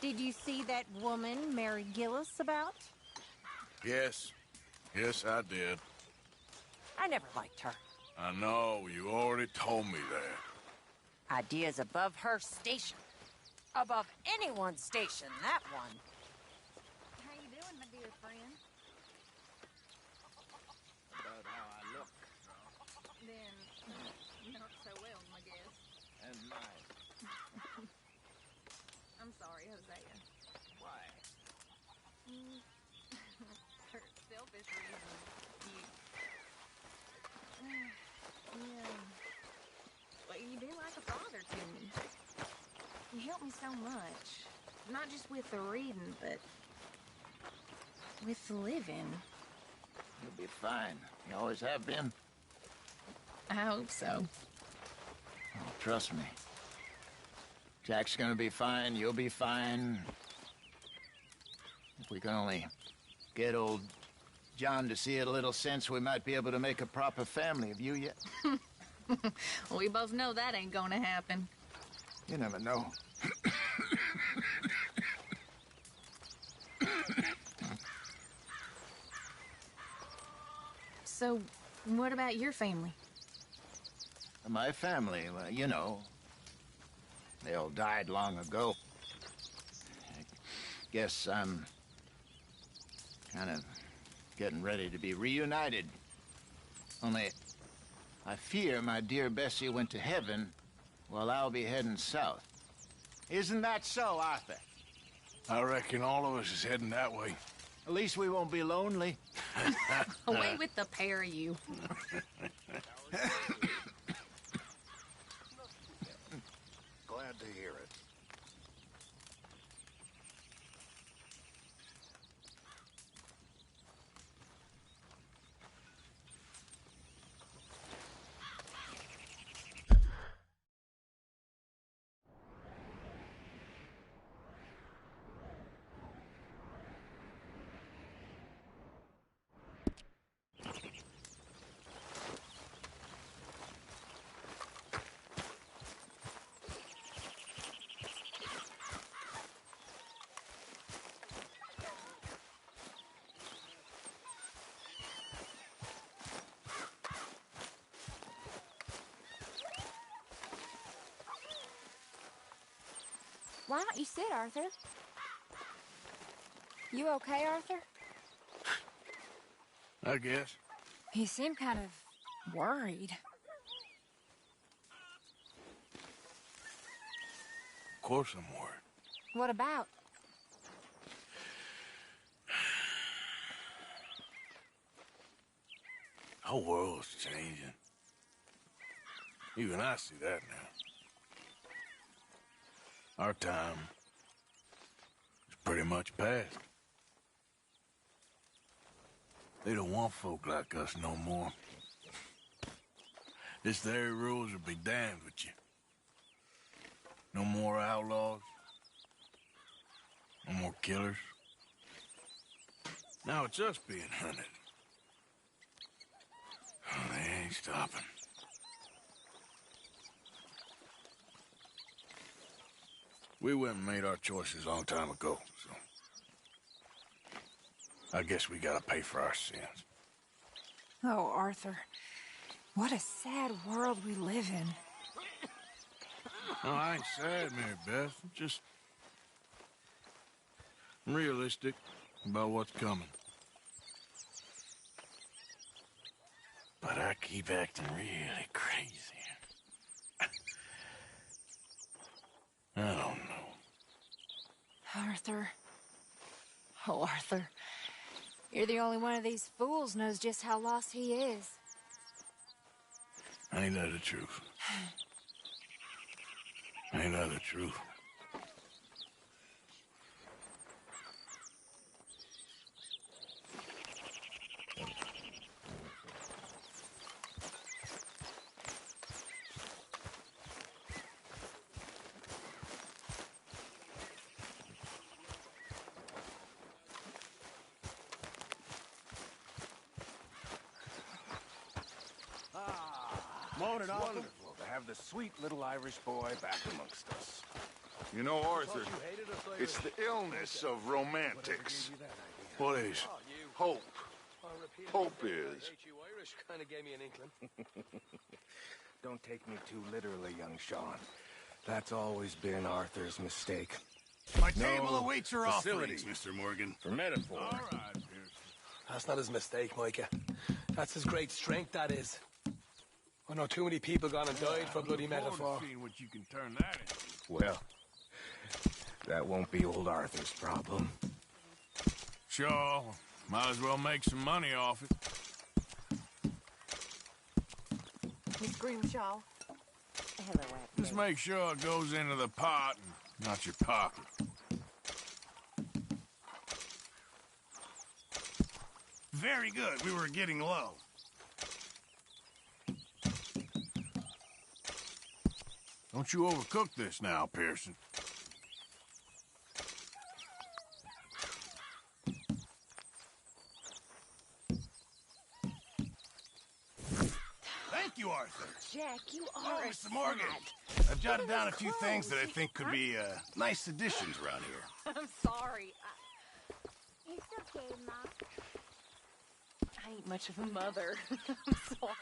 Did you see that woman, Mary Gillis, about? Yes. Yes, I did. I never liked her. I know, you already told me that. Ideas above her station. Above anyone's station, that one. How you doing, my dear friend? About how I look. Then, not so well, my guess. And mine. I'm sorry, Hosea. Why? For selfish reasons. Yeah. But you do like a father to me. You help me so much. Not just with the reading, but with the living. You'll be fine. You always have been. I hope so. Oh, trust me. Jack's gonna be fine, you'll be fine. If we can only get old John to see a little sense, we might be able to make a proper family of you yet. We both know that ain't gonna happen. You never know. So, what about your family? My family, well, you know, they all died long ago. I guess I'm kind of getting ready to be reunited. Only, I fear my dear Bessie went to heaven while I'll be heading south. Isn't that so, Arthur? I reckon all of us is heading that way. At least we won't be lonely. Away with the pair of you. Glad to hear it. Why don't you sit, Arthur? You okay, Arthur? I guess. You seem kind of worried. Of course I'm worried. What about? The whole world's changing. Even I see that now. Our time is pretty much past. They don't want folk like us no more. This there rules will be damned with you. No more outlaws. No more killers. Now it's us being hunted. Oh, they ain't stopping. We went and made our choices a long time ago, so... I guess we gotta pay for our sins. Oh, Arthur. What a sad world we live in. No, I ain't sad, Mary Beth. I'm just... realistic about what's coming. But I keep acting really crazy. I don't know. Arthur. Oh, Arthur. You're the only one of these fools knows just how lost he is. Ain't that the truth? Ain't that the truth? Morning, Arthur. Wonderful to have the sweet little Irish boy back amongst us. You know, Arthur, it's the illness of romantics. What is? Hope. Hope is. Don't take me too literally, young Sean. That's always been Arthur's mistake. My table awaits your facilities, offerings, Mr. Morgan. For metaphor. All right, Pearson. That's not his mistake, Micah. That's his great strength, that is. I know too many people gone and died for a bloody metaphor. Seeing what you can turn that into. Well, that won't be old Arthur's problem. Sure, might as well make some money off it. Miss Grimshaw. Hello, Abby. Just make sure it goes into the pot and not your pocket. Very good. We were getting low. Don't you overcook this now, Pearson. Thank you, Arthur. Jack, you Oh, are Mr. Morgan. sad. I've jotted down a was few close. things that I think could be nice additions around here. I'm sorry. It's okay, Mom. I ain't much of a mother. I'm sorry.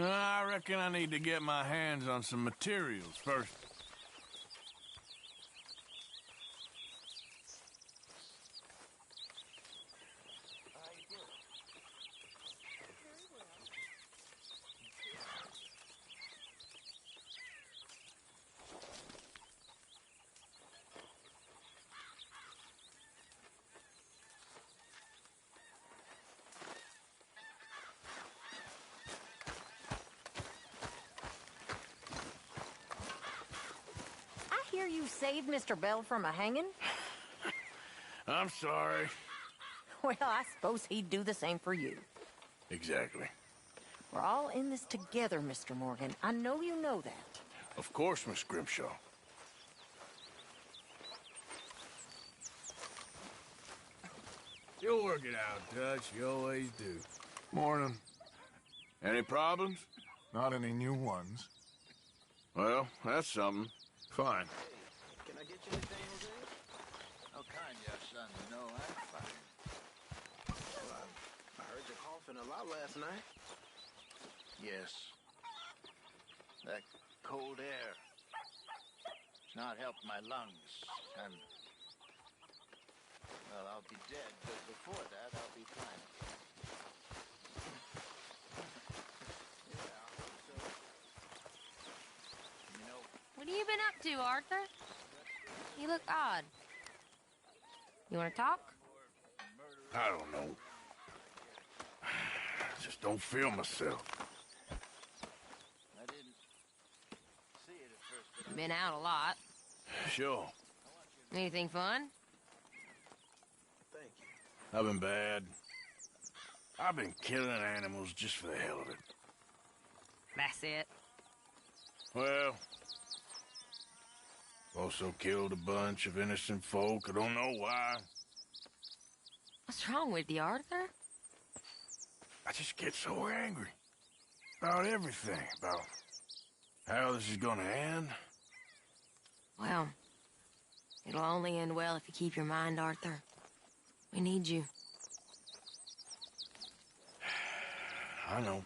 I reckon I need to get my hands on some materials first. I hear you saved Mr. Bell from a hanging. I'm sorry. Well, I suppose he'd do the same for you. Exactly. We're all in this together, Mr. Morgan. I know you know that. Of course, Miss Grimshaw. You'll work it out, Dutch. You always do. Morning. Any problems? Not any new ones. Well, that's something. Fine. Can I get you anything, Jose? How kind, your son. No, I'm fine. Well, I heard you coughing a lot last night. Yes. That cold air. It's not helped my lungs. Well, I'll be dead, but before that, I'll be fine. Yeah, I hope so. You know, What have you been up to, Arthur? You look odd. You want to talk? I don't know. I just don't feel myself. I didn't see it at first, but Been out a lot. Sure. Anything fun? Thank you. I've been bad. I've been killing animals just for the hell of it. That's it. Well, also killed a bunch of innocent folk. I don't know why. What's wrong with you, Arthur? I just get so angry about everything, about how this is gonna end. Well, it'll only end well if you keep your mind, Arthur. We need you. I know.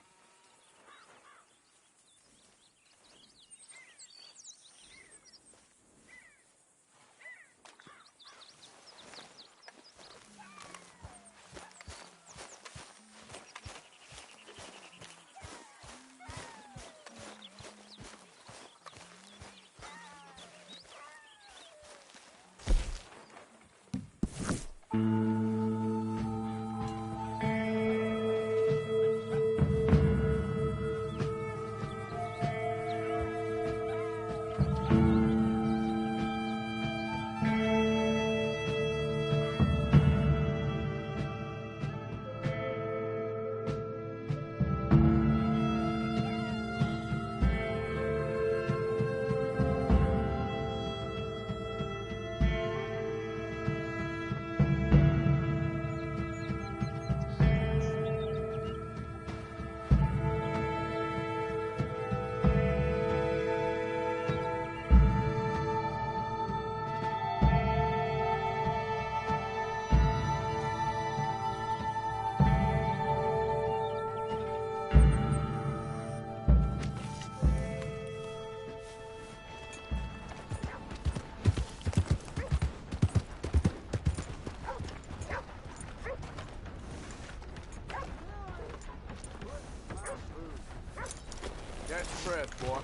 breath, boy.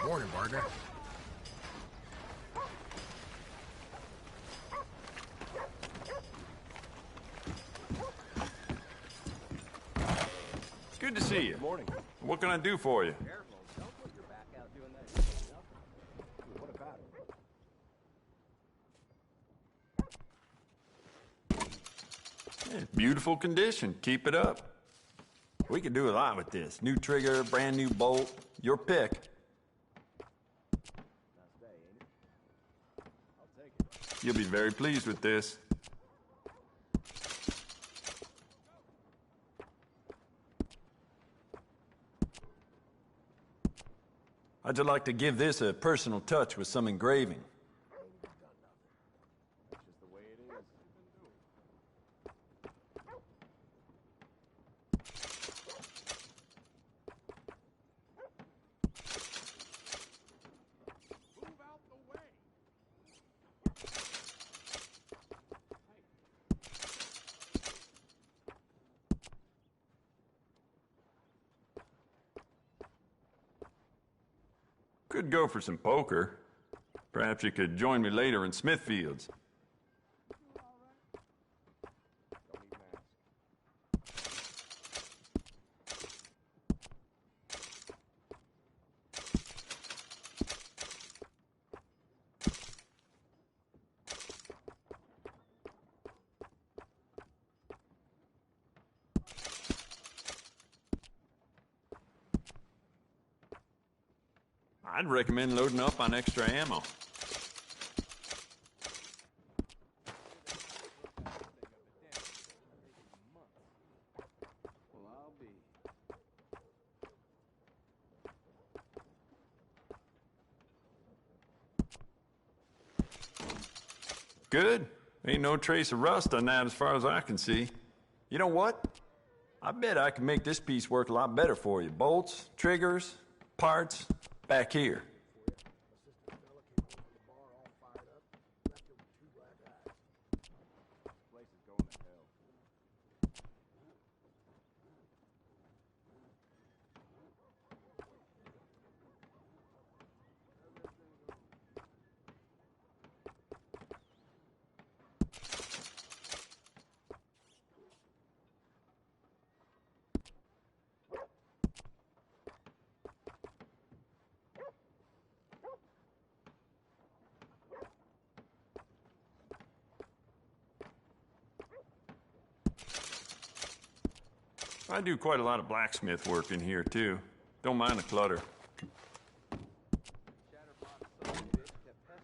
Morning, partner. Good to see you. Good morning. What can I do for you? Careful, don't put your back out doing that. What about it? Yeah, beautiful condition. Keep it up. We could do a lot with this. New trigger, brand new bolt. Your pick. Nice day, ain't it? I'll take it. You'll be very pleased with this. I'd just like to give this a personal touch with some engraving. That's just the way it is. Could go for some poker. Perhaps you could join me later in Smithfield's. Don't even ask. I'd recommend loading up on extra ammo. Well, I'll be. Good. Ain't no trace of rust on that as far as I can see. You know what? I bet I can make this piece work a lot better for you. Bolts, triggers, parts, back here. Place is going to hell. I do quite a lot of blacksmith work in here, too. Don't mind the clutter.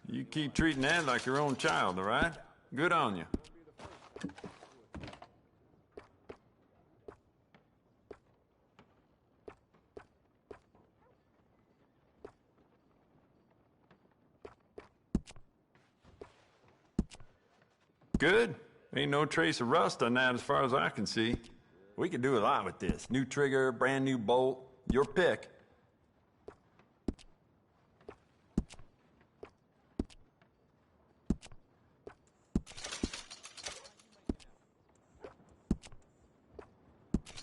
You keep treating that like your own child, all right? Good on you. Good. Ain't no trace of rust on that as far as I can see. We could do a lot with this. New trigger, brand new bolt. Your pick.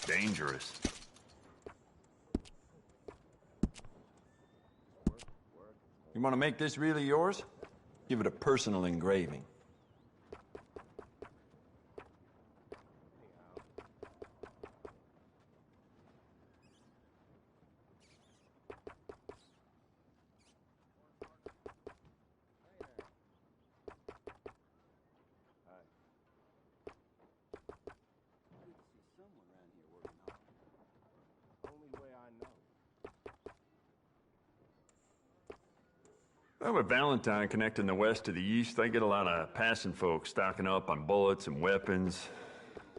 Dangerous. You want to make this really yours? Give it a personal engraving. Well, with Valentine connecting the west to the east, they get a lot of passing folks stocking up on bullets and weapons.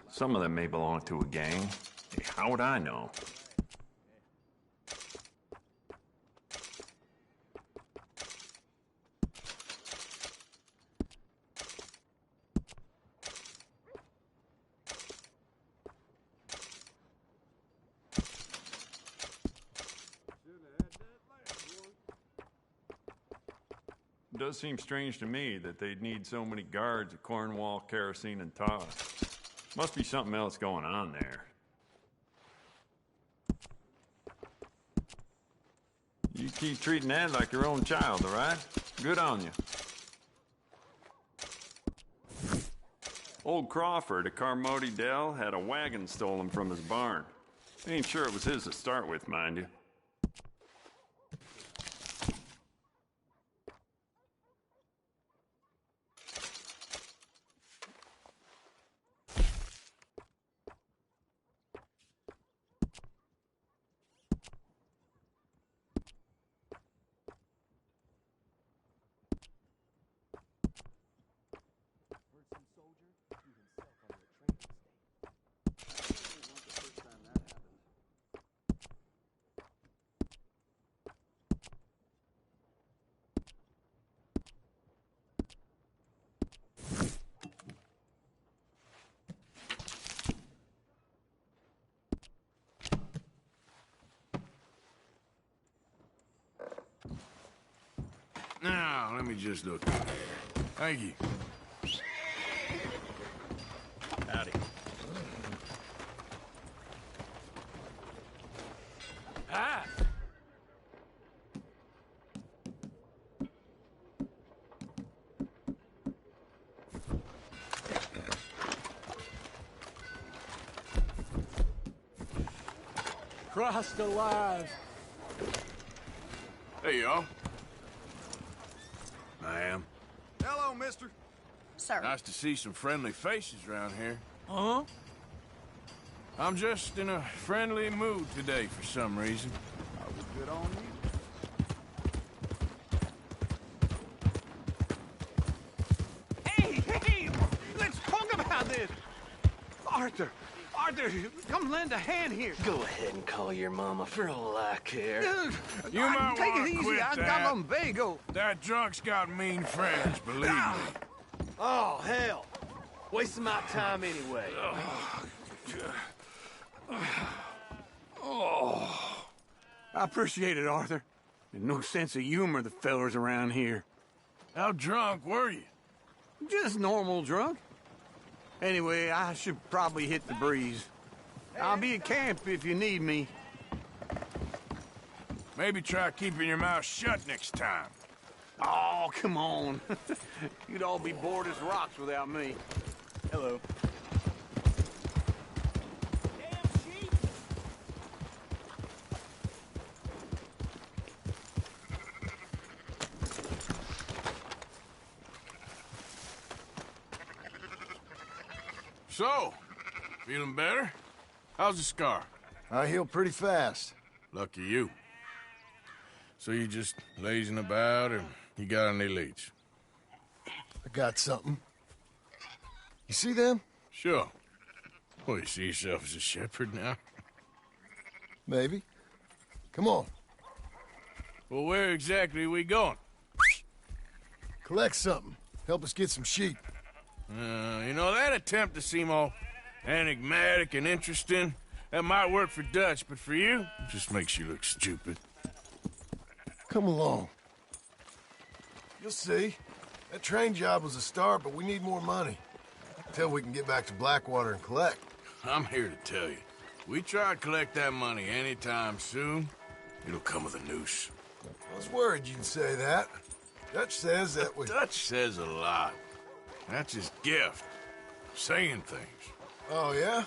Some of them may belong to a gang. Hey, how would I know? It does seem strange to me that they'd need so many guards at Cornwall, Kerosene, and Todd. Must be something else going on there. You keep treating that like your own child, all right? Good on you. Old Crawford at Carmody Dell had a wagon stolen from his barn. Ain't sure it was his to start with, mind you. Now, let me just look in here. Thank you. Howdy. Ah! Crossed alive. Hey, y'all. I am. Hello, mister. Sir. Nice to see some friendly faces around here. Huh? I'm just in a friendly mood today for some reason. I was good on you. Hey! Let's talk about this! Arthur, come lend a hand here. Go ahead and call your mama for all I care. You might Take wanna it easy, quit I got that. lumbago. That drunk's got mean friends, believe me. Oh, hell. Wasting my time anyway. I appreciate it, Arthur. There's no sense of humor the fellers around here. How drunk were you? Just normal drunk. Anyway, I should probably hit the breeze. I'll be at camp if you need me. Maybe try keeping your mouth shut next time. Oh, come on. You'd all be bored as rocks without me. Hello. So, feeling better? How's the scar? I heal pretty fast. Lucky you. So you just lazing about, or you got any leads? I got something. You see them? Sure. Well, you see yourself as a shepherd now? Maybe. Come on. Well, where exactly are we going? Collect something. Help us get some sheep. You know, that attempt to seem all enigmatic and interesting, that might work for Dutch, but for you, it just makes you look stupid. Come along. You'll see. That train job was a start, but we need more money. Until we can get back to Blackwater and collect. I'm here to tell you, we try to collect that money anytime soon, it'll come with a noose. I was worried you'd say that. Dutch says that we... Dutch says a lot. That's his gift. Saying things. Oh, yeah?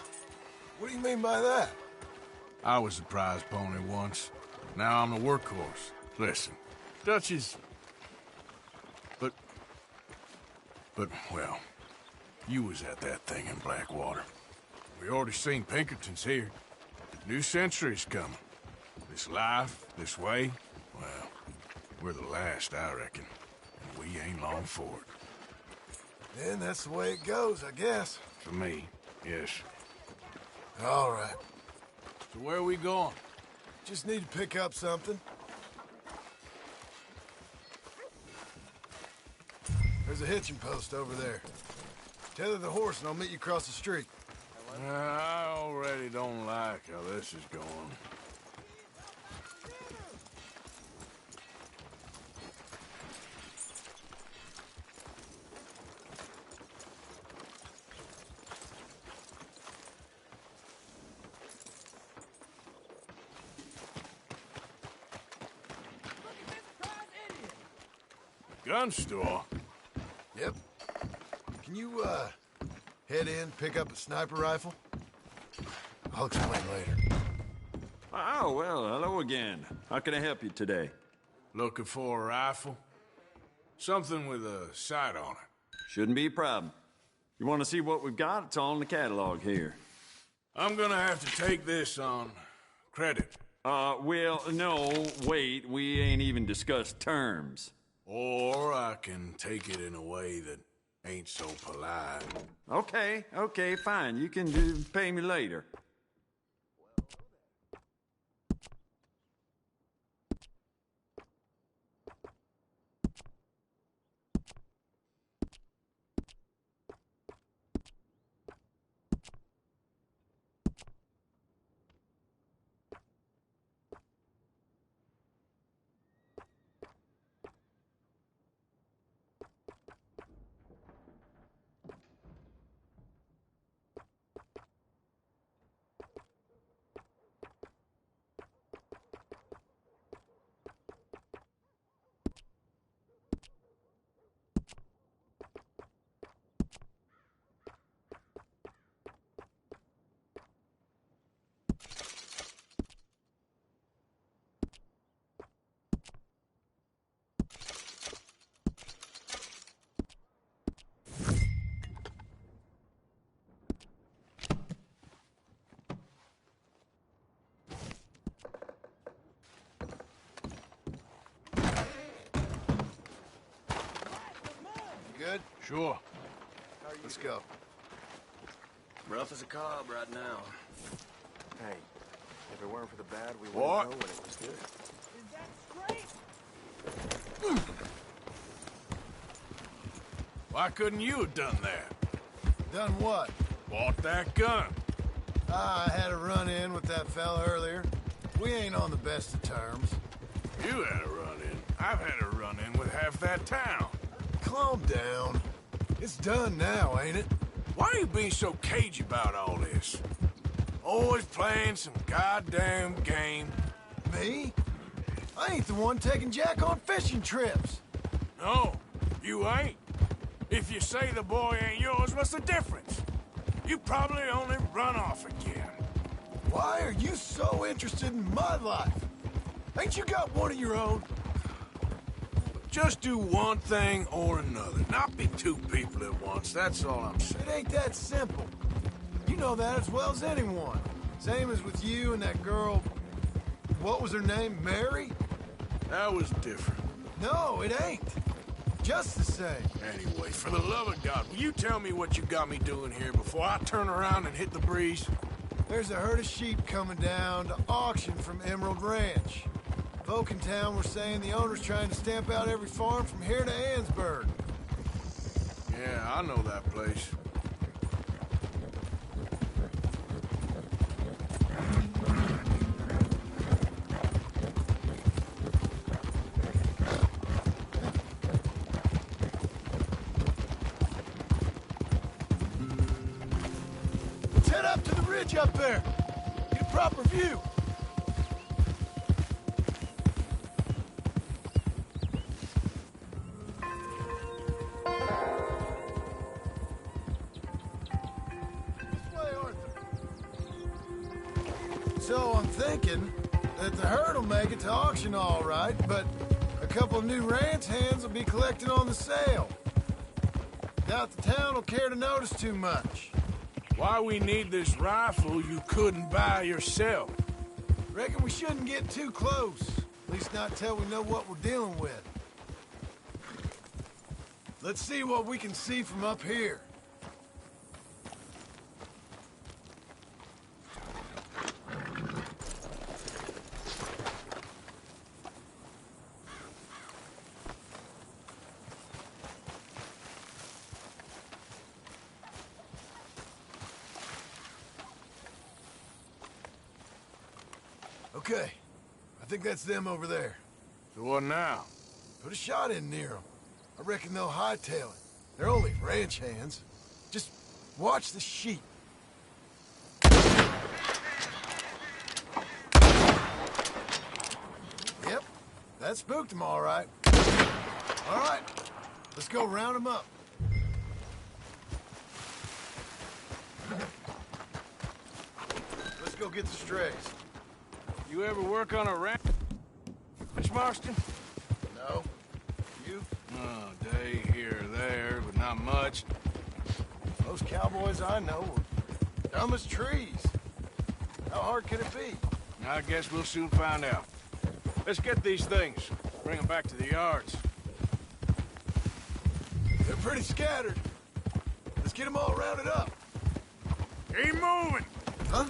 What do you mean by that? I was the prize pony once. Now I'm the workhorse. Listen, Dutch is... But, well, you was at that thing in Blackwater. We already seen Pinkertons here. The new century's coming. This life, this way, well, we're the last, I reckon. And we ain't long for it. And that's the way it goes, I guess. For me, yes. All right. So where are we going? Just need to pick up something. There's a hitching post over there. Tether the horse and I'll meet you across the street. I already don't like how this is going. Gun store? Yep. Can you, head in, pick up a sniper rifle? I'll explain later. Oh, well, hello again. How can I help you today? Looking for a rifle? Something with a sight on it. Shouldn't be a problem. You want to see what we've got? It's all in the catalog here. I'm gonna have to take this on credit. Well, no, wait. We ain't even discussed terms. Or I can take it in a way that ain't so polite. Okay, fine. You can pay me later. Good? Sure. Let's go. Rough as a cob right now. Hey, if it weren't for the bad, we What? wouldn't know when it was good. Why couldn't you have done that? Done what? Bought that gun. I had a run-in with that fella earlier. We ain't on the best of terms. You had a run-in. I've had a run-in with half that town. Calm down. It's done now, ain't it? Why are you being so cagey about all this? Always playing some goddamn game. Me? I ain't the one taking Jack on fishing trips. No, you ain't. If you say the boy ain't yours, what's the difference? You probably only run off again. Why are you so interested in my life? Ain't you got one of your own? Just do one thing or another. Not be two people at once, that's all I'm saying. It ain't that simple. You know that as well as anyone. Same as with you and that girl... What was her name? Mary? That was different. No, it ain't. Just the same. Anyway, for the love of God, will you tell me what you got me doing here before I turn around and hit the breeze? There's a herd of sheep coming down to auction from Emerald Ranch. Folk in town were saying the owner's trying to stamp out every farm from here to Ansburg. Yeah, I know that place. Let's head up to the ridge up there. Get a proper view. So I'm thinking that the herd will make it to auction all right, but a couple of new ranch hands will be collecting on the sale. Doubt the town will care to notice too much. Why we need this rifle you couldn't buy yourself? Reckon we shouldn't get too close. At least not till we know what we're dealing with. Let's see what we can see from up here. Okay, I think that's them over there. So what now? Put a shot in near them. I reckon they'll hightail it. They're only ranch hands. Just watch the sheep. Yep, that spooked them all right. All right, go round them up. Let's go get the strays. You ever work on a ranch, Marston? No. You? Oh, day here or there, but not much. Most cowboys I know are dumb as trees. How hard can it be? I guess we'll soon find out. Let's get these things. Bring them back to the yards. They're pretty scattered. Let's get them all rounded up. Keep moving! Huh?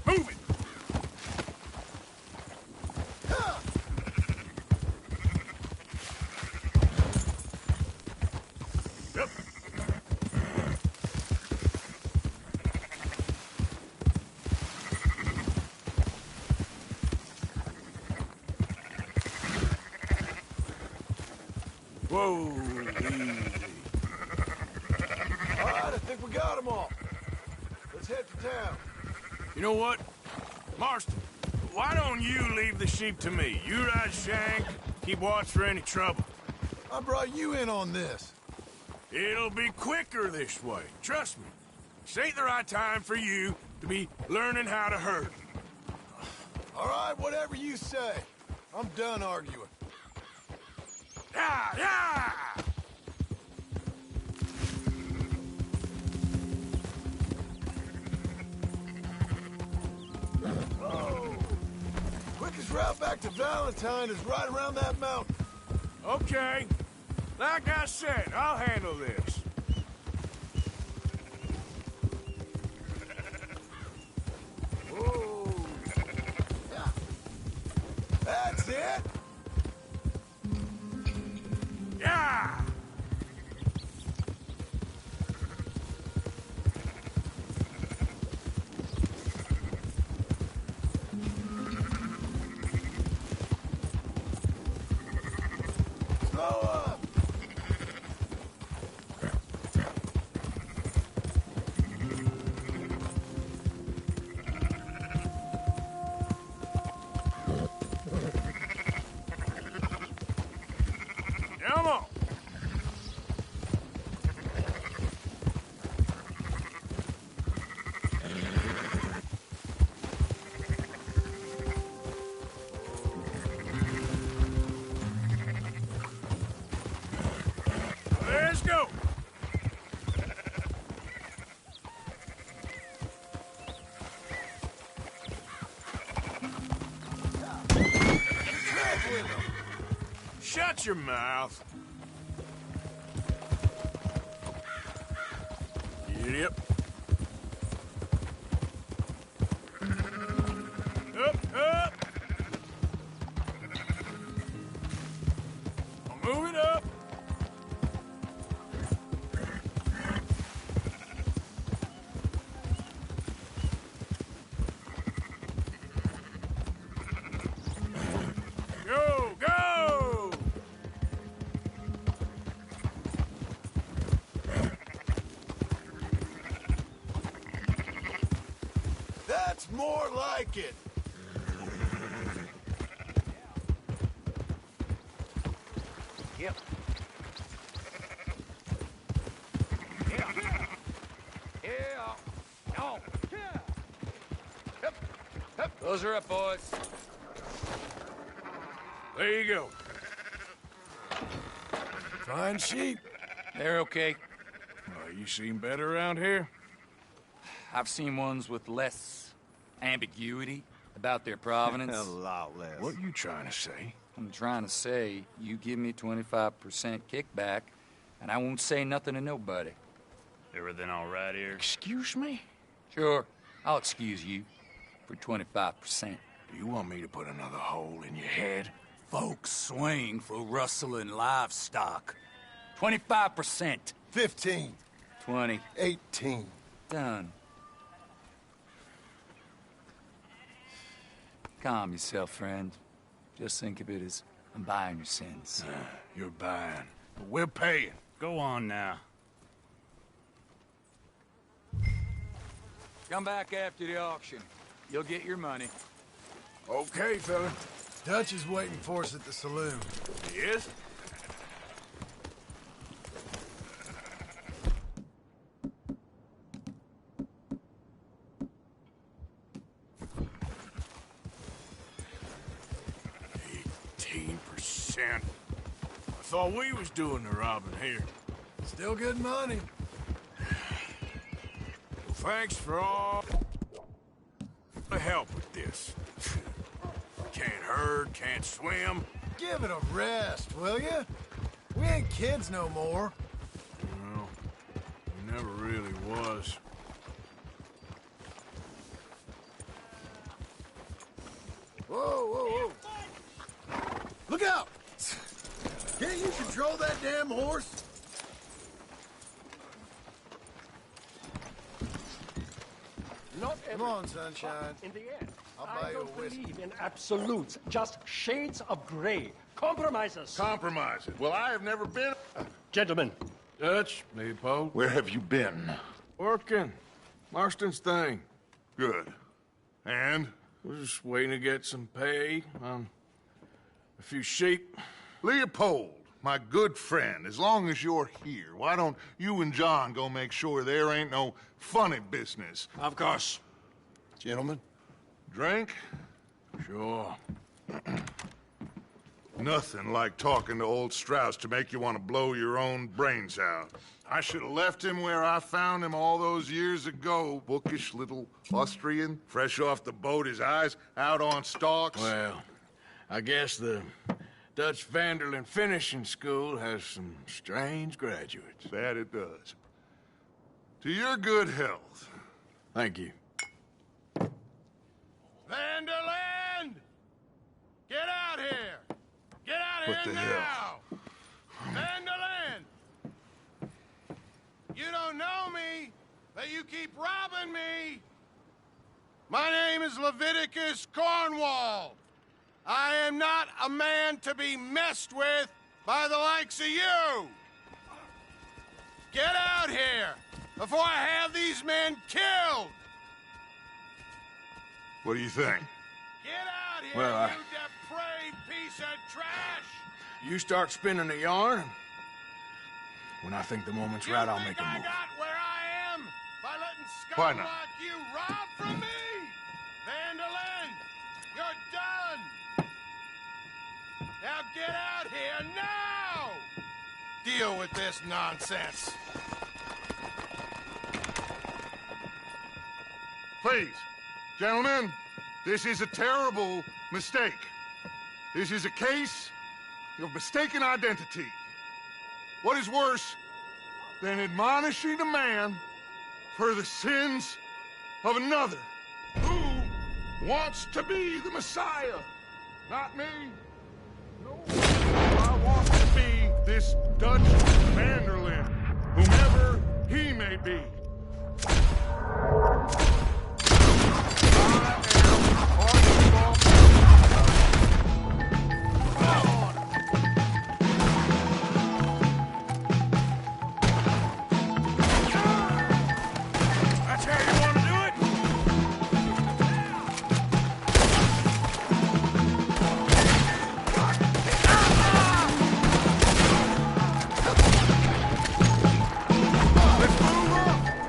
Move it! Yep. Whoa, easy. All right, I think we got them all. Let's head for town. You know what? Marston, why don't you leave the sheep to me? You ride Shank, keep watch for any trouble. I brought you in on this. It'll be quicker this way, trust me. This ain't the right time for you to be learning how to herd. All right, whatever you say. I'm done arguing. Yeah, yeah! Oh. Quickest route back to Valentine is right around that mountain. Okay. Like I said, I'll handle this. Whoa. Yeah. That's it. Yeah! Slow up. Come on. Let's go. Shut your mouth. Yep. Up, up. Move it up. Go, go! That's more like it. Yep. Those are up, boys. There you go. Fine sheep. They're okay. You seem better around here? I've seen ones with less ambiguity about their provenance. A lot less. What are you trying to say? I'm trying to say, you give me 25% kickback, and I won't say nothing to nobody. Everything all right here? Excuse me? Sure, I'll excuse you for 25%. Do you want me to put another hole in your head? Folks swing for rustling livestock. 25%. 15. 20. 18. Done. Calm yourself, friend. Just think of it as I'm buying your sins. You're buying, but we're paying. Go on now. Come back after the auction. You'll get your money. Okay, fella. Dutch is waiting for us at the saloon. He is? I thought we was doing the robbing here. Still good money. Well, thanks for all the help with this. Can't herd, can't swim. Give it a rest, will you? We ain't kids no more. No, we never really was. Whoa, whoa, whoa. Look out! Can't you control that damn horse? Not Come on, sunshine. In the end, I'll buy I you a don't whiskey. believe in absolutes, just shades of gray. Compromises. Compromises. Well, I have never been... Gentlemen. Dutch, Leopold. Where have you been? Working. Marston's thing. Good. And? We're just waiting to get some pay on a few sheep. Leopold, my good friend, as long as you're here, why don't you and John go make sure there ain't no funny business? Of course. Gentlemen, drink? Sure. Nothing like talking to old Strauss to make you want to blow your own brains out. I should have left him where I found him all those years ago. Bookish little Austrian, fresh off the boat, his eyes out on stalks. Well, I guess the Dutch Vanderlyn Finishing School has some strange graduates. That it does. To your good health. Thank you. Vanderland! Get out here! Get out What here the now! hell? Vanderland! You don't know me, but you keep robbing me! My name is Leviticus Cornwall. I am not a man to be messed with by the likes of you! Get out here before I have these men killed! What do you think? Get out here, Well, you depraved piece of trash! You start spinning the yarn. When I think the moment's right, I'll make a I move. got where I am by letting Why scum not? like you rob from me! Vanderlyn, you're done! Now get out here now! Deal with this nonsense. Please, gentlemen, this is a terrible mistake. This is a case of mistaken identity. What is worse than admonishing a man for the sins of another who wants to be the Messiah? Not me. No. I want to be this Dutch Vanderlyn, whomever he may be. That's how you want to do it? Let's move up.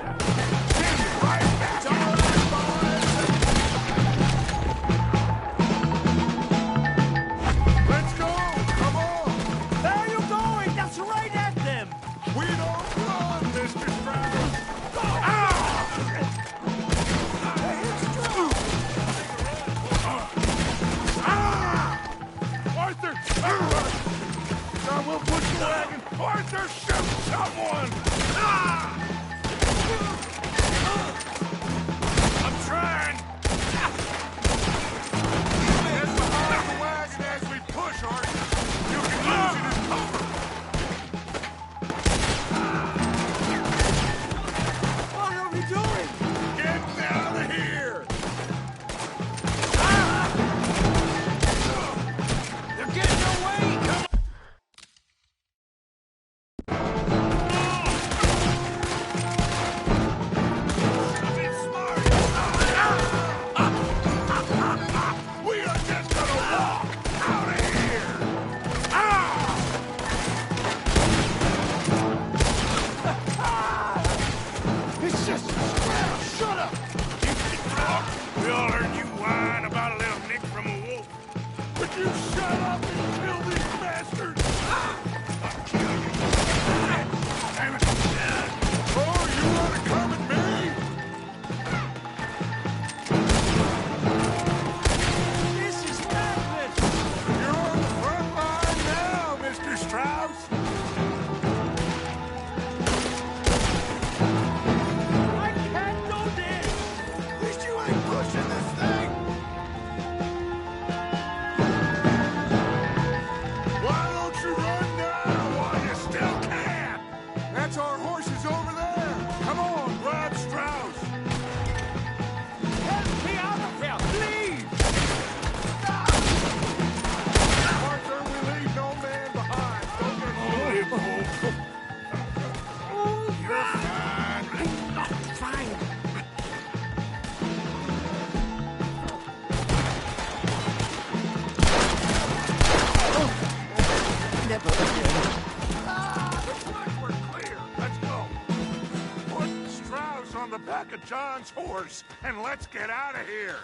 John's horse, and let's get out of here.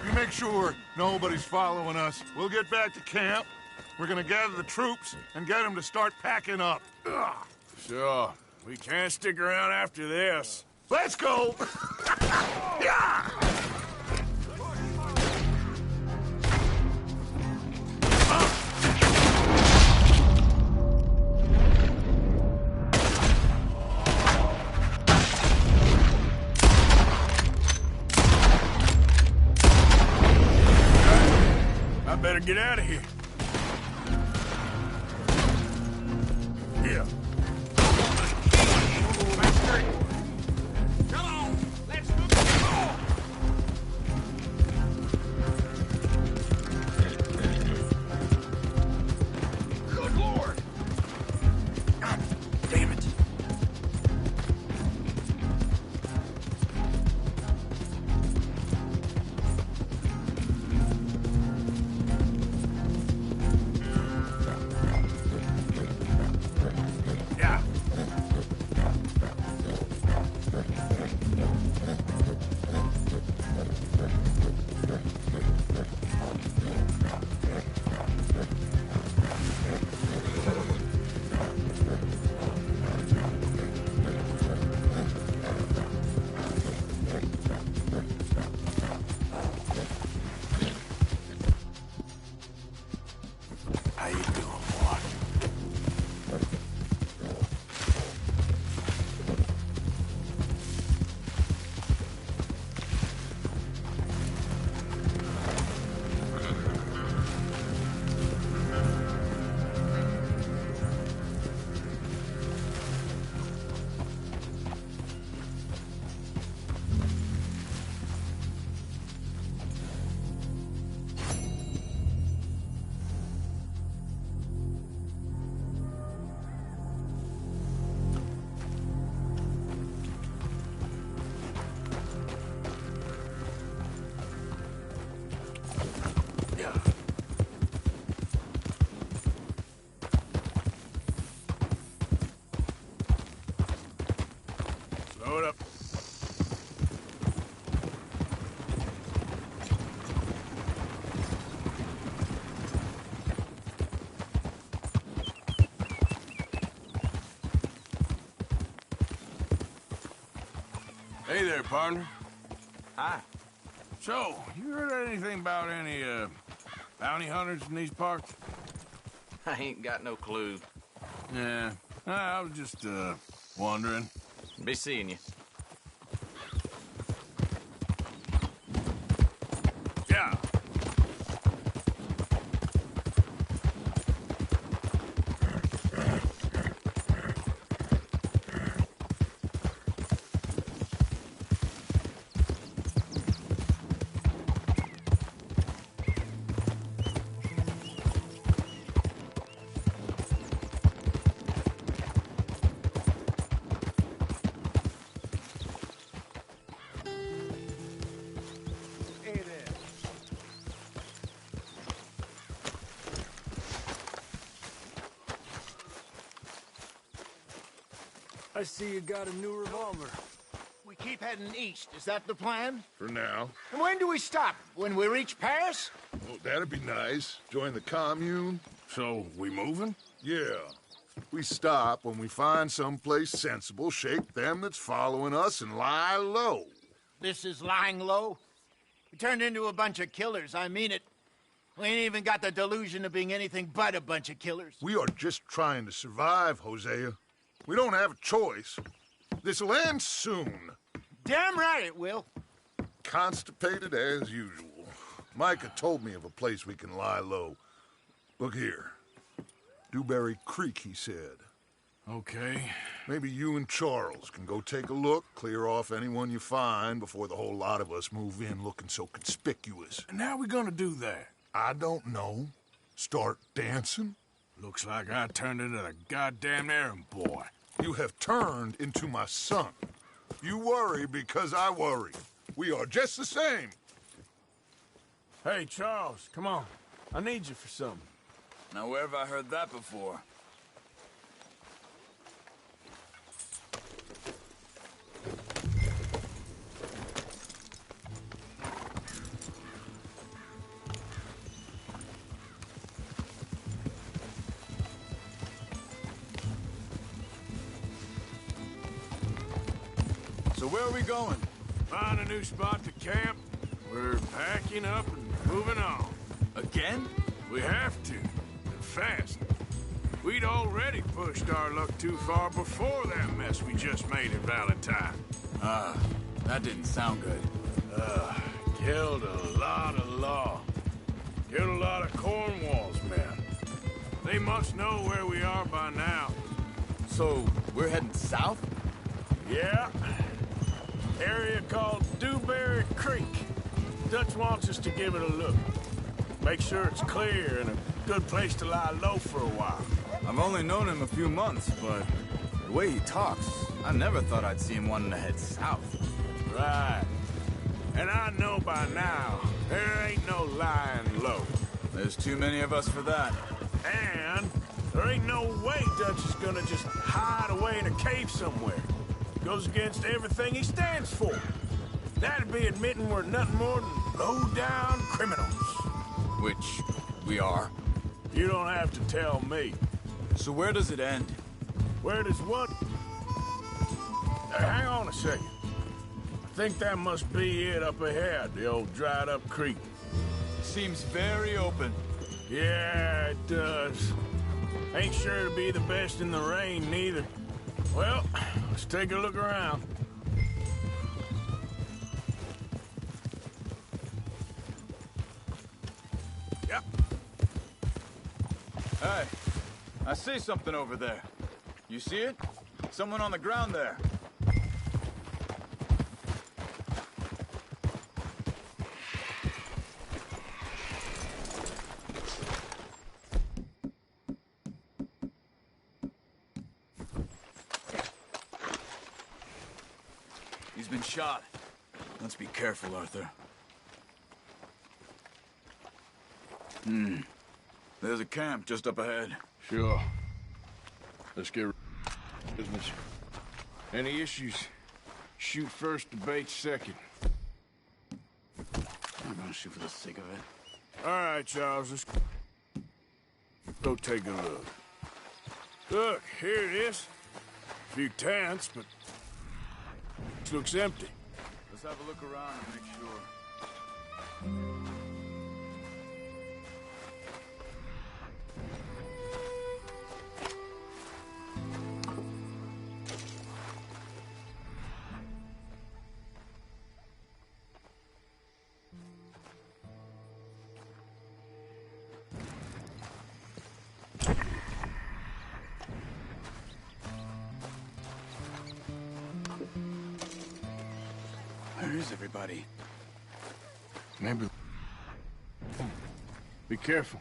You make sure nobody's following us. We'll get back to camp. We're gonna gather the troops and get them to start packing up. Ugh. Sure. We can't stick around after this. Let's go! Yeah! I better get out of here. Yeah. Come on, let's move. Good Lord! God damn it! Yeah. How you doing, boy? Slow it up. Hey there, partner. Hi. So, you heard anything about any, bounty hunters in these parts? I ain't got no clue. Yeah, I was just, wondering. Be seeing you. Yeah. Hey there. I see you got a new revolver. We keep heading east. Is that the plan? For now. And when do we stop? When we reach Paris? Oh, that'd be nice. Join the commune. So, we moving? Yeah. We stop when we find someplace sensible, shake them that's following us, and lie low. This is lying low? We turned into a bunch of killers, I mean it. We ain't even got the delusion of being anything but a bunch of killers. We are just trying to survive, Hosea. We don't have a choice. This'll end soon. Damn right it will. Constipated as usual. Micah told me of a place we can lie low. Look here. Dewberry Creek, he said. Okay. Maybe you and Charles can go take a look, clear off anyone you find before the whole lot of us move in looking so conspicuous. And how we gonna do that? I don't know. Start dancing? Looks like I turned into the goddamn errand boy. You have turned into my son. You worry because I worry. We are just the same. Hey, Charles, come on. I need you for something. Now, where have I heard that before? So where are we going? Find a new spot to camp. We're packing up and moving on. Again? We have to, and fast. We'd already pushed our luck too far before that mess we just made at Valentine. That didn't sound good. Killed a lot of law. Killed a lot of Cornwall's men. They must know where we are by now. So, we're heading south? Yeah. Area called Dewberry Creek. Dutch wants us to give it a look. Make sure it's clear and a good place to lie low for a while. I've only known him a few months, but the way he talks, I never thought I'd see him wanting to head south. Right. And I know by now, there ain't no lying low. There's too many of us for that. And there ain't no way Dutch is gonna just hide away in a cave somewhere. Goes against everything he stands for. That'd be admitting we're nothing more than low-down criminals. Which we are. You don't have to tell me. So where does it end? Where does what? Hang on a second. I think that must be it up ahead, the old dried-up creek. Seems very open. Yeah, it does. Ain't sure to be the best in the rain, neither. Well, let's take a look around. Yep. Hey, I see something over there. You see it? Someone on the ground there. He's been shot. Let's be careful, Arthur. There's a camp just up ahead. Sure. Let's get business. Any issues? Shoot first, debate second. I'm gonna shoot for the sake of it. All right, Charles, let's go take a look. Look, here it is. A few tents, but it looks empty. Let's have a look around and make sure. Where is everybody? Maybe. Be careful.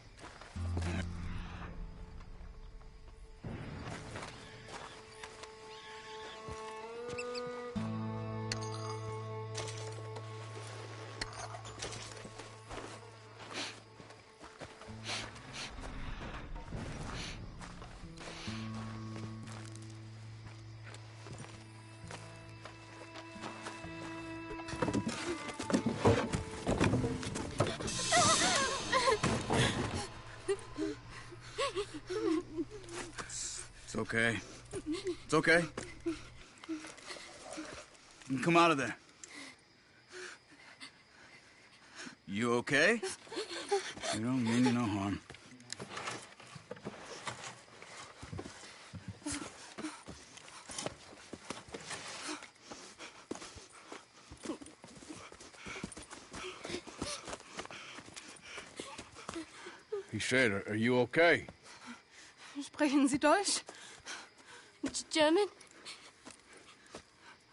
It's okay. It's okay. You can come out of there. You okay? You don't mean you no harm. He said, are you okay? Sprechen Sie Deutsch? German?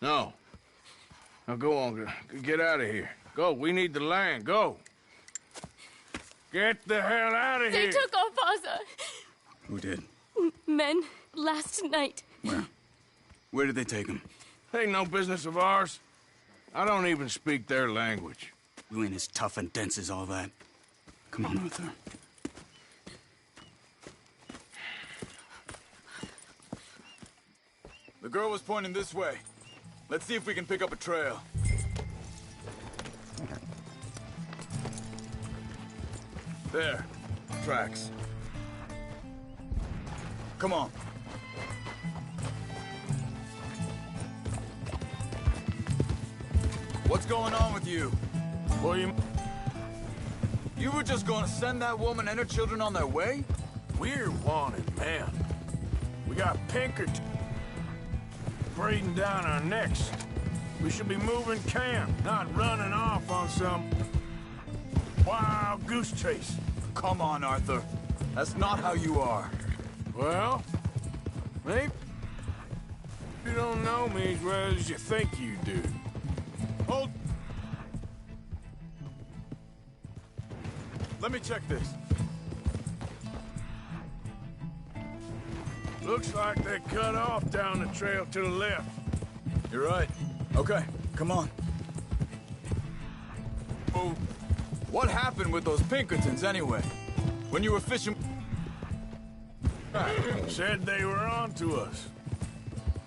No. Now go on, get out of here. Go, we need the land, go. Get the hell out of They here. took our father. Who did? Men, last night. Where? Where did they take him? Ain't no business of ours. I don't even speak their language. You ain't as tough and dense as all that. Come on, Arthur. The girl was pointing this way. Let's see if we can pick up a trail. There. Tracks. Come on. What's going on with you? Well, You were just gonna send that woman and her children on their way? we're wanted, man. We got Pinkerton breathing down our necks. We should be moving camp, not running off on some wild goose chase. Come on, Arthur. That's not how you are. Well, maybe you don't know me as well as you think you do. Hold. Let me check this. Looks like they cut off down the trail to the left. You're right. Okay, come on. Oh, what happened with those Pinkertons anyway? When you were fishing... Said they were on to us.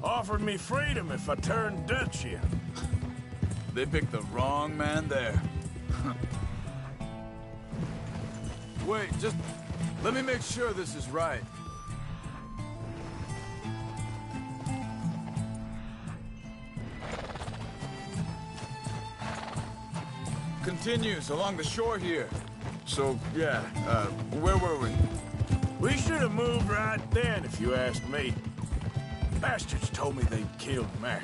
Offered me freedom if I turned Dutch in. They picked the wrong man there. Wait, just... let me make sure this is right. Continues along the shore here. So, yeah, where were we? We should have moved right then, if you ask me. Bastards told me they'd killed Mac.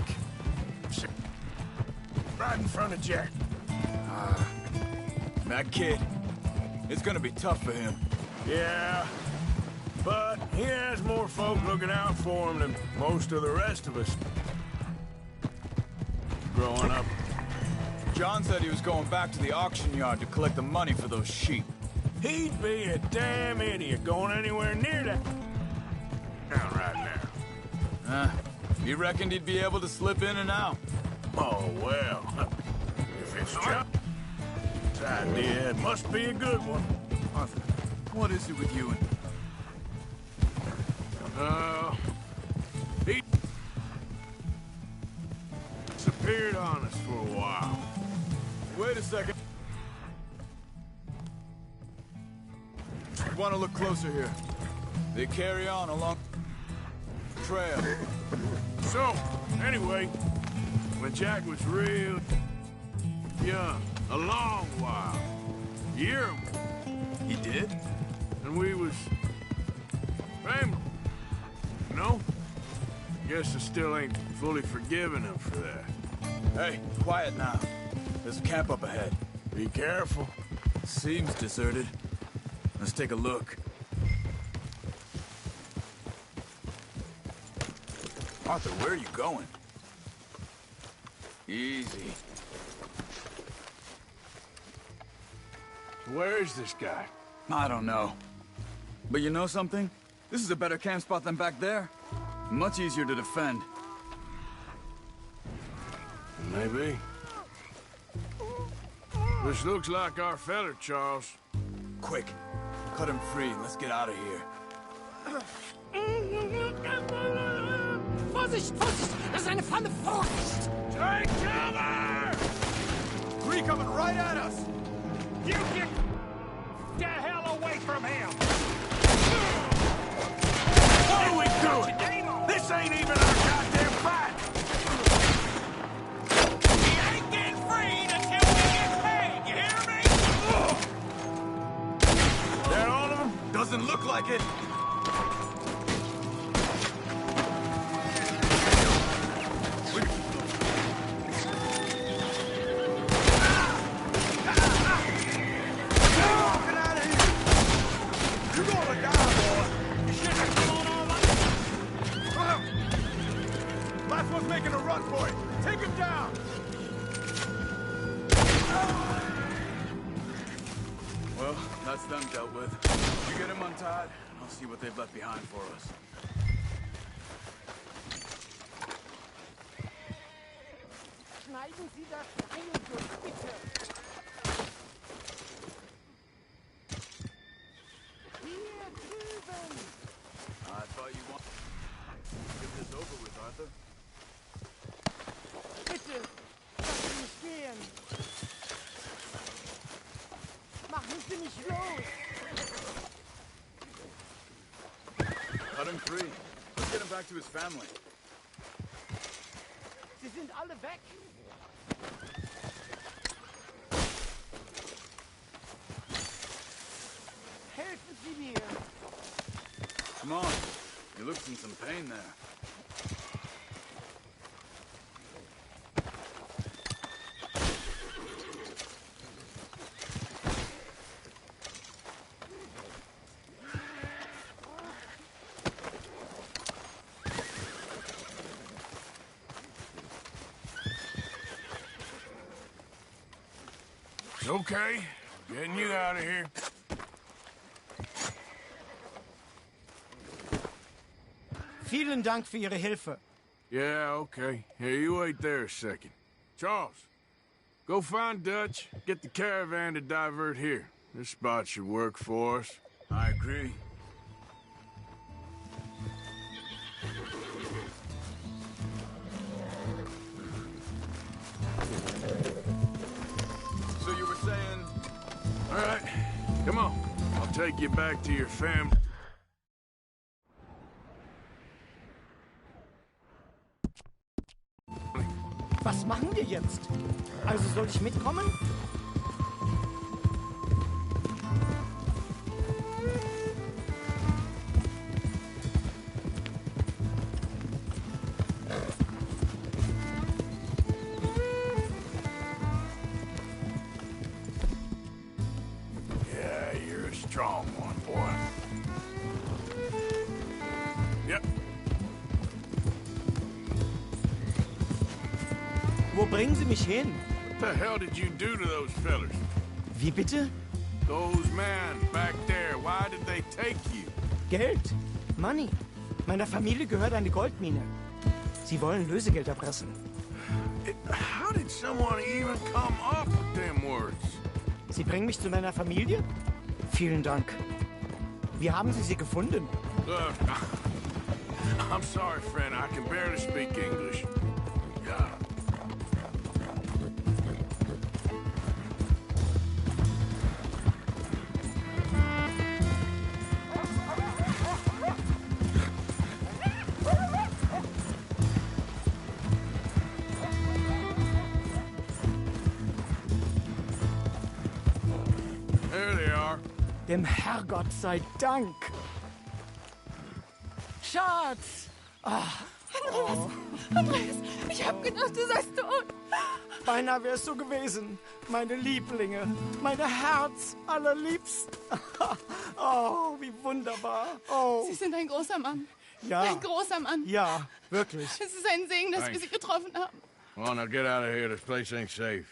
Right in front of Jack. That kid. It's gonna be tough for him. Yeah, but he has more folk looking out for him than most of the rest of us. Growing up. John said he was going back to the auction yard to collect the money for those sheep. He'd be a damn idiot going anywhere near that town right now. You reckoned he'd be able to slip in and out? Oh, well. If it's John's idea, it must be a good one. Arthur, what is it with you and... He disappeared on us for a while. Wait a second. Want to look closer here. They carry on along the trail. So, anyway, when Jack was real young, a long while, a year or more. He did? And we was family, you know? Guess I still ain't fully forgiven him for that. Hey, quiet now. There's a camp up ahead. Be careful. Seems deserted. Let's take a look. Arthur, where are you going? Easy. Where is this guy? I don't know. But you know something? This is a better camp spot than back there. Much easier to defend. Maybe. This looks like our feller, Charles. Quick, cut him free and let's get out of here. Vorsicht, Vorsicht! Das ist eine Pfanne! Vorsicht! Take cover! Three coming right at us! You get the hell away from him! What are we doing? This ain't even our goddamn fight! He ain't getting freed until we get paid, you hear me? That all of them? Doesn't look like it. Making a run for it. Take him down. Well, that's them dealt with. You get him untied, and I'll see what they've left behind for us. Schneiden Sie das Seil durch, bitte. Hier drüben. I thought you wanted to get this over with, Arthur. Bitte, lassen Sie mich gehen. Machen Sie mich los. Cut him free. Let's get him back to his family. Sie sind alle weg. Sie mir. Come on. He looks in some pain there. Okay, getting you out of here. Vielen Dank für Ihre Hilfe. Yeah, okay. Hey, you wait there a second. Charles, go find Dutch, get the caravan to divert here. This spot should work for us. I agree. So you were saying... All right, come on. I'll take you back to your family. Was machen wir jetzt? Also soll ich mitkommen? Yeah, you're a strong one, boy. Yep. Wo bringen Sie mich hin? What the hell did you do to those fellers? Wie bitte? Those men back there, why did they take you? Geld. Money. Meiner Familie gehört eine Goldmine. Sie wollen Lösegeld erpressen. How did someone even come up with them words? Sie bringen mich zu meiner Familie? Vielen Dank. Wie haben Sie sie gefunden? Look, I'm sorry, friend. I can barely speak English. God. There they are. Dem Herrgott sei Dank. Schatz! Andreas, ich hab gedacht, du seist tot. Beinahe wär's so gewesen. Meine Lieblinge, meine Herz allerliebst. Oh, wie wunderbar. Oh. Sie sind ein großer Mann. Ja. Ein großer Mann. Ja, wirklich. Es ist ein Segen, dass wir Sie getroffen haben. Well, now get out of here. This place ain't safe.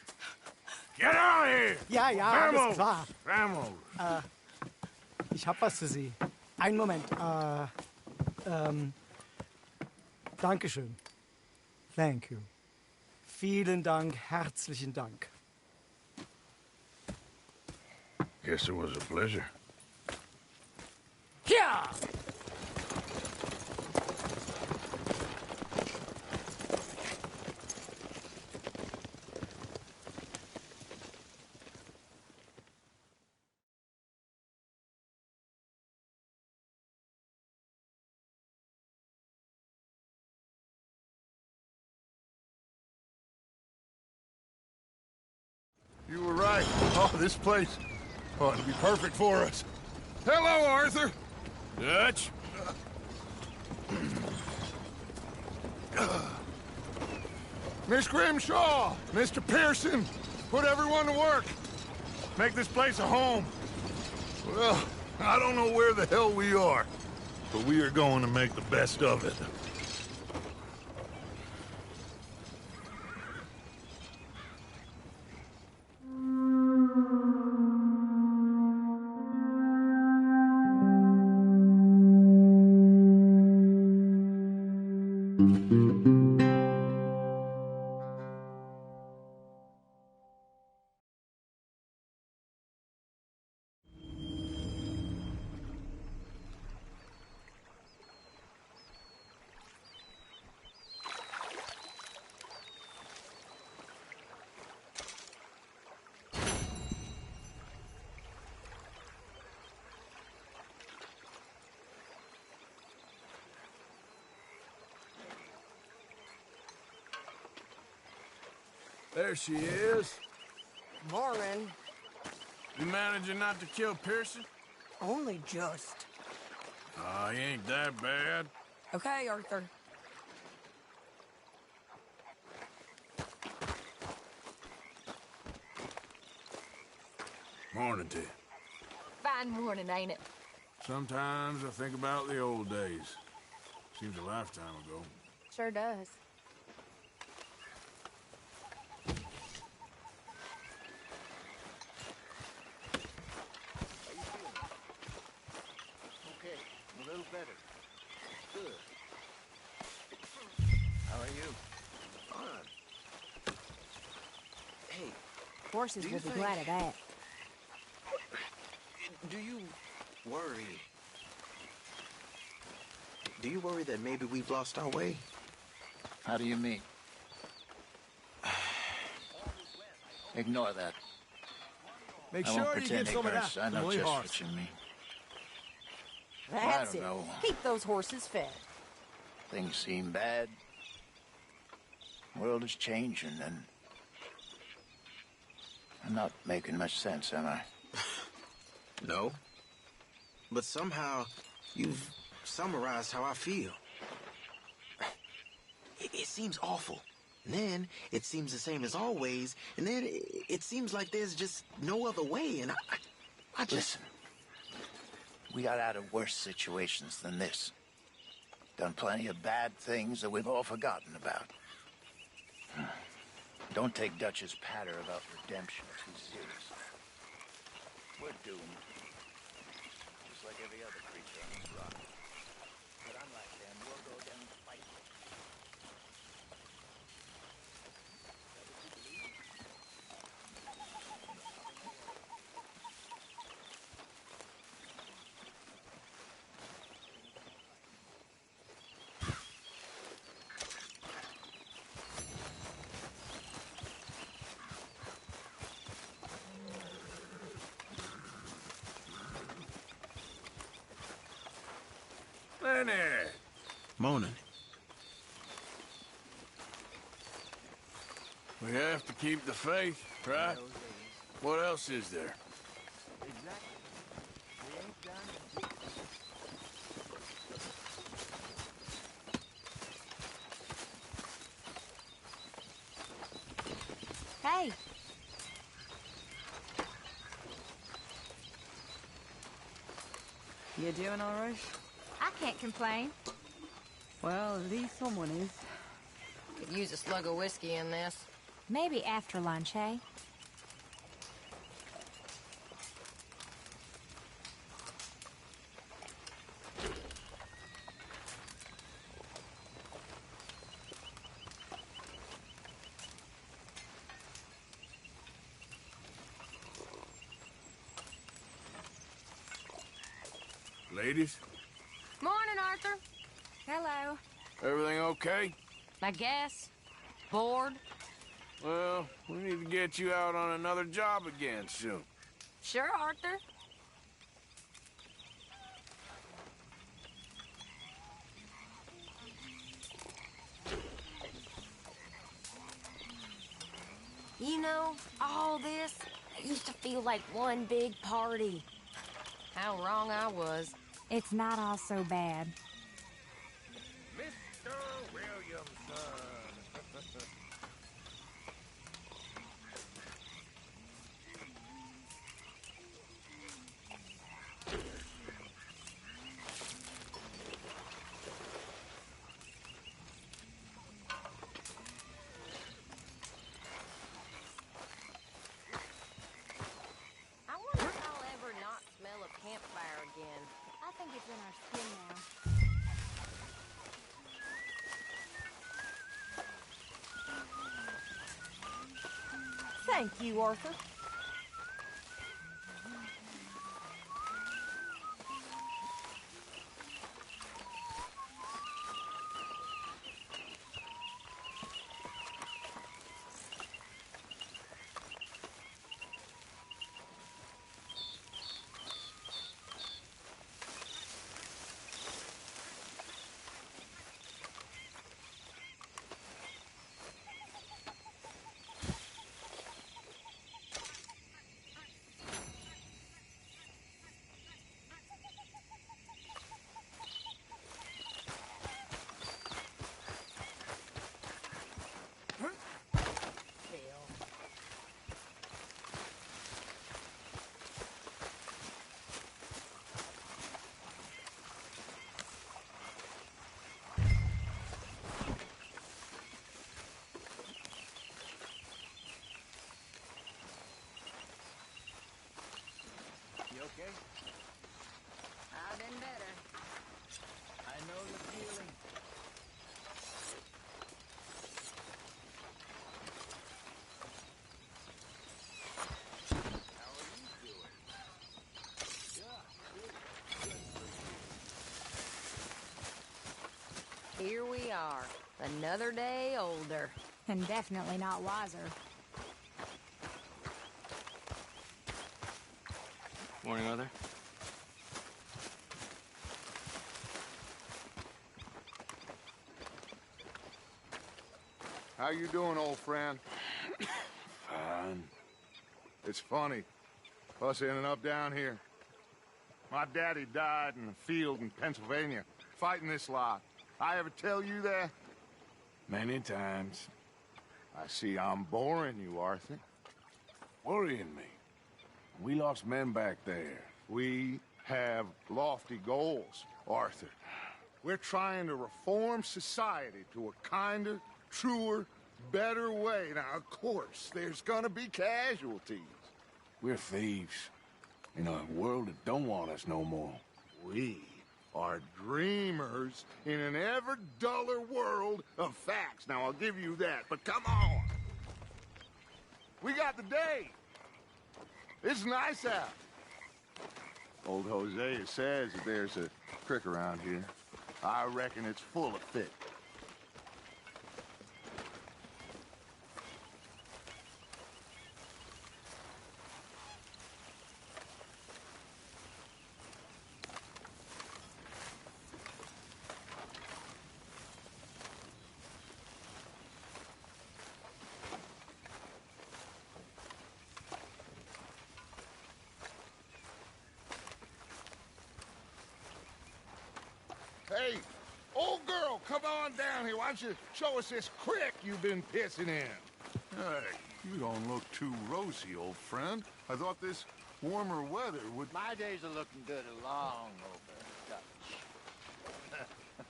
Get out of here! Ja, ja, Vamos! alles klar. Vamos! Ich hab was für Sie. Einen Moment. Dankeschön. Thank you. Vielen Dank, herzlichen Dank. Guess it was a pleasure. Ja! You were right. Oh, this place ought to be perfect for us. Hello, Arthur. Dutch? Miss Grimshaw, Mr. Pearson, put everyone to work. Make this place a home. Well, I don't know where the hell we are, but we are going to make the best of it. There she is. Morning. You managing not to kill Pearson? Only just. He ain't that bad. Okay, Arthur. Morning to you. Fine morning, ain't it? Sometimes I think about the old days. Seems a lifetime ago. Sure does. Okay, a little better. Good. How are you? Fine. Hey, Horses do you will be think- glad of that. do you worry? Do you worry that maybe we've lost our way? How do you mean? Ignore that. Make I won't sure you pretend get some of ignorance. that I know from just horse. what you mean. That's I it. don't know. Keep those horses fed. Things seem bad. World is changing, and I'm not making much sense, am I? No. But somehow, you've summarized how I feel. It seems awful. And then, it seems the same as always. And then, it seems like there's just no other way. And I just... Listen. We got out of worse situations than this. Done plenty of bad things that we've all forgotten about. Don't take Dutch's patter about redemption too seriously. We're doomed. Just like every other creature on this rock. But unlike them, we'll go down fighting. Lenny! Morning. We have to keep the faith, right? What else is there? Exactly. We ain't done. Hey, You doing all right? I can't complain. Well, at least someone is. Could use a slug of whiskey in this. Maybe after lunch, eh? Ladies, Morning, Arthur. Hello. everything okay? I guess. Bored? Well, we need to get you out on another job again soon. Sure, Arthur. You know, all this, it used to feel like one big party. How wrong I was. It's not all so bad. Mr. Williamson. I wonder if I'll ever not smell a campfire again. I think it's in our skin now. Thank you, Arthur. another day older. And definitely not wiser. Morning, Mother. How you doing, old friend? Fine. It's funny, us ending up down here. My daddy died in the field in Pennsylvania, fighting this lot. I ever tell you that? Many times. I see I'm boring you, Arthur. Worrying me. We lost men back there. We have lofty goals, Arthur. We're trying to reform society to a kinder, truer, better way. Now, of course, there's gonna be casualties. We're thieves. In a world that don't want us no more. We are dreamers in an ever duller world of facts. Now, I'll give you that, but come on. We got the day. It's nice out. Old Hosea says that there's a creek around here. I reckon it's full of fish. Hey, old girl, come on down here. Why don't you show us this creek you've been pissing in? Hey, you don't look too rosy, old friend. I thought this warmer weather would... My days are looking good along over Dutch.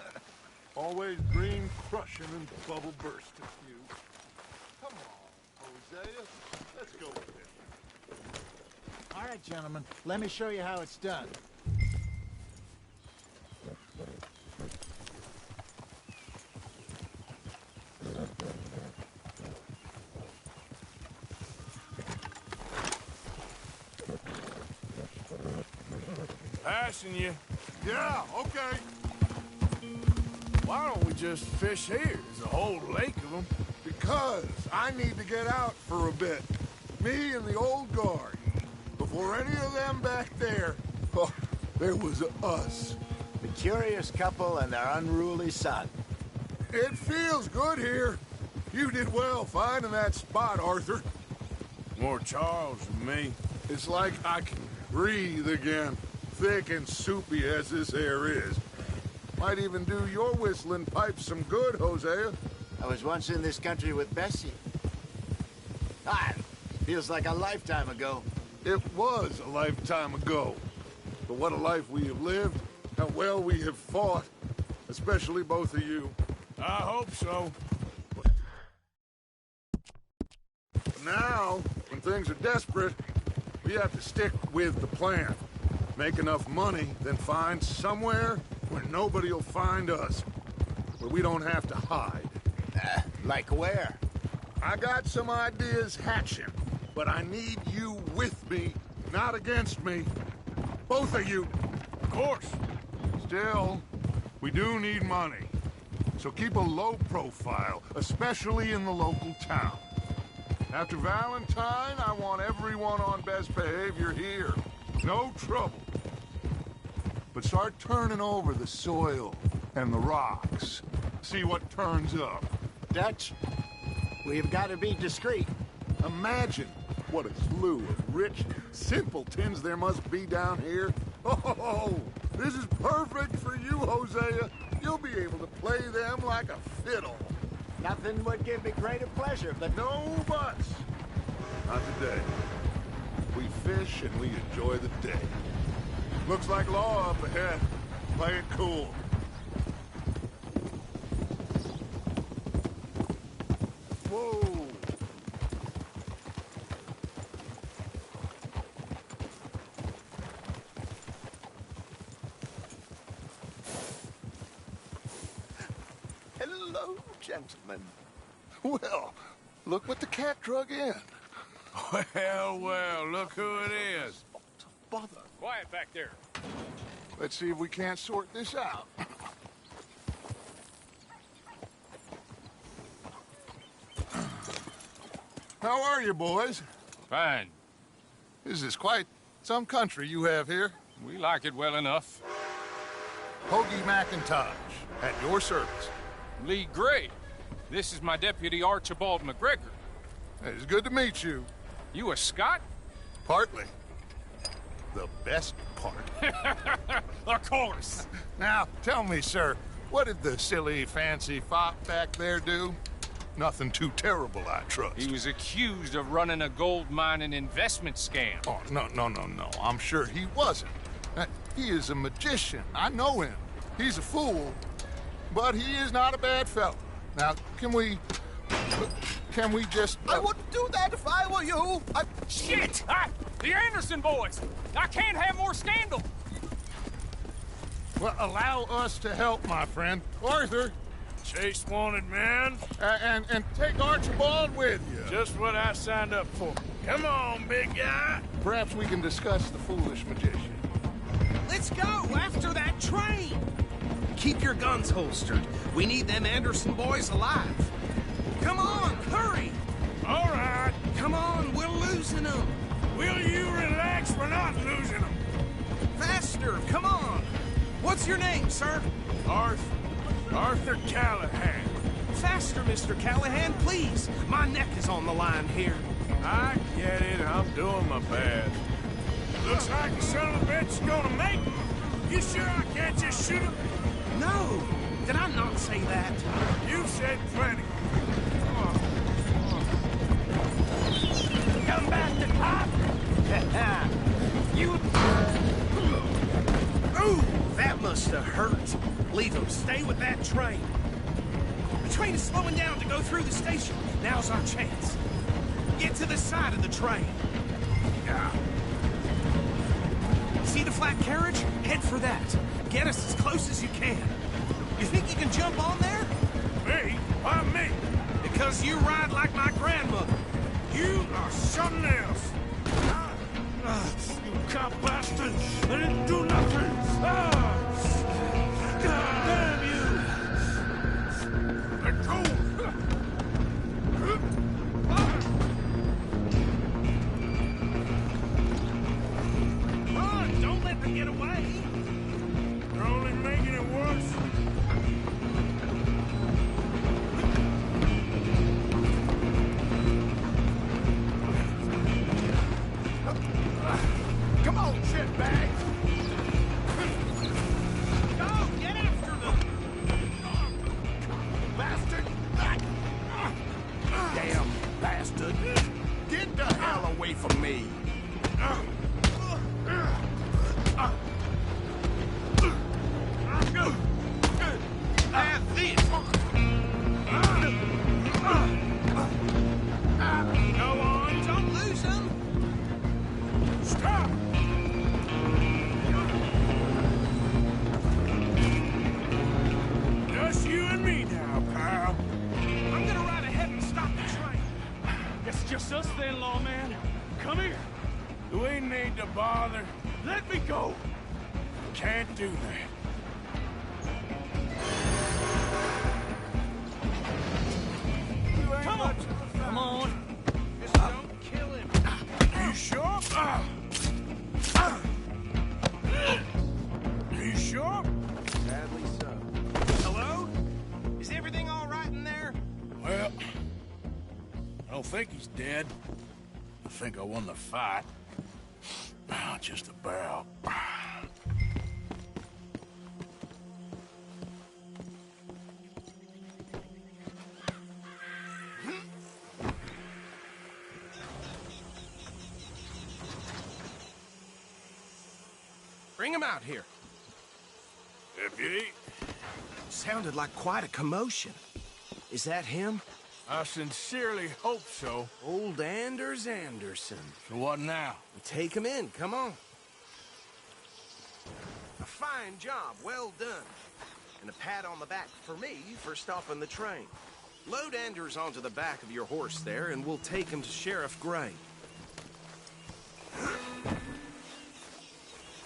Always green crushing and bubble bursting, you. Come on, Hosea. Let's go with it. All right, gentlemen. Let me show you how it's done. Passing you. Yeah, okay. Why don't we just fish here? There's a whole lake of them. Because I need to get out for a bit. Me and the old guard. Before any of them back there, oh, there was us. The curious couple and their unruly son. It feels good here. You did well finding that spot, Arthur. More Charles than me. It's like I can breathe again. Thick and soupy as this air is. Might even do your whistling pipes some good, Hosea. I was once in this country with Bessie. Feels like a lifetime ago. It was a lifetime ago. But what a life we have lived. How well we have fought. Especially both of you. I hope so. But now, when things are desperate, we have to stick with the plan. Make enough money, then find somewhere where nobody will find us. Where we don't have to hide. Like where? I got some ideas hatching, but I need you with me, not against me. Both of you. Of course. Still, we do need money. So keep a low profile, especially in the local town. After Valentine, I want everyone on best behavior here. No trouble. But start turning over the soil and the rocks. See what turns up. Dutch, we've got to be discreet. Imagine what a slew of rich simpletons there must be down here. Oh, this is perfect for you, Hosea. You'll be able to play them like a fiddle. Nothing would give me greater pleasure, but... No buts. Not today. We fish and we enjoy the day. Looks like law up ahead. Play it cool. Whoa. Hello, gentlemen. Well, look what the cat drug in. Well, well, look who it is. Bother. Quiet back there. Let's see if we can't sort this out. How are you, boys? Fine. This is quite some country you have here. We like it well enough. Hoagie McIntosh, at your service. Lee Gray. This is my deputy Archibald McGregor. It's good to meet you. You a Scot? Partly. The best part. Of course. Now, tell me, sir, what did the silly, fancy fop back there do? Nothing too terrible, I trust. He was accused of running a gold mining investment scam. Oh, no. I'm sure he wasn't. He is a magician. I know him. He's a fool, but he is not a bad fellow. Now, can we just... I wouldn't do that if I were you. Shit! The Anderson boys! I can't have more scandal! Well, allow us to help, my friend. Arthur! Chase wanted man. And take Archibald with you. Just what I signed up for. Come on, big guy. Perhaps we can discuss the foolish magician. Let's go after that train. Keep your guns holstered. We need them Anderson boys alive. Come on, hurry. All right. Come on, we're losing them. Will you relax? We're not losing them. Faster, come on. What's your name, sir? Arthur Callahan. Faster, Mr. Callahan, please. My neck is on the line here. I get it. I'm doing my best. Looks like the son of a bitch is gonna make it. You sure I can't just shoot him? No. Did I not say that? You said plenty. Come back to top. You... Ooh, that must have hurt. Leave him. Stay with that train. The train is slowing down to go through the station. Now's our chance. Get to the side of the train. Yeah. See the flat carriage? Head for that. Get us as close as you can. You think you can jump on there? Me? Why me? Because you ride like my grandmother. You are something else. You cop bastard! I didn't do nothing! God damn you! Let go! Run! Don't let them get away! You're only making it worse. Come on, shitbag! Go! Get after them! Bastard! Damn bastard! Get the hell away from me! Have this! Go on, don't lose them! Stop! Just you and me now, pal. I'm gonna ride ahead and stop the train. It's just us then, lawman. Come here. We need to bother. Let me go. Can't do that. Come on! Come on! Just don't kill him. You sure? You sure? Sadly so. Hello? Is everything all right in there? Well, I don't think he's dead. I think I won the fight. Just about. Bring him out here. Deputy? Sounded like quite a commotion. Is that him? I sincerely hope so. Old Anders Anderson. So what now? Take him in, come on. A fine job, well done. And a pat on the back for me for stopping the train. Load Anders onto the back of your horse there, and we'll take him to Sheriff Gray.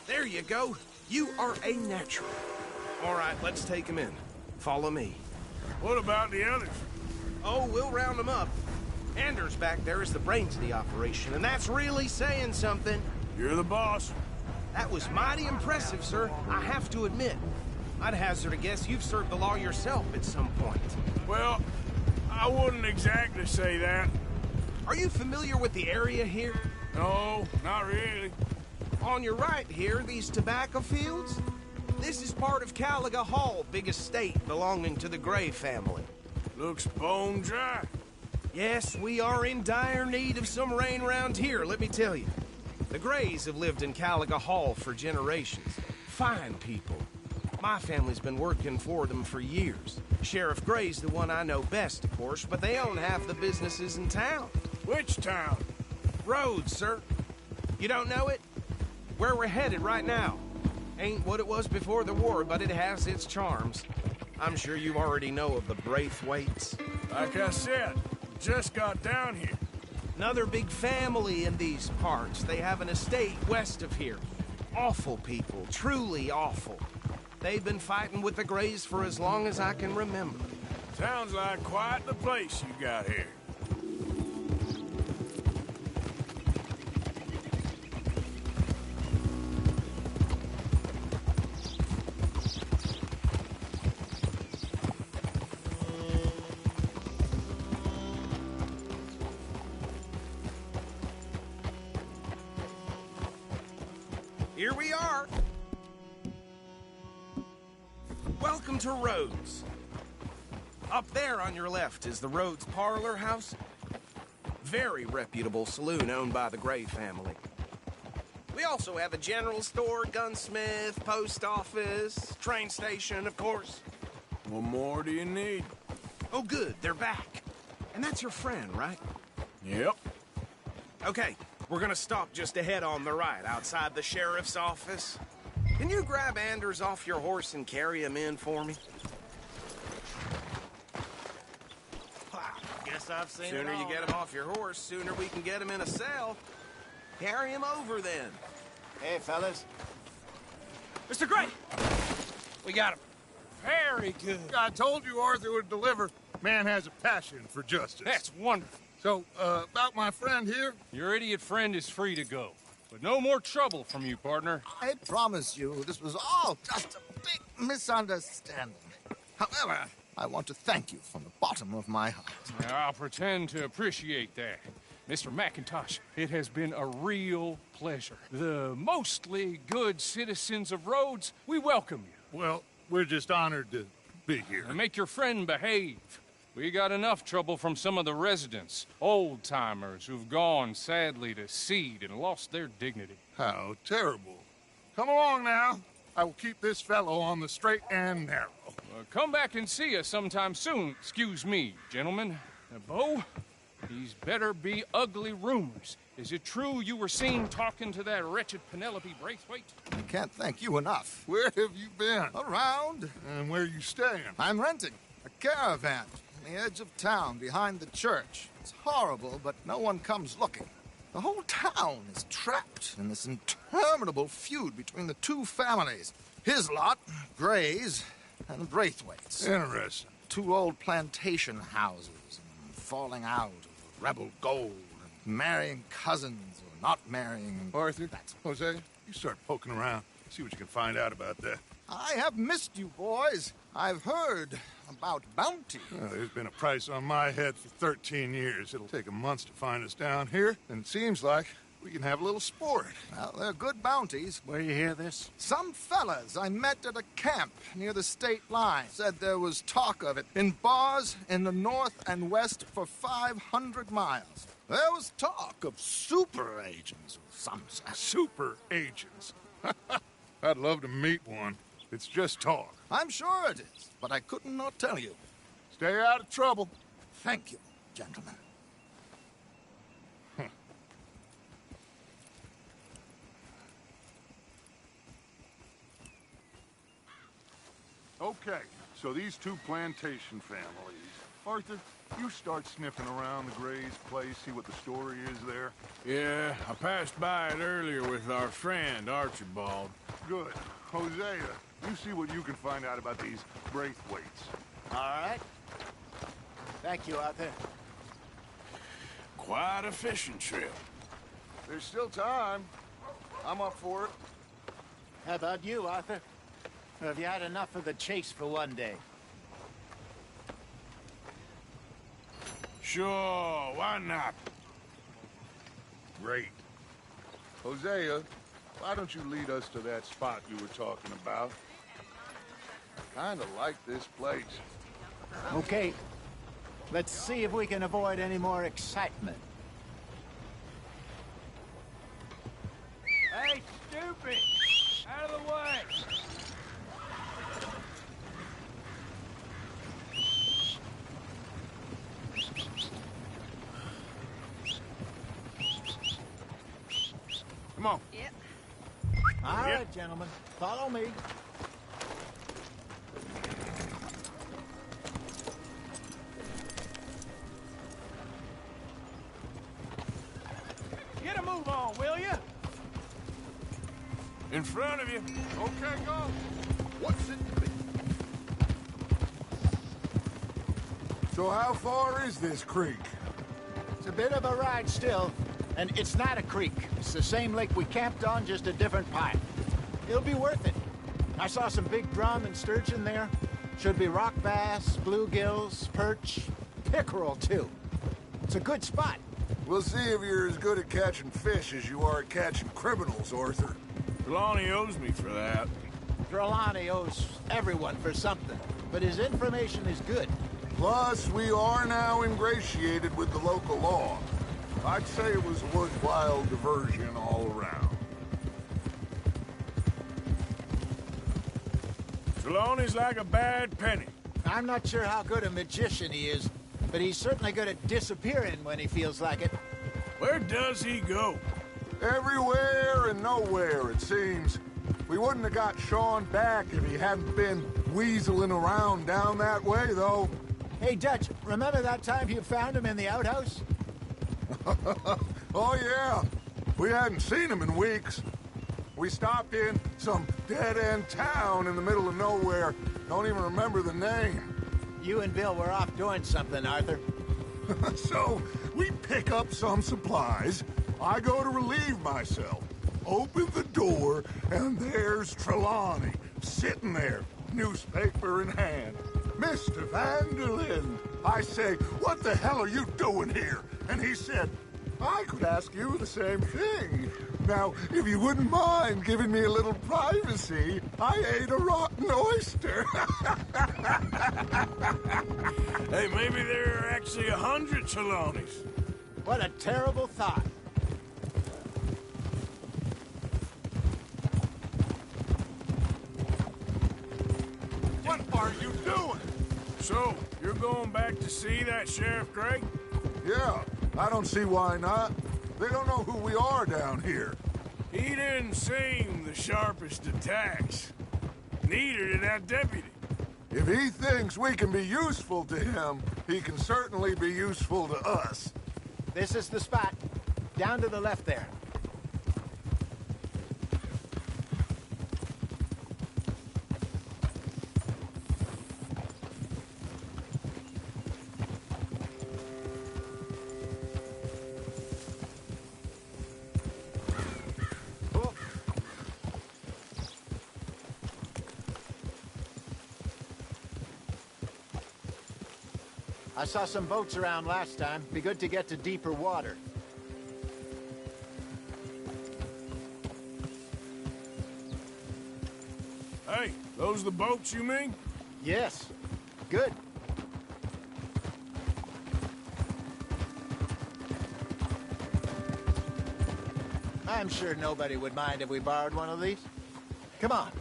There you go. You are a natural. All right, let's take him in. Follow me. What about the others? Oh, we'll round them up. Anders back there is the brains of the operation, and that's really saying something. You're the boss. That was mighty impressive, sir. I have to admit. I'd hazard a guess you've served the law yourself at some point. Well, I wouldn't exactly say that. Are you familiar with the area here? No, not really. On your right here, these tobacco fields? This is part of Caliga Hall, big estate belonging to the Gray family. Looks bone dry. Yes, we are in dire need of some rain around here, let me tell you. The Grays have lived in Caliga Hall for generations. Fine people. My family's been working for them for years. Sheriff Gray's the one I know best, of course, but they own half the businesses in town. Which town? Rhodes, sir. You don't know it? Where we're headed right now. Ain't what it was before the war, but it has its charms. I'm sure you already know of the Braithwaites. Like I said, just got down here. Another big family in these parts. They have an estate west of here. Awful people, truly awful. They've been fighting with the Grays for as long as I can remember. Sounds like quite the place you got here. Here we are. Welcome to Rhodes. Up there on your left is the Rhodes Parlor House. Very reputable saloon owned by the Gray family. We also have a general store, gunsmith, post office, train station, of course. What more do you need? Oh, good, they're back. And that's your friend, right? Yep. Okay, we're gonna stop just ahead on the right, outside the sheriff's office. Can you grab Anders off your horse and carry him in for me? Guess I've seen it Sooner you all. get him off your horse, sooner we can get him in a cell. Carry him over, then. Hey, fellas. Mr. Gray! We got him. Very good. I told you Arthur would deliver. Man has a passion for justice. That's wonderful. So, about my friend here? Your idiot friend is free to go. But no more trouble from you, partner. I promise you, this was all just a big misunderstanding. However, I want to thank you from the bottom of my heart. I'll pretend to appreciate that. Mr. McIntosh, it has been a real pleasure. The mostly good citizens of Rhodes, we welcome you. Well, we're just honored to be here. And make your friend behave. We got enough trouble from some of the residents, old-timers who've gone, sadly, to seed and lost their dignity. How terrible. Come along now. I will keep this fellow on the straight and narrow. Come back and see us sometime soon. Excuse me, gentlemen. Bo, these better be ugly rumors. Is it true you were seen talking to that wretched Penelope Braithwaite? I can't thank you enough. Where have you been? Around. And where are you staying? I'm renting a caravan on the edge of town behind the church. It's horrible, but no one comes looking. The whole town is trapped in this interminable feud between the two families. His lot, Gray's, and Braithwaite's. Interesting. Two old plantation houses, and falling out of rebel gold, and marrying cousins or not marrying. Arthur, Jose, you start poking around. See what you can find out about that. I have missed you, boys. I've heard about bounty. Well, there's been a price on my head for 13 years. It'll take 'em months to find us down here, and it seems like we can have a little sport. Well, they're good bounties. Where you hear this? Some fellas I met at a camp near the state line said there was talk of it in bars in the north and west for 500 miles. There was talk of super agents of some sort. Super agents. I'd love to meet one. It's just talk. I'm sure it is, but I couldn't not tell you. Stay out of trouble. Thank you, gentlemen. Okay, so these two plantation families. Arthur, you start sniffing around the Gray's place, see what the story is there. Yeah, I passed by it earlier with our friend, Archibald. Good. Hosea, you see what you can find out about these Braithwaites. All right. Thank you, Arthur. quite a fishing trip. There's still time. I'm up for it. How about you, Arthur? Or have you had enough of the chase for one day? Sure, why not? Great. Hosea, why don't you lead us to that spot you were talking about? I kinda like this place. Okay. Let's see if we can avoid any more excitement. Hey, stupid! Out of the way! Come on. Yep. All right, gentlemen. Follow me. Get a move on, will you? In front of you. Okay, go. What's it? So how far is this creek? It's a bit of a ride still, and it's not a creek. It's the same lake we camped on, just a different pipe. It'll be worth it. I saw some big drum and sturgeon there. Should be rock bass, bluegills, perch, pickerel, too. It's a good spot. We'll see if you're as good at catching fish as you are at catching criminals, Arthur. Trelawney owes me for that. Trelawney owes everyone for something, but his information is good. Plus, we are now ingratiated with the local law. I'd say it was a worthwhile diversion all around. Trelawney's like a bad penny. I'm not sure how good a magician he is, but he's certainly good at disappearing when he feels like it. Where does he go? Everywhere and nowhere, it seems. We wouldn't have got Sean back if he hadn't been weaseling around down that way, though. Hey, Dutch, remember that time you found him in the outhouse? Oh, yeah. We hadn't seen him in weeks. We stopped in some dead-end town in the middle of nowhere. Don't even remember the name. You and Bill were off doing something, Arthur. So, we pick up some supplies. I go to relieve myself. Open the door, and there's Trelawney, sitting there, newspaper in hand. Mr. Vanderlyn. I say, what the hell are you doing here? And he said, I could ask you the same thing. Now, if you wouldn't mind giving me a little privacy, I ate a rotten oyster. Hey, maybe there are actually 100 Trelawneys. What a terrible thought. What are you doing? So, you're going back to see that Sheriff Gray? Yeah, I don't see why not. They don't know who we are down here. He didn't seem the sharpest attacks. Neither did that deputy. If he thinks we can be useful to him, he can certainly be useful to us. This is the spot. Down to the left there. I saw some boats around last time. Be good to get to deeper water. Hey, those the boats you mean? Yes. Good. I'm sure nobody would mind if we borrowed one of these. Come on.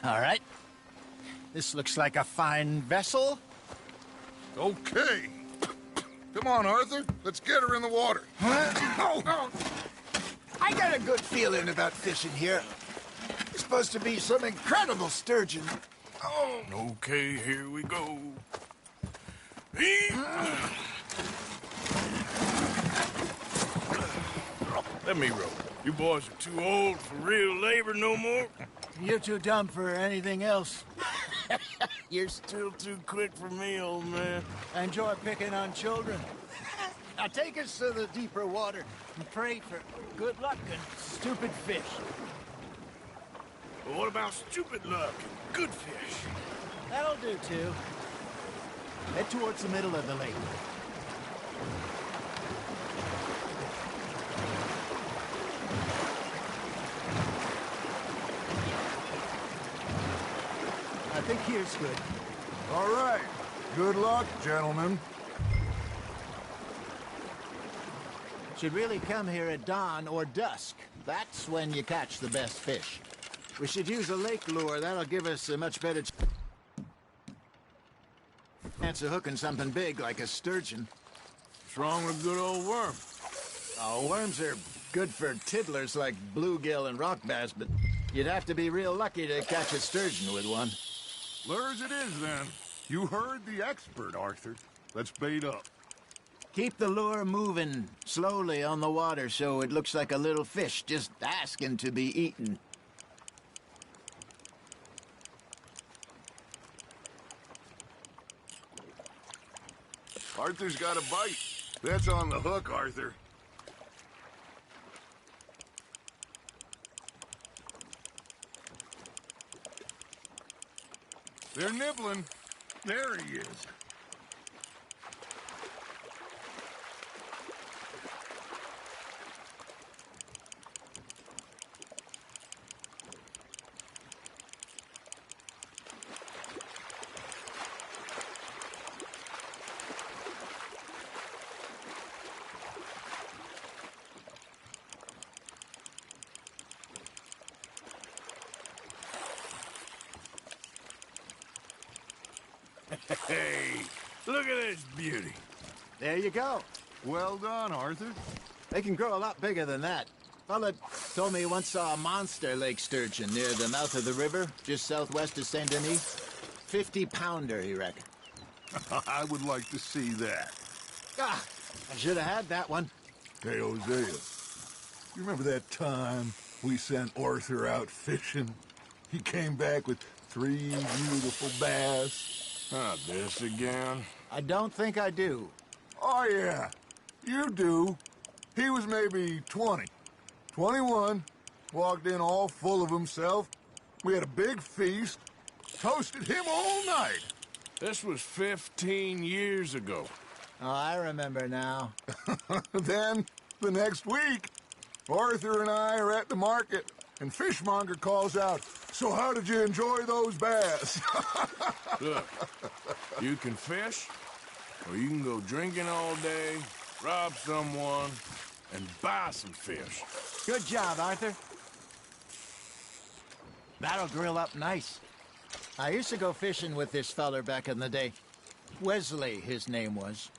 All right. This looks like a fine vessel. Okay. Come on, Arthur. Let's get her in the water. Oh. I got a good feeling about fishing here. It's supposed to be some incredible sturgeon. Oh. Okay, here we go. Let me row. You boys are too old for real labor no more. You're too dumb for anything else. You're still too quick for me, old man. I enjoy picking on children. Now take us to the deeper water and pray for good luck and stupid fish. But what about stupid luck and good fish? That'll do, too. Head towards the middle of the lake. I think here's good. All right. Good luck, gentlemen. Should really come here at dawn or dusk. That's when you catch the best fish. We should use a lake lure. That'll give us a much better chance of hooking something big like a sturgeon. What's wrong with a good old worm? Oh, worms are good for tiddlers like bluegill and rock bass, but you'd have to be real lucky to catch a sturgeon with one. Lures it is, then. You heard the expert, Arthur. Let's bait up. Keep the lure moving slowly on the water so it looks like a little fish just asking to be eaten. Arthur's got a bite. That's on the hook, Arthur. They're nibbling. There he is. Hey, look at this beauty. There you go. Well done, Arthur. They can grow a lot bigger than that. Fella told me he once saw a monster lake sturgeon near the mouth of the river, just southwest of Saint Denis. 50-pounder, he reckoned. I would like to see that. Ah, I should have had that one. Hey, Hosea, you remember that time we sent Arthur out fishing? He came back with 3 beautiful bass. Not this again. I don't think I do. Oh, yeah. You do. He was maybe 20. 21. Walked in all full of himself. We had a big feast. Toasted him all night. This was 15 years ago. Oh, I remember now. Then, the next week, Arthur and I are at the market, and Fishmonger calls out, "So how did you enjoy those bass?" Look, you can fish, or you can go drinking all day, rob someone, and buy some fish. Good job, Arthur. That'll grill up nice. I used to go fishing with this feller back in the day. Wesley, his name was.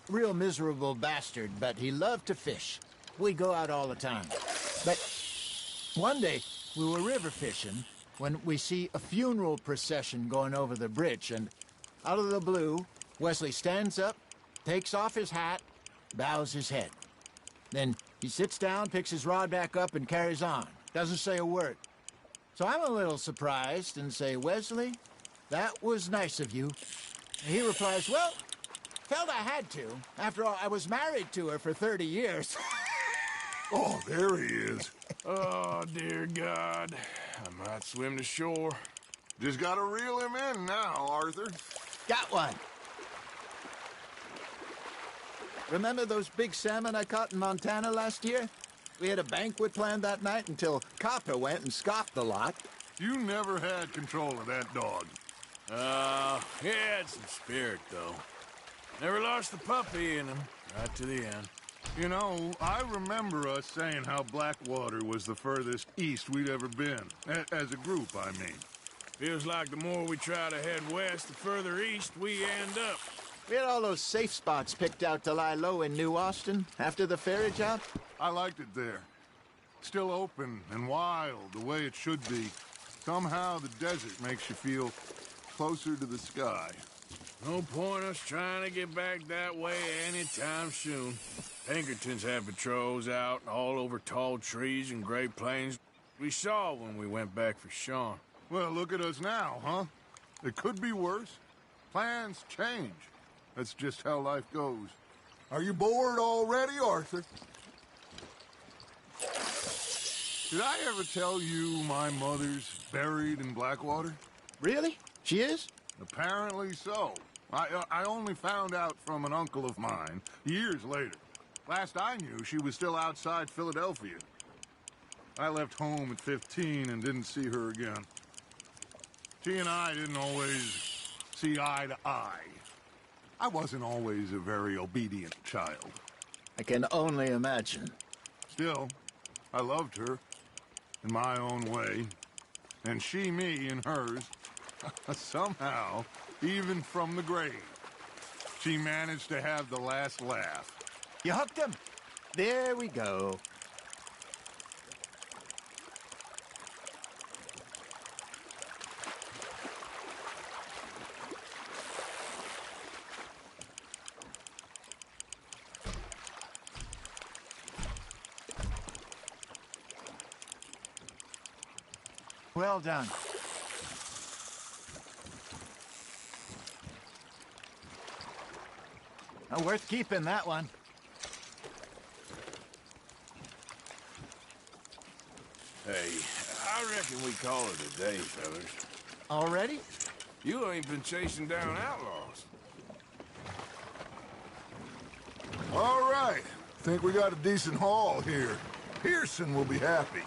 Real miserable bastard, but he loved to fish. We'd go out all the time. But one day, we were river fishing when we see a funeral procession going over the bridge, and out of the blue, Wesley stands up, takes off his hat, bows his head. Then he sits down, picks his rod back up, and carries on. Doesn't say a word. So I'm a little surprised and say, "Wesley, that was nice of you." And he replies, "Well, felt I had to. After all, I was married to her for 30 years. Oh, there he is. Oh, dear God. I might swim to shore. Just gotta reel him in now, Arthur. Got one. Remember those big salmon I caught in Montana last year? We had a banquet planned that night until Copper went and scoffed the lot. You never had control of that dog. He had some spirit, though. Never lost the puppy in him, right to the end. You know, I remember us saying how Blackwater was the furthest east we'd ever been. As a group, I mean. Feels like the more we try to head west, the further east we end up. We had all those safe spots picked out to lie low in New Austin after the ferry job. I liked it there. Still open and wild, the way it should be. Somehow the desert makes you feel closer to the sky. No point us trying to get back that way anytime soon. Pinkertons have patrols out all over tall trees and Great Plains. We saw when we went back for Sean. Well, look at us now, huh? It could be worse. Plans change. That's just how life goes. Are you bored already, Arthur? Did I ever tell you my mother's buried in Blackwater? Really? She is? Apparently so. I only found out from an uncle of mine years later. Last I knew, she was still outside Philadelphia. I left home at 15 and didn't see her again. She and I didn't always see eye to eye. I wasn't always a very obedient child. I can only imagine. Still, I loved her in my own way, and she me in hers. Somehow, even from the grave, she managed to have the last laugh. You hooked him. There we go. Well done. Worth keeping, that one. Hey, I reckon we call it a day, fellas. Already? You ain't been chasing down outlaws. All right. Think we got a decent haul here. Pearson will be happy.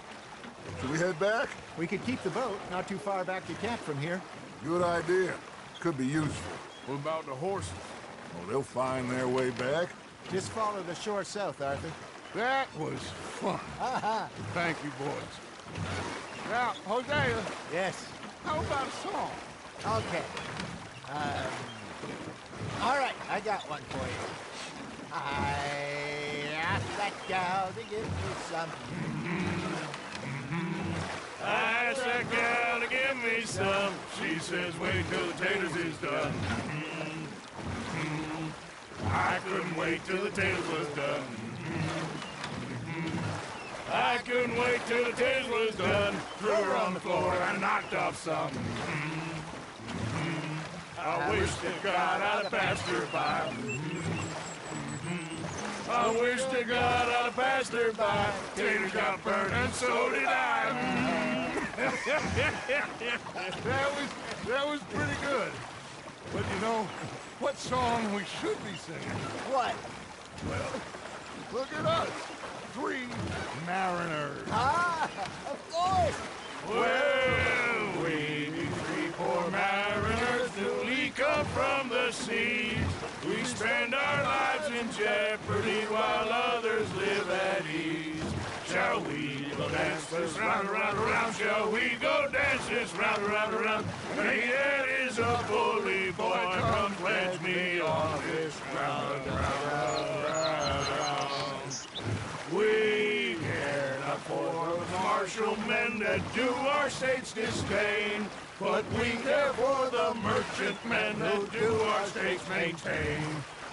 Should we head back? We could keep the boat not too far back to camp from here. Good idea. Could be useful. What about the horses? Oh, they'll find their way back. Just follow the shore south, Arthur. That was fun. Thank you, boys. Now, Hosea. Yes? How about a song? Okay. All right, I got one for you. I asked that gal to give me some. I asked that gal to give me some. She says, wait till the taters is done. I couldn't wait till the taters was done. I couldn't wait till the taters was done. Threw her on the floor and knocked off some. I wish to God I'd have passed her by. I wish to God I'd have passed her by. Taters got burned and so did I. That was pretty good. But you know, what song we should be singing? What? Well, look at us. 3 mariners. Ah, of course. Well, we 3 poor mariners newly come from the seas. We spend our lives in jeopardy while others live at ease. Shall we go dance this round, around, around? Shall we go dance this round, around, around? Hey, that is a bully boy. Come pledge me on this round, round, round, round. We care not for the martial men that do our state's disdain, but we care for the merchant men that do our state's maintain.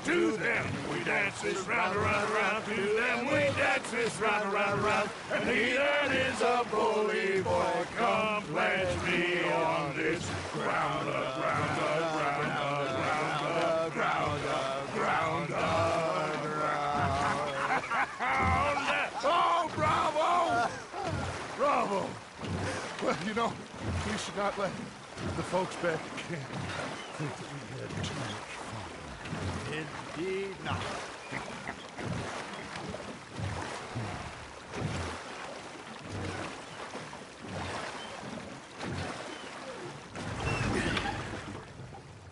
To them we dance this round, around, around. To them we dance this round, around, around. And he that is a bully boy, come pledge me on this ground, ground, ground, ground, ground, ground, ground. Oh, bravo! Bravo! Well, you know, we should not let the folks back at camp think that we had too much fun. Indeed not.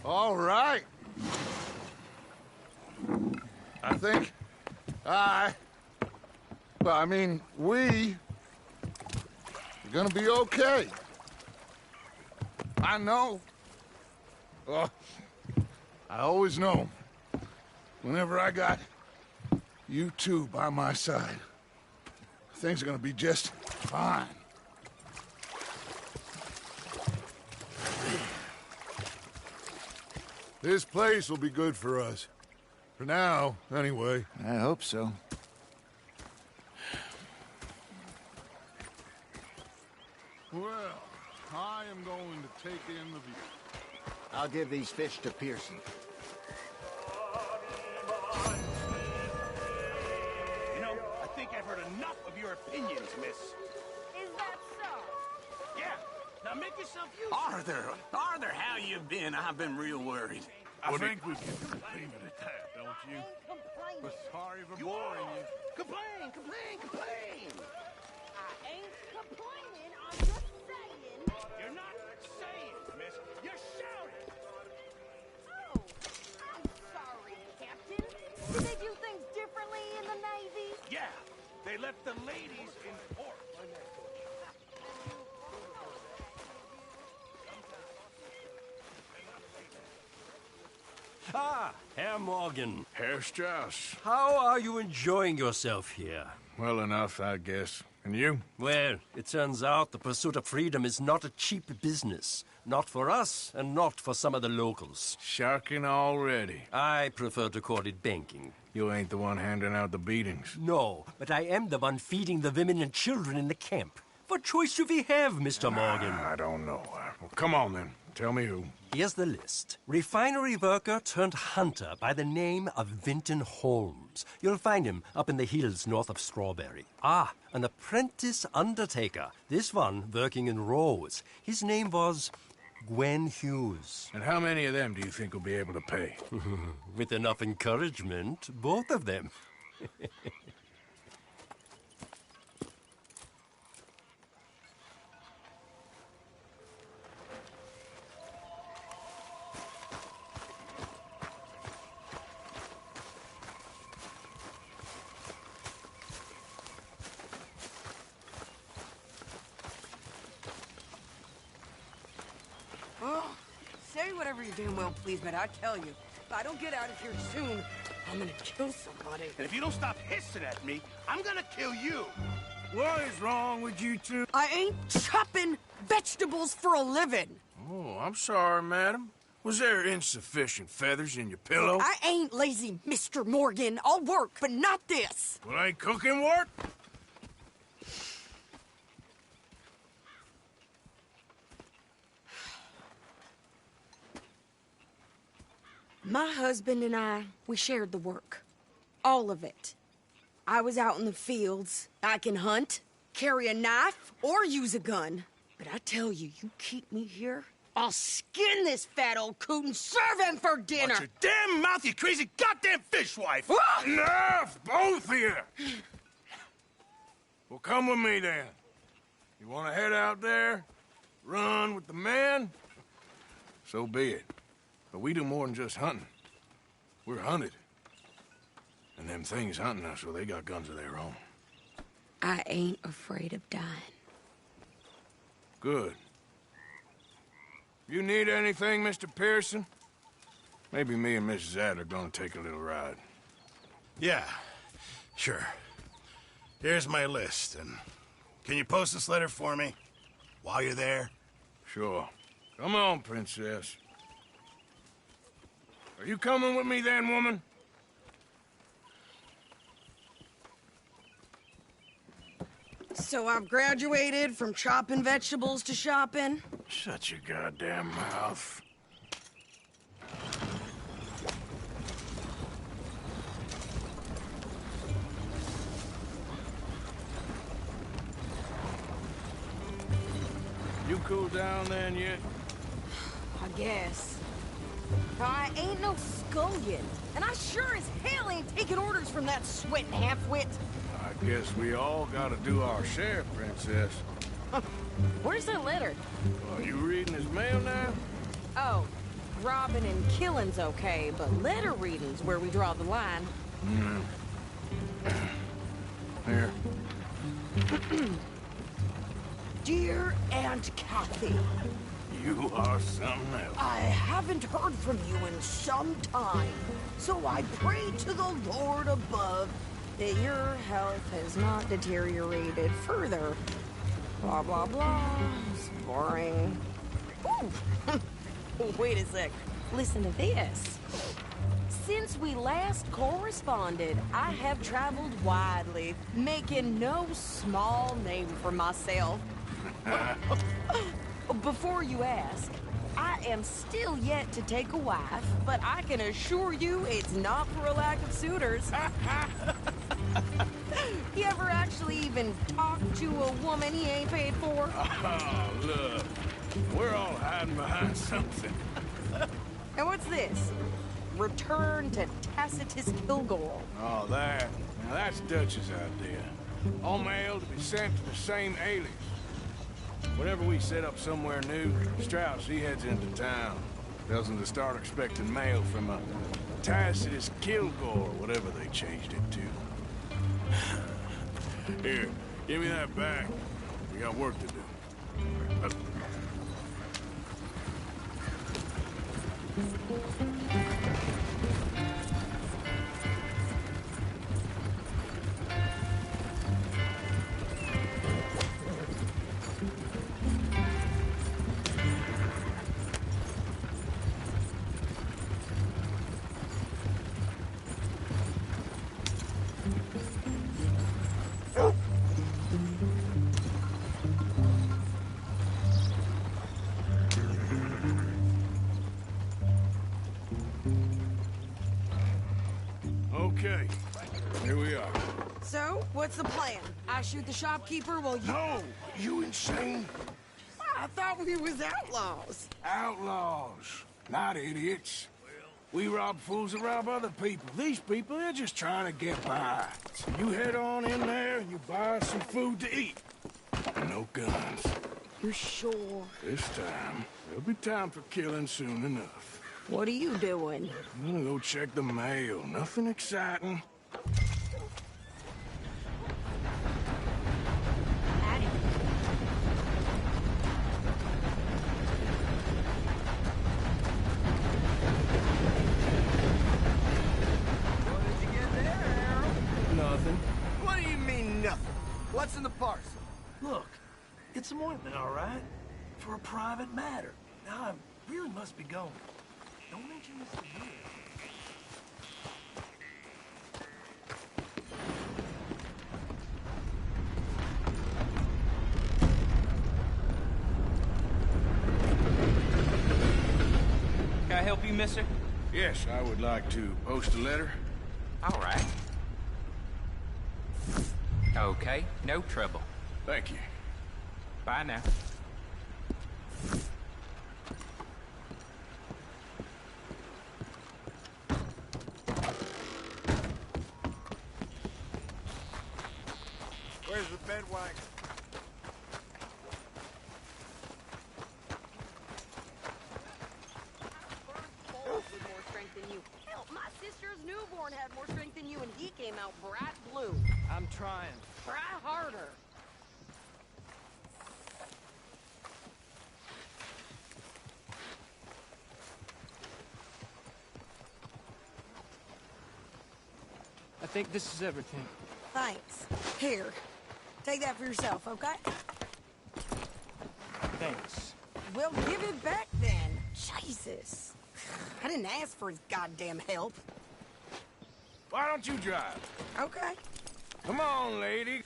All right. I think we're gonna be okay. I know. Oh, I always know. Whenever I got you two by my side, things are gonna be just fine. This place will be good for us. For now, anyway. I hope so. Well, I am going to take in the view. I'll give these fish to Pearson. You know, I think I've heard enough of your opinions, miss. Is that so? Yeah. Now make yourself useful. Arthur, how you been? I've been real worried. I think we can leave it at that, don't you? We're sorry for boring you. Complain, complain, complain. I ain't complaining, I'm just saying. You're not saying, miss. You're shouting. Oh, I'm sorry, Captain. Did they do things differently in the Navy? Yeah, they left the ladies in port. Ah, Herr Morgan. Herr Strauss. How are you enjoying yourself here? Well enough, I guess. And you? Well, it turns out the pursuit of freedom is not a cheap business. Not for us, and not for some of the locals. Sharking already. I prefer to call it banking. You ain't the one handing out the beatings. No, but I am the one feeding the women and children in the camp. What choice do we have, Mr. Morgan? I don't know. Well, come on, then. Tell me who. Here's the list. Refinery worker turned hunter by the name of Vinton Holmes. You'll find him up in the hills north of Strawberry. Ah, an apprentice undertaker. This one working in Rose. His name was Gwen Hughes. And how many of them do you think will be able to pay? With enough encouragement, both of them. Oh, say whatever you damn well please, but I tell you, if I don't get out of here soon, I'm gonna kill somebody. And if you don't stop hissing at me, I'm gonna kill you. What is wrong with you two? I ain't chopping vegetables for a living. Oh, I'm sorry, madam. Was there insufficient feathers in your pillow? I ain't lazy, Mr. Morgan. I'll work, but not this. Well, ain't cooking work? My husband and I, we shared the work. All of it. I was out in the fields. I can hunt, carry a knife, or use a gun. But I tell you, you keep me here, I'll skin this fat old coot and serve him for dinner. Watch your damn mouth, you crazy goddamn fishwife! Enough, both of you! Well, come with me, then. You want to head out there, run with the men? So be it. But we do more than just hunting. We're hunted. And them things hunting us, so they got guns of their own. I ain't afraid of dying. Good. You need anything, Mr. Pearson? Maybe me and Mrs. Zadd are gonna take a little ride. Yeah, sure. Here's my list, and can you post this letter for me while you're there? Sure. Come on, Princess. Are you coming with me then, woman? So I've graduated from chopping vegetables to shopping? Shut your goddamn mouth. You cool down then yet? I guess. I ain't no scullion, and I sure as hell ain't taking orders from that sweating half-wit. I guess we all gotta do our share, Princess. Where's that letter? Are you reading his mail now? Oh, robbing and killing's okay, but letter reading's where we draw the line. Here. Dear Aunt Kathy, You are something else. I haven't heard from you in some time, so I pray to the Lord above that your health has not deteriorated further. Blah, blah, blah. It's boring. Ooh. Wait a sec. Listen to this. Since we last corresponded, I have traveled widely, making no small name for myself. Before you ask, I am still yet to take a wife, but I can assure you it's not for a lack of suitors. You ever actually even talk to a woman he ain't paid for? Oh, look. We're all hiding behind something. And what's this? Return to Tacitus Kilgore. Oh, that. Now, that's Dutch's idea. All mail to be sent to the same alias. Whenever we set up somewhere new, Strauss, he heads into town. Tells them to start expecting mail from a Tacitus Kilgore, whatever they changed it to. Here, give me that back. We got work to do. Okay, here we are. So, what's the plan? I shoot the shopkeeper while you... No! You insane? I thought we was outlaws. Outlaws, not idiots. We rob fools that rob other people. These people, they're just trying to get by. So you head on in there and you buy us some food to eat. And no guns. You sure? This time, there'll be time for killing soon enough. What are you doing? I'm gonna go check the mail. Nothing exciting. Nothing. What do you mean, nothing? What's in the parcel? Look, it's some ointment, all right? For a private matter. Now, I really must be going. Don't mention this to me. Can I help you, mister? Yes, I would like to post a letter. All right. Okay, no trouble. Thank you. Bye now. Where's the bed wagon? With more strength than you. Hell, my sister's newborn had more strength than you, and he came out bright blue. I'm trying. Try harder. I think this is everything. Thanks. Here, take that for yourself, okay? Thanks. Well, give it back then. Jesus. I didn't ask for his goddamn help. Why don't you drive? Okay. Come on, lady.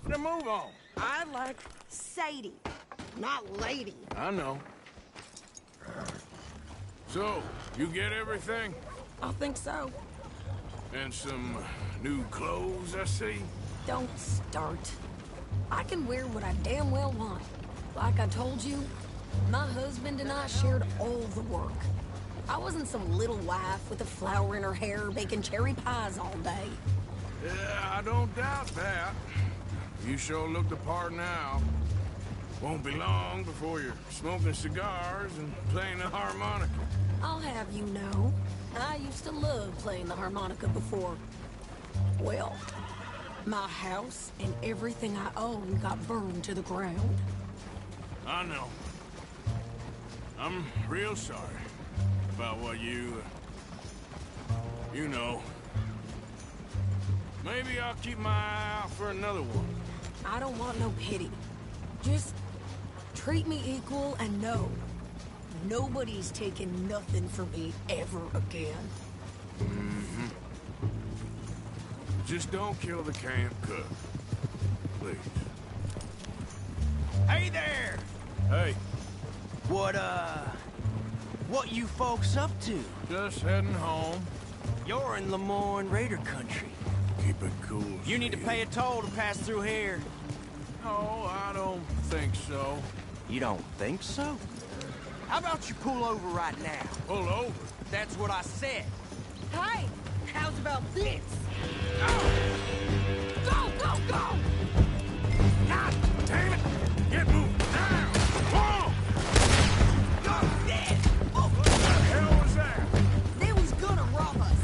Now move on. I like Sadie, not lady. I know. So, you get everything? I think so. And some new clothes, I see? Don't start. I can wear what I damn well want. Like I told you, my husband and I shared all the work. I wasn't some little wife with a flower in her hair baking cherry pies all day. Yeah, I don't doubt that. You sure look the part now. Won't be long before you're smoking cigars and playing the harmonica. I'll have you know, I used to love playing the harmonica before. Well, my house and everything I own got burned to the ground. I know. I'm real sorry about what you know. Maybe I'll keep my eye out for another one. I don't want no pity. Just treat me equal and know Nobody's taking nothing from me ever again. Mm-hmm. Just don't kill the camp cook. Please. Hey there! Hey. What you folks up to? Just heading home. You're in Lemoyne Raider country. Keep it cool. You need to pay a toll to pass through here. No, I don't think so. You don't think so? How about you pull over right now? Pull over? That's what I said. Hey, how's about this? Go, go, go! God damn it! Get moving now! Whoa! You're dead! What the hell was that? They was gonna rob us.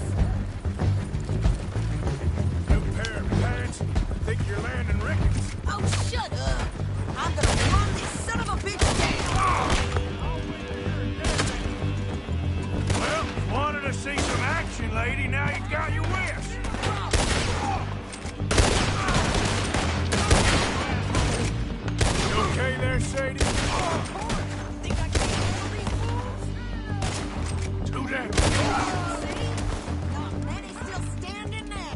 New pair of pants? Think you're landing Ricketts? Oh, shut up! I'm gonna run this son of a bitch down! Well, wanted to see some action, lady. Now you got your wish. You okay there, Sadie? Think I can handle these fools? Too damn close. See? Oh, man, he's still standing there.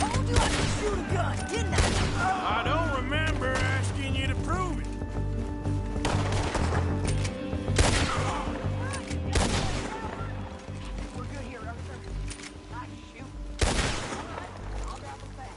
Told you I could shoot a gun, didn't I? I don't remember asking you to prove it. We're good here, Arthur. I shoot. I'll grab him back.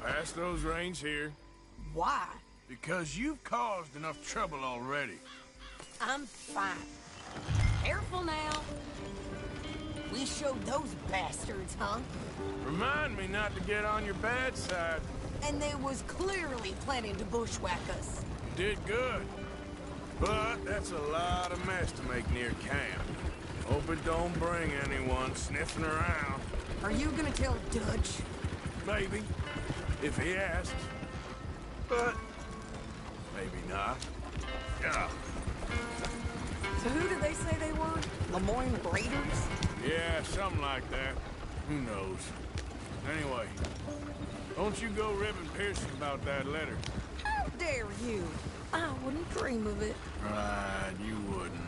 Pass those reins here. Why? Because you've caused enough trouble already. I'm fine. Careful now. We showed those bastards, huh? Remind me not to get on your bad side. And they was clearly planning to bushwhack us. You did good. But that's a lot of mess to make near camp. Hope it don't bring anyone sniffing around. Are you gonna tell Dutch? Maybe. If he asks. But maybe not. Yeah. So who did they say they were? Lemoyne Raiders? Yeah, something like that. Who knows? Anyway, don't you go ribbing Pearson about that letter. How dare you? I wouldn't dream of it. Right, you wouldn't.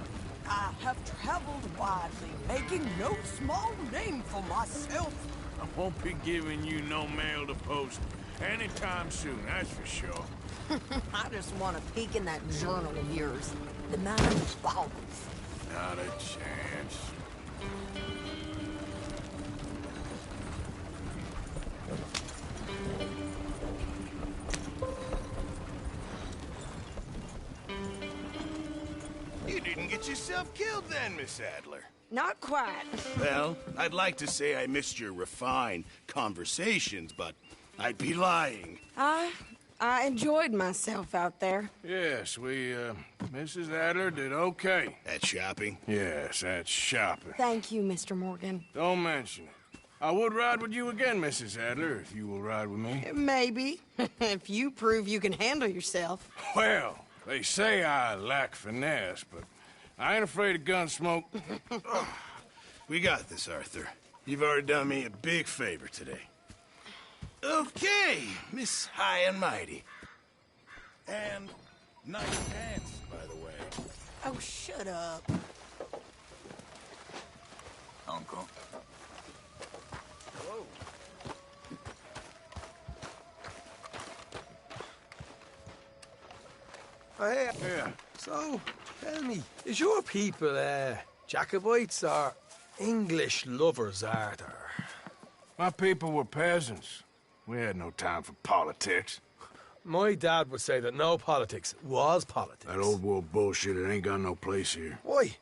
I have traveled widely, making no small name for myself. I won't be giving you no mail to post anytime soon, that's for sure. I just want to peek in that journal of yours. The man's balls. Not a chance. You didn't get yourself killed then, Miss Adler. Not quite. Well, I'd like to say I missed your refined conversations, but I'd be lying. I enjoyed myself out there. Yes, Mrs. Adler did okay. At shopping? Yes, at shopping. Thank you, Mr. Morgan. Don't mention it. I would ride with you again, Mrs. Adler, if you will ride with me. Maybe. If you prove you can handle yourself. Well, they say I lack finesse, but I ain't afraid of gun smoke. We got this, Arthur. You've already done me a big favor today. Okay, Miss High and Mighty. And nice pants, by the way. Oh, shut up. Uncle. Whoa. Oh, hey. Yeah. So, tell me, is your people, Jacobites or English lovers, Arthur? My people were peasants. We had no time for politics. My dad would say that no politics was politics. That old world bullshit, it ain't got no place here. Why?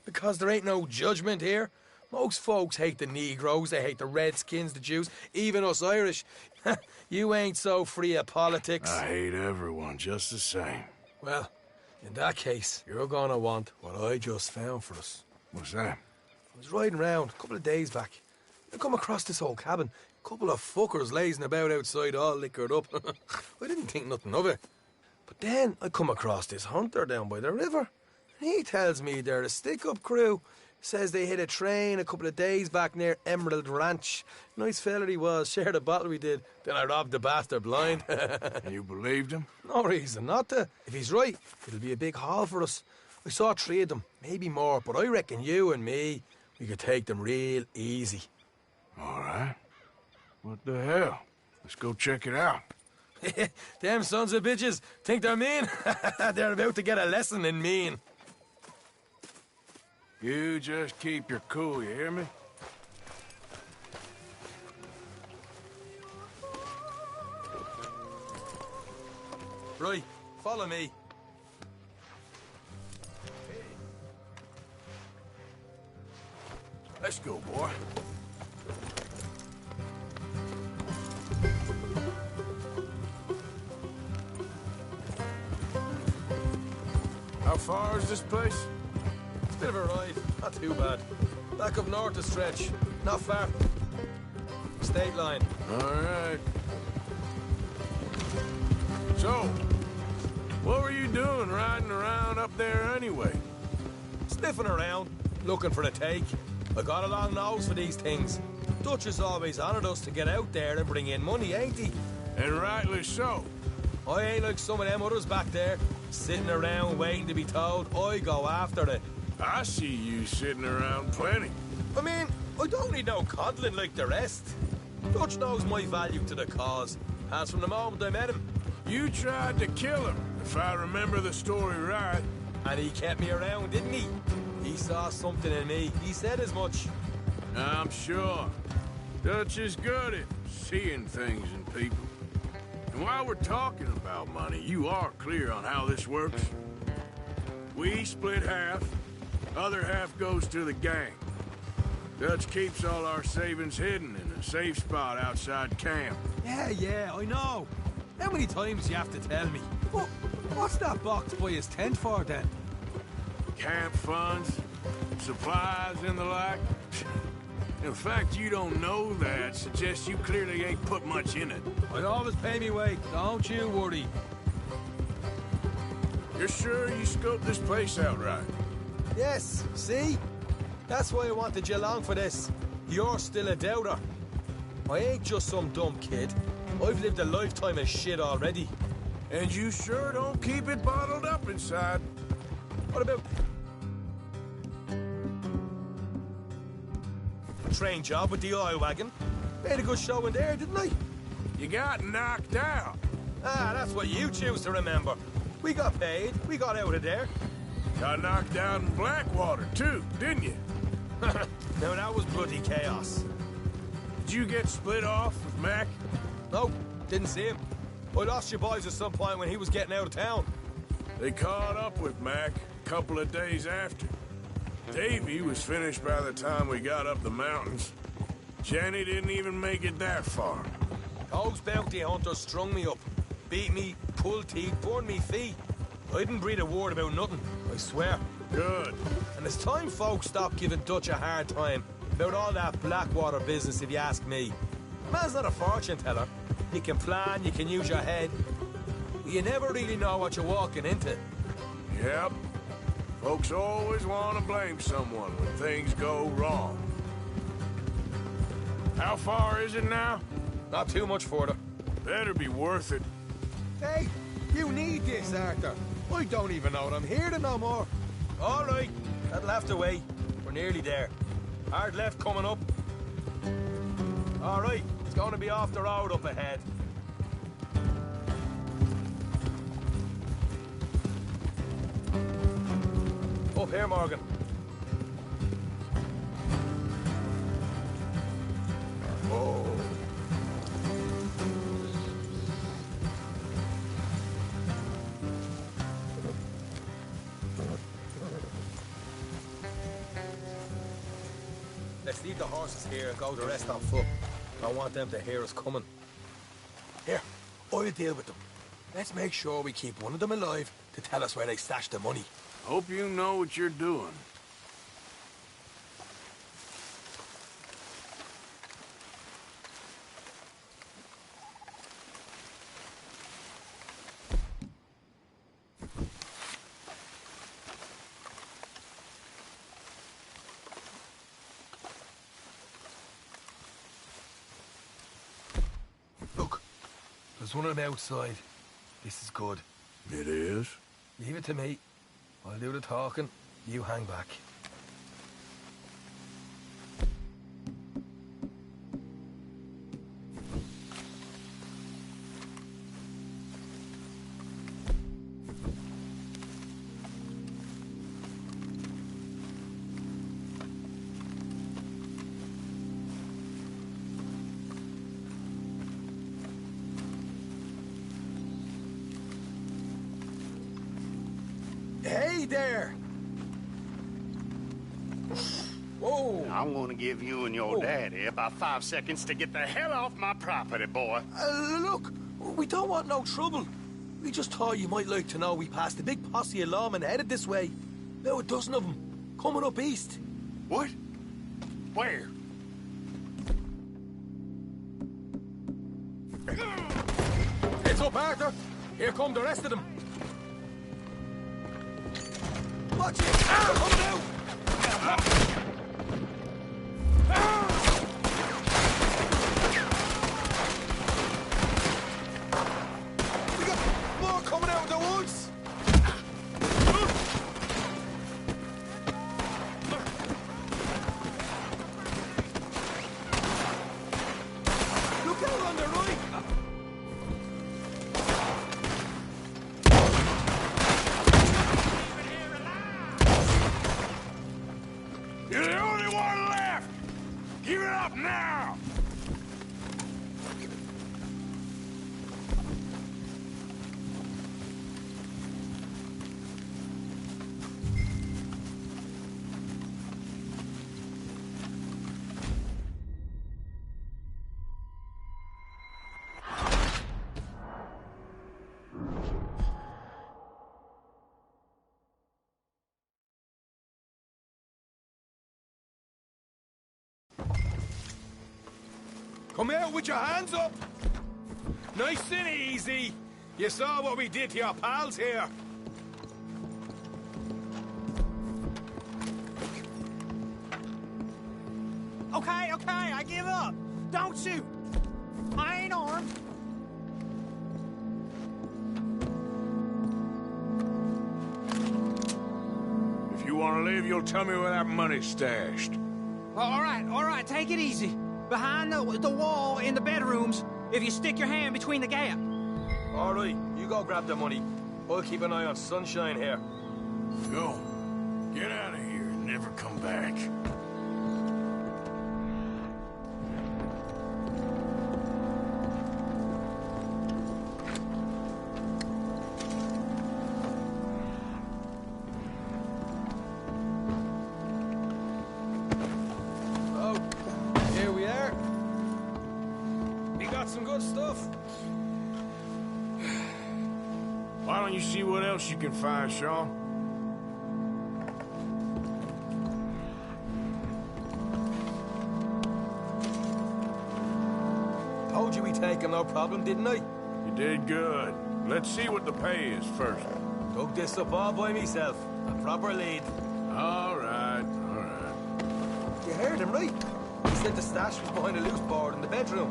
Because there ain't no judgment here. Most folks hate the Negroes, they hate the Redskins, the Jews, even us Irish. You ain't so free of politics. I hate everyone just the same. Well, in that case, you're gonna want what I just found for us. What's that? I was riding around a couple of days back. I come across this old cabin. A couple of fuckers lazing about outside all liquored up. I didn't think nothing of it. But then I come across this hunter down by the river. And he tells me they're a stick-up crew. Says they hit a train a couple of days back near Emerald Ranch. Nice fella he was. Shared a bottle we did. Then I robbed the bastard blind. You believed him? No reason not to. If he's right, it'll be a big haul for us. I saw 3 of them, maybe more, but I reckon you and me, we could take them real easy. All right. What the hell? Let's go check it out. Them sons of bitches think they're mean. They're about to get a lesson in mean. You just keep your cool, you hear me? Right, follow me. Let's go, boy. How far is this place? It's a bit of a ride, not too bad. Back up north a stretch, not far. State line. All right. So, what were you doing riding around up there anyway? Sniffing around, looking for a take. I got a long nose for these things. Dutch has always honoured us to get out there and bring in money, ain't he? And rightly so. I ain't like some of them others back there, sitting around waiting to be told. I go after it. I see you sitting around plenty. I mean, I don't need no coddling like the rest. Dutch knows my value to the cause, as from the moment I met him. You tried to kill him, if I remember the story right. And he kept me around, didn't he? He saw something in me. He said as much. I'm sure. Dutch is good at seeing things in people. And while we're talking about money, you are clear on how this works? We split half, other half goes to the gang. Dutch keeps all our savings hidden in a safe spot outside camp. Yeah, I know. How many times you have to tell me? What's that box by his tent for, then? Camp funds, supplies, and the like. The fact you don't know that suggests you clearly ain't put much in it. I'd always pay me weight, don't you worry. You're sure you scoped this place out right? Yes, see? That's why I wanted you along for this. You're still a doubter. I ain't just some dumb kid. I've lived a lifetime of shit already. And you sure don't keep it bottled up inside. What about... train job with the oil wagon? Made a good show in there, didn't I? You got knocked out. Ah, that's what you choose to remember. We got paid. We got out of there. Got knocked out in Blackwater, too, didn't you? Now, that was bloody chaos. Did you get split off with Mac? No, didn't see him. I lost your boys at some point when he was getting out of town. They caught up with Mac a couple of days after. Davy was finished by the time we got up the mountains. Jenny didn't even make it that far. Those bounty hunters strung me up. Beat me, pulled teeth, burned me feet. I didn't breathe a word about nothing, I swear. Good. And it's time folks stopped giving Dutch a hard time. about all that Blackwater business, if you ask me. Man's not a fortune teller. You can plan, you can use your head. But you never really know what you're walking into. Yep. Folks always want to blame someone when things go wrong. How far is it now? Not too much further. Better be worth it. Hey, you need this, Arthur. I don't even know what I'm here to no more. All right, that'll have to wait. We're nearly there. Hard left coming up. All right, it's going to be off the road up ahead. Up here, Morgan. Oh. Let's leave the horses here and go the rest on foot. I want them to hear us coming. Here, I'll deal with them. Let's make sure we keep one of them alive to tell us where they stashed the money. Hope you know what you're doing. Look, there's one of them outside. This is good. It is? Leave it to me. I'll do the talking. You hang back. Hey there! Whoa! I'm gonna give you and your daddy about 5 seconds to get the hell off my property, boy. Look, we don't want no trouble. We just thought you might like to know we passed a big posse of lawmen headed this way. About a dozen of them, coming up east. What? Where? Heads up, Arthur! Here come the rest of them. Watch it! They're coming out! We got more coming out of the woods! Look out on the right! You're the only one left! Give it up now! Come out with your hands up! Nice and easy. You saw what we did to your pals here. Okay, I give up. Don't shoot. I ain't armed. If you want to leave, you'll tell me where that money's stashed. All right, take it easy. Behind the wall in the bedrooms, if you stick your hand between the gap. All right, you go grab the money. I'll keep an eye on Sunshine here. Go. Get out of here and never come back. Oh, here we are. We got some good stuff. Why don't you see what else you can find, Sean? make him no problem, didn't I? You did good. Let's see what the pay is first. Took this up all by myself. A proper lead. All right, all right. You heard him, right? He said the stash was behind a loose board in the bedroom.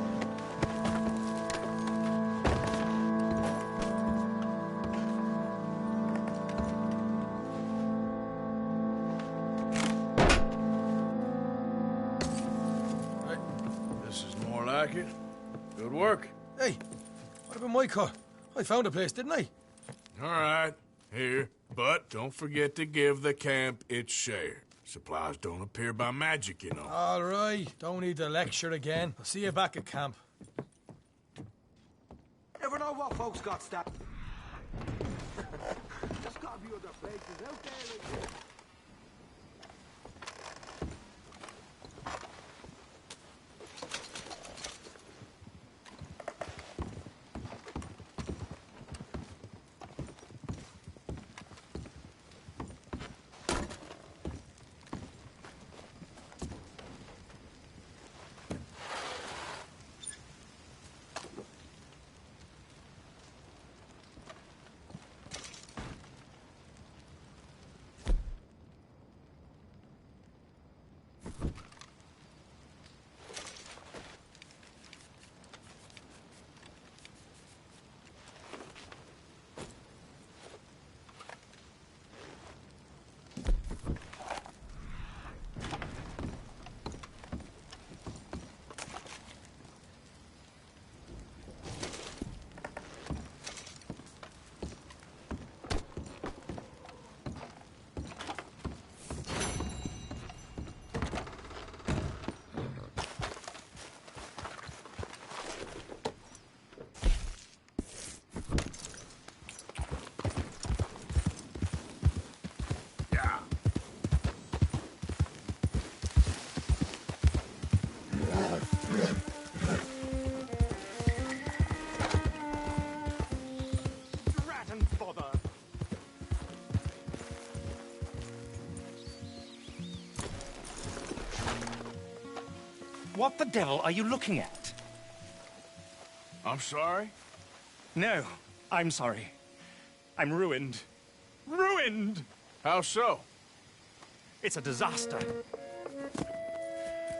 This is more like it. Good work. Hey, what about my car? I found a place, didn't I? All right, here. But don't forget to give the camp its share. Supplies don't appear by magic, you know. All right, don't need the lecture again. I'll see you back at camp. Never know what folks got stacked. There's gotta be other places out there. What the devil are you looking at? I'm sorry? No, I'm sorry. I'm ruined. Ruined! How so? It's a disaster.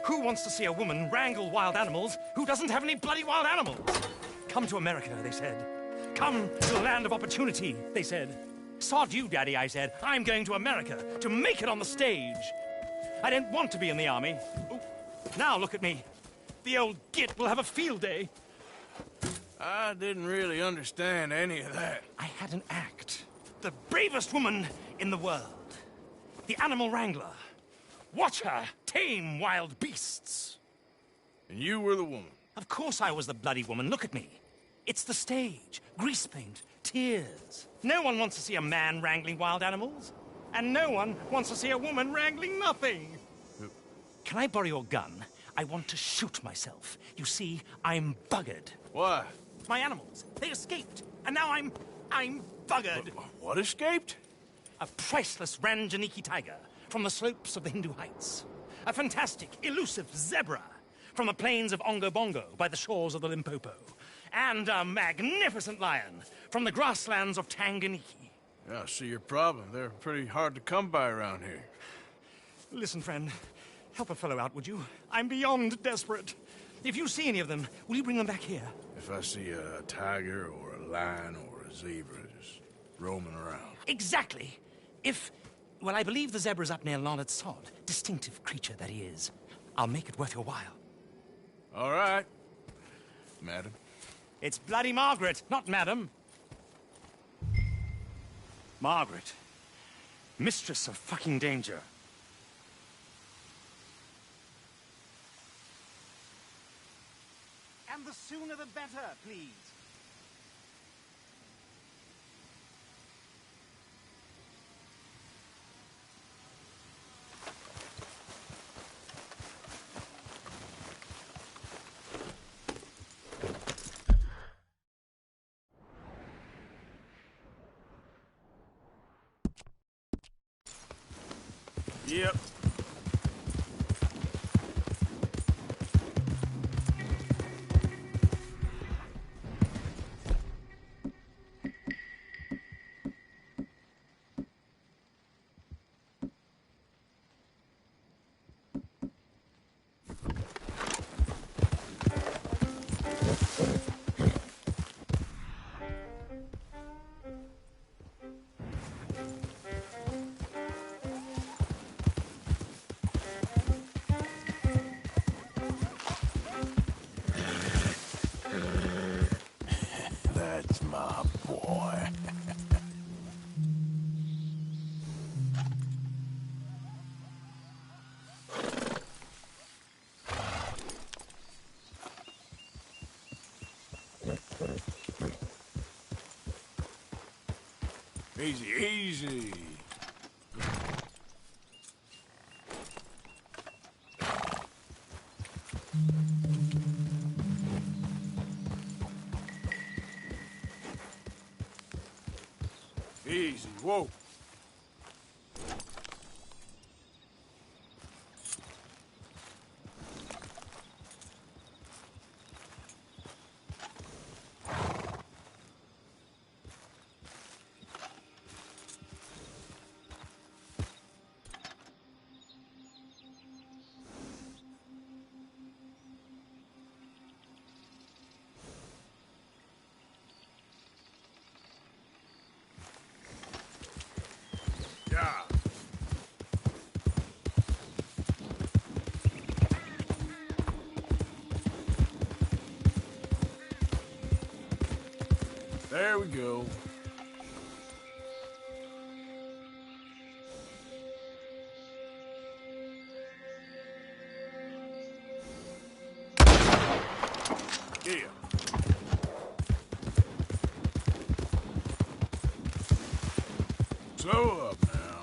Who wants to see a woman wrangle wild animals who doesn't have any bloody wild animals? Come to America, they said. Come to the land of opportunity, they said. Sod you, Daddy, I said. I'm going to America to make it on the stage. I didn't want to be in the army. Ooh. Now look at me. The old git will have a field day. I didn't really understand any of that. I had an act. The bravest woman in the world. The animal wrangler. Watch her tame wild beasts. And you were the woman? Of course I was the bloody woman. Look at me. It's the stage. Grease paint. Tears. No one wants to see a man wrangling wild animals. And no one wants to see a woman wrangling nothing. Can I borrow your gun? I want to shoot myself. You see, I'm buggered. Why? My animals. They escaped. And now I'm buggered. What escaped? A priceless Ranjaniki tiger from the slopes of the Hindu Heights. A fantastic, elusive zebra from the plains of Ongo Bongo by the shores of the Limpopo. And a magnificent lion from the grasslands of Tanganyika. Yeah, I see your problem. They're pretty hard to come by around here. Listen, friend. Help a fellow out, would you? I'm beyond desperate. If you see any of them, will you bring them back here? If I see a tiger or a lion or a zebra just roaming around. Exactly. Well, I believe the zebra's up near Larned Sod. Distinctive creature that he is. I'll make it worth your while. All right, madam. It's bloody Margaret, not madam. Margaret. Mistress of fucking danger. And the sooner the better, please. Yep. Easy, easy. Easy, whoa. Yeah. There we go. Yeah. Slow up now.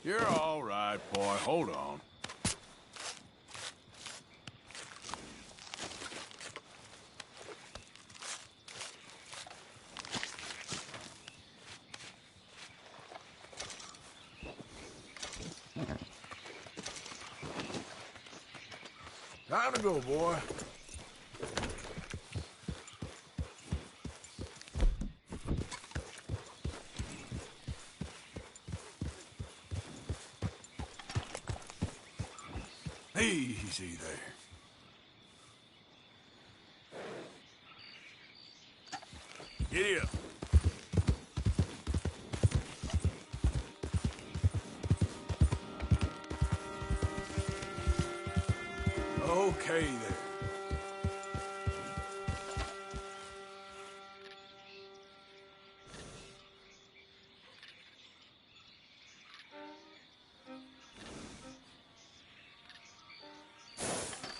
You're all right, boy. Hold on. Time to go, boy. Easy there. Giddy up. Okay there.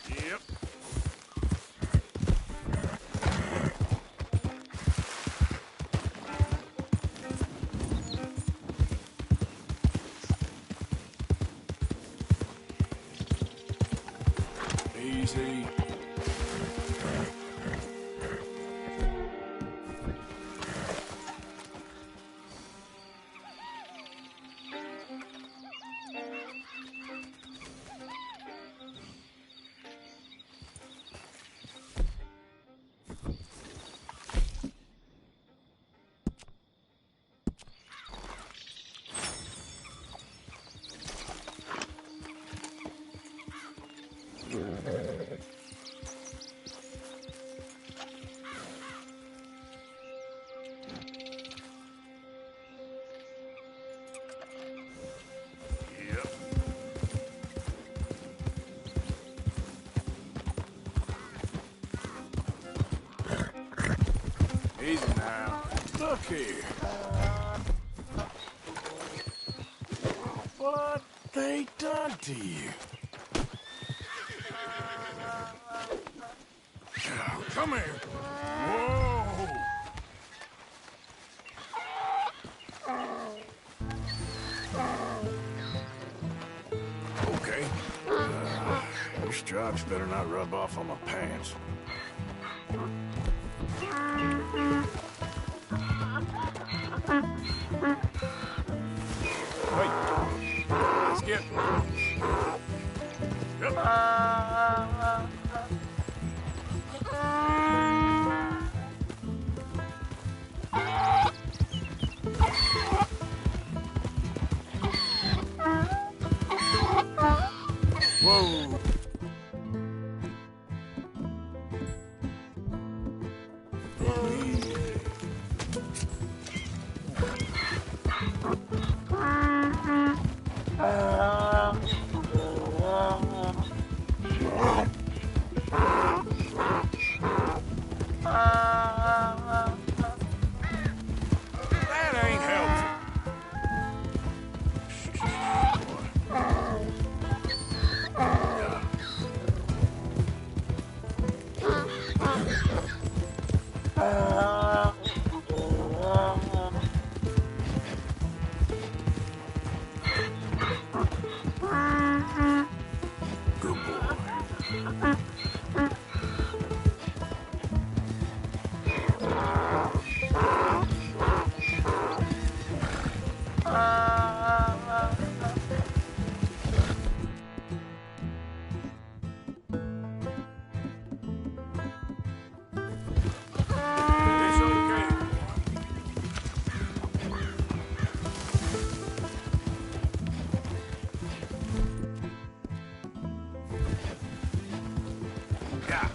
Yep. Easy. Easy now. Look here. What they done to you? Come here. Whoa. Okay. Your stripes better not rub off on my pants. Wait. Let's get. Yep. Whoa. That ain't helpful. Good boy. It's okay. Yeah.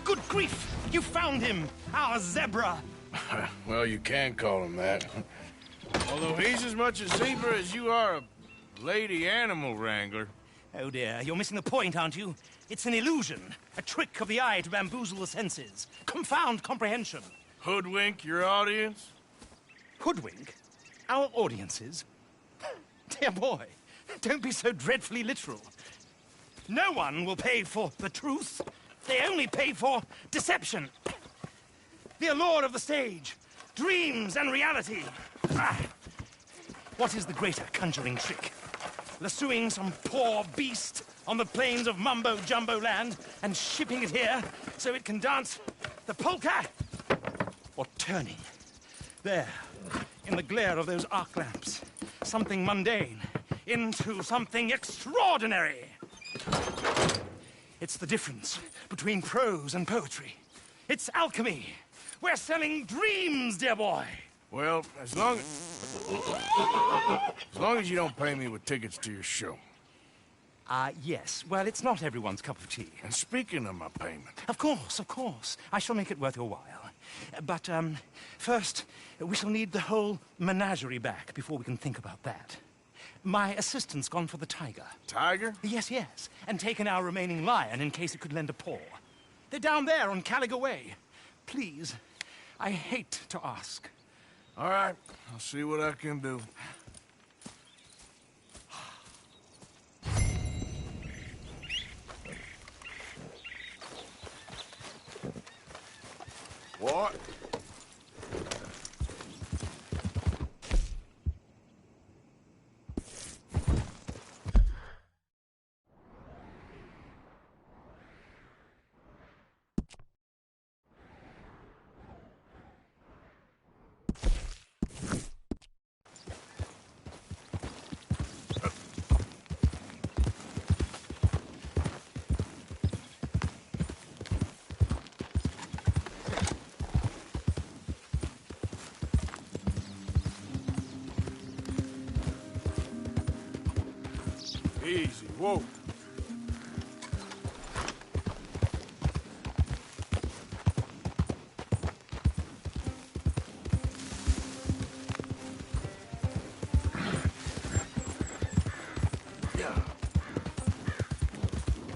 Good grief! You found him! Our zebra! Well, you can call him that. Although he's as much a zebra as you are a lady animal wrangler. Oh dear, you're missing the point, aren't you? It's an illusion, a trick of the eye to bamboozle the senses, confound comprehension. Hoodwink your audience? Hoodwink? Our audiences? Dear boy, don't be so dreadfully literal. No one will pay for the truth. They only pay for deception. The allure of the stage, dreams and reality. What is the greater conjuring trick? Lassoing some poor beast on the plains of mumbo-jumbo land and shipping it here so it can dance the polka? Or turning, there, in the glare of those arc lamps, something mundane into something extraordinary? It's the difference between prose and poetry. It's alchemy. We're selling dreams, dear boy. Well, as long as you don't pay me with tickets to your show. Yes. Well, it's not everyone's cup of tea. And speaking of my payment... Of course. I shall make it worth your while. But, first, we shall need the whole menagerie back before we can think about that. My assistant's gone for the tiger. Tiger? Yes. And taken our remaining lion in case it could lend a paw. They're down there on Caliga Way. Please, I hate to ask. All right, I'll see what I can do. What? Easy, whoa. Yeah.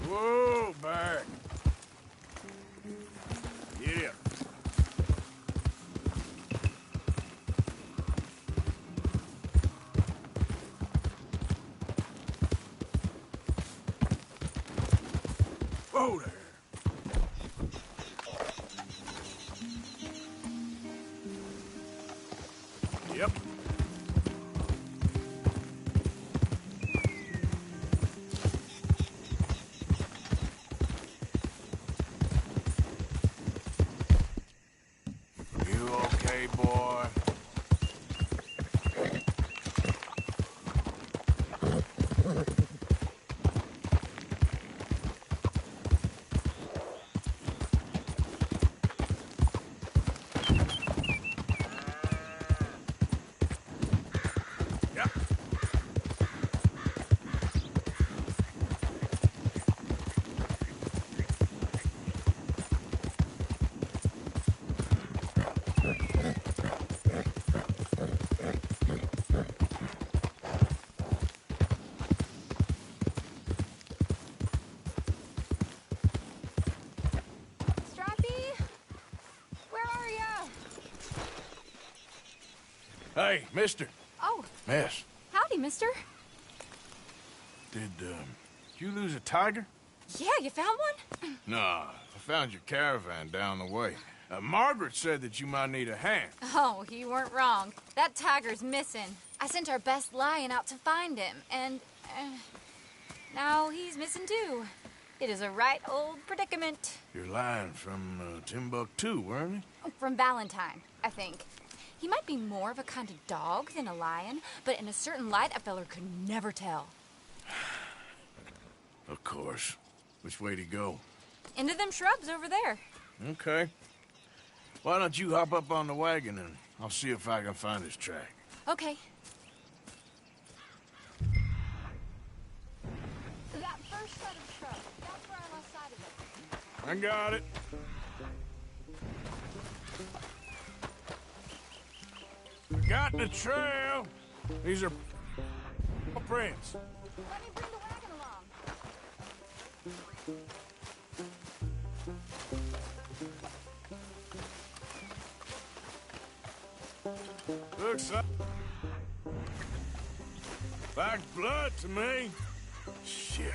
Whoa, back. Yeah. Whoa there. Yep. You okay, boy? Hey, mister. Oh. Miss, Howdy, mister. did you lose a tiger? Yeah, you found one? Nah, I found your caravan down the way. Margaret said that you might need a hand. Oh, you weren't wrong. That tiger's missing. I sent our best lion out to find him, and now he's missing too. It is a right old predicament. You're lying from Timbuktu, weren't you? From Valentine, I think. He might be more of a kind of dog than a lion, but in a certain light, a feller could never tell. Of course. Which way to go? Into them shrubs over there. Okay. Why don't you hop up on the wagon and I'll see if I can find his track. Okay. That first set of shrubs, that's where I lost sight of it. I got it. I got the trail. These are prints. Let me bring the wagon along. Looks like blood to me. Shit.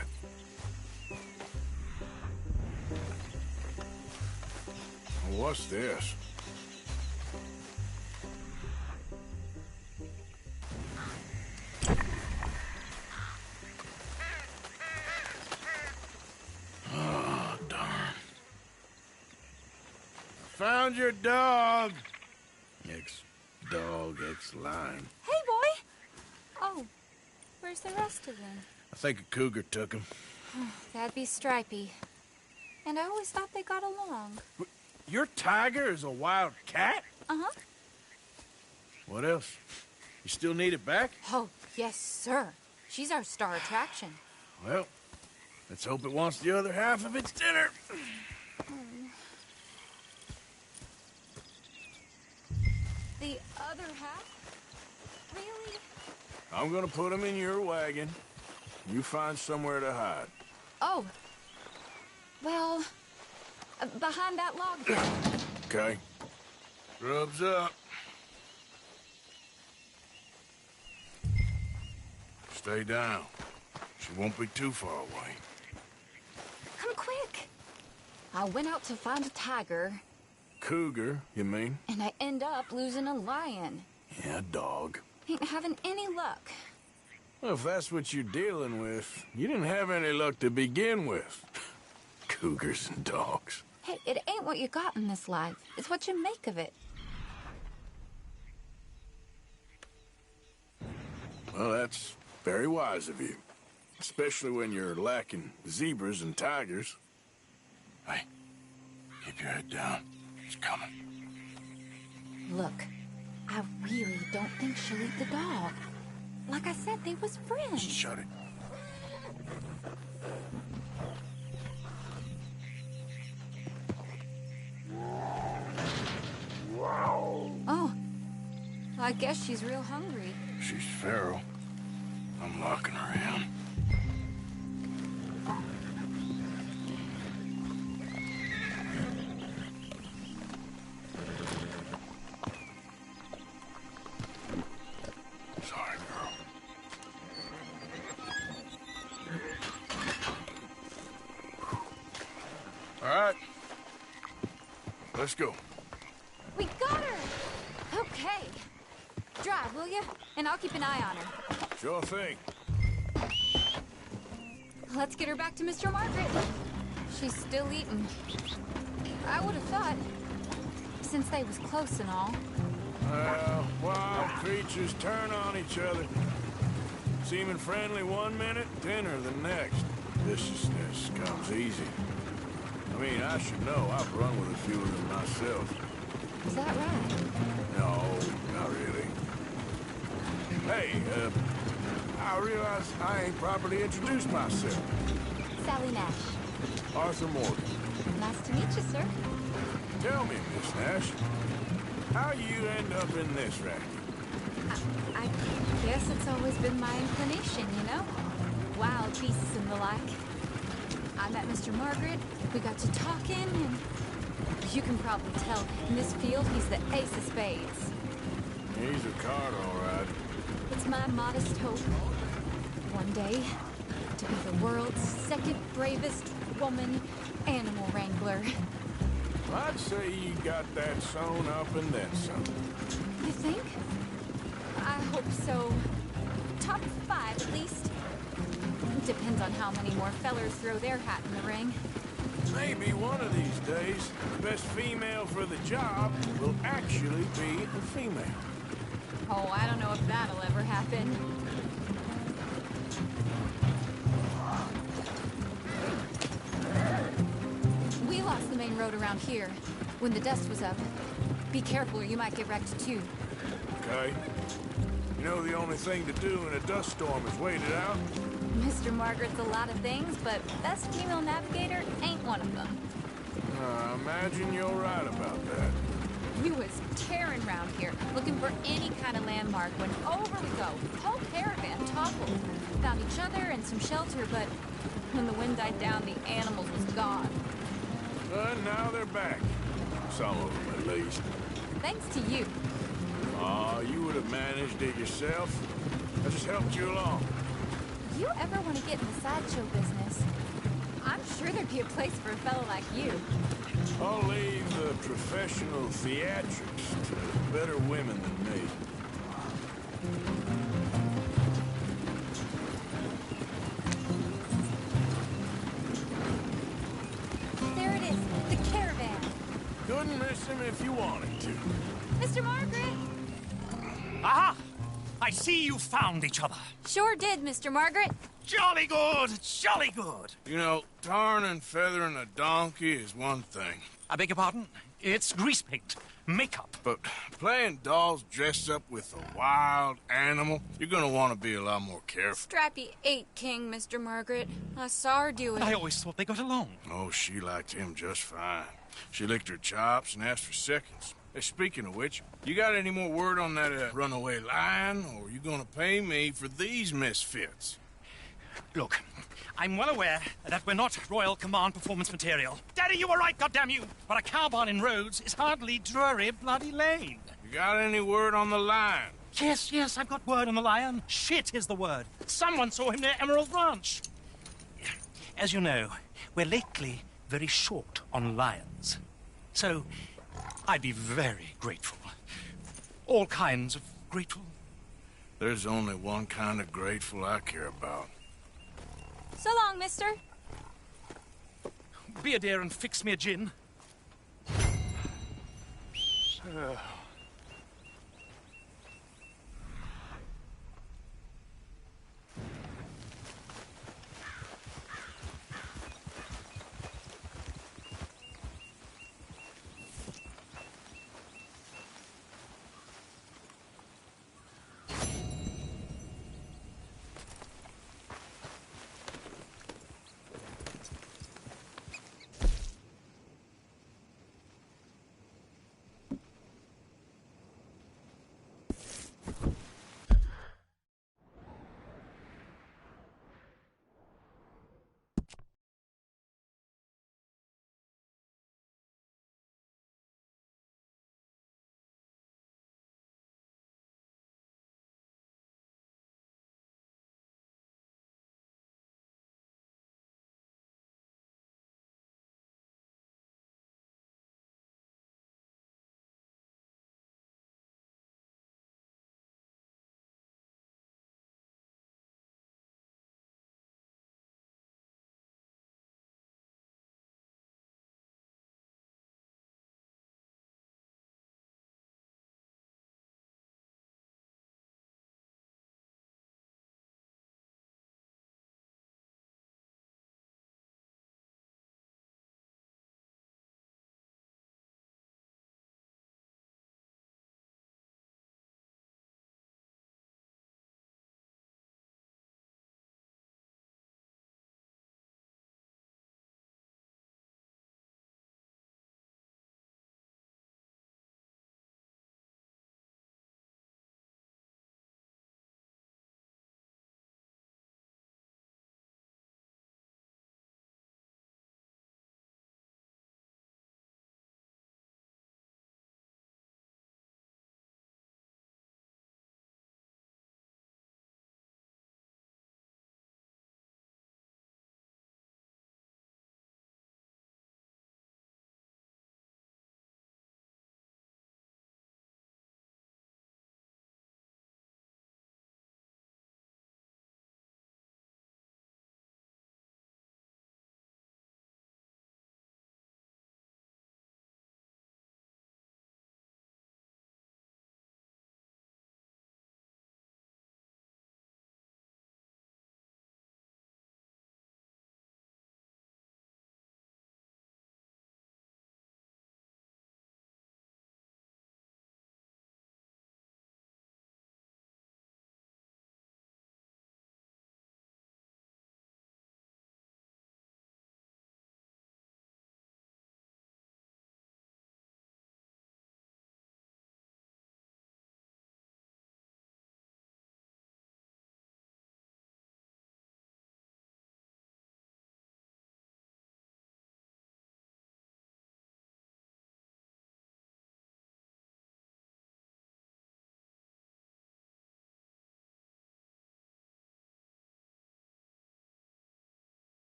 What's this? Oh, darn. Found your dog. Ex-dog, ex-lion. Hey, boy! Oh, where's the rest of them? I think a cougar took him. That'd be Stripey. And I always thought they got along. Your tiger is a wild cat? Uh-huh. What else? You still need it back? Oh, yes, sir. She's our star attraction. Well, let's hope it wants the other half of its dinner. The other half? Really? I'm gonna put him in your wagon. You find somewhere to hide. Oh. Well, behind that log. Okay. Rubs up. Stay down. She won't be too far away. Come quick. I went out to find a tiger. Cougar, you mean? And I end up losing a lion. Yeah, dog. Ain't having any luck. Well, if that's what you're dealing with, you didn't have any luck to begin with. Cougars and dogs. Hey, it ain't what you got in this life. It's what you make of it. Well, that's very wise of you. Especially when you're lacking zebras and tigers. Hey, keep your head down. It's coming. Look, I really don't think she'll eat the dog. Like I said, they was friends. Shut it. Oh, I guess she's real hungry. She's feral. I'm locking her in. Sorry, girl. All right. Let's go. We got her! Okay. Drive, will you? And I'll keep an eye on her. Sure thing. Let's get her back to Mr. Margaret. She's still eating. I would have thought, since they was close and all. Well, wild creatures turn on each other. Seeming friendly one minute, dinner the next. Viciousness comes easy. I mean, I should know. I've run with a few of them myself. Is that right? No, not really. Hey, I realize I ain't properly introduced myself. Sally Nash. Arthur Morgan. Nice to meet you, sir. Tell me, Miss Nash, how you end up in this racket? I guess it's always been my inclination, you know? Wild beasts and the like. I met Mr. Margaret, we got to talking, and you can probably tell, in this field, he's the ace of spades. He's a card, all right. It's my modest hope, one day, to be the world's second bravest woman animal wrangler. I'd say you got that sewn up and then some. You think? I hope so. Top 5, at least. Depends on how many more fellers throw their hat in the ring. Maybe one of these days, the best female for the job will actually be a female. Oh, I don't know if that'll ever happen. We lost the main road around here when the dust was up. Be careful or you might get wrecked too. Okay? You know the only thing to do in a dust storm is wait it out? Mr. Margaret's a lot of things, but best female navigator ain't one of them. I imagine you're right about that. We was tearing around here, looking for any kind of landmark when over we go. Whole caravan toppled. Found each other and some shelter, but when the wind died down, the animals was gone. But now they're back. Some of them, at least. Thanks to you. Aw, you would have managed it yourself. I just helped you along. You ever want to get in the sideshow business? I'm sure there'd be a place for a fellow like you. I'll leave the professional theatrics to better women than me. There it is, the caravan. Couldn't miss him if you wanted to. Mr. Margaret! Aha! I see you found each other. Sure did, Mr. Margaret. Jolly good, jolly good. You know, tarring and feathering a donkey is one thing. I beg your pardon? It's grease paint, makeup. But playing dolls dressed up with a wild animal, you're gonna want to be a lot more careful. Strappy ate King, Mr. Margaret. I saw her do it. I always thought they got along. Oh, she liked him just fine. She licked her chops and asked for seconds. Hey, speaking of which, you got any more word on that runaway lion, or are you gonna pay me for these misfits? Look, I'm well aware that we're not Royal Command performance material. Daddy, you were right, goddamn you! But a cow barn in Rhodes is hardly Drury Bloody Lane. You got any word on the lion? Yes, I've got word on the lion. Shit is the word. Someone saw him near Emerald Ranch. As you know, we're lately very short on lions. So, I'd be very grateful. All kinds of grateful. There's only one kind of grateful I care about. So long, mister. Be a dear and fix me a gin.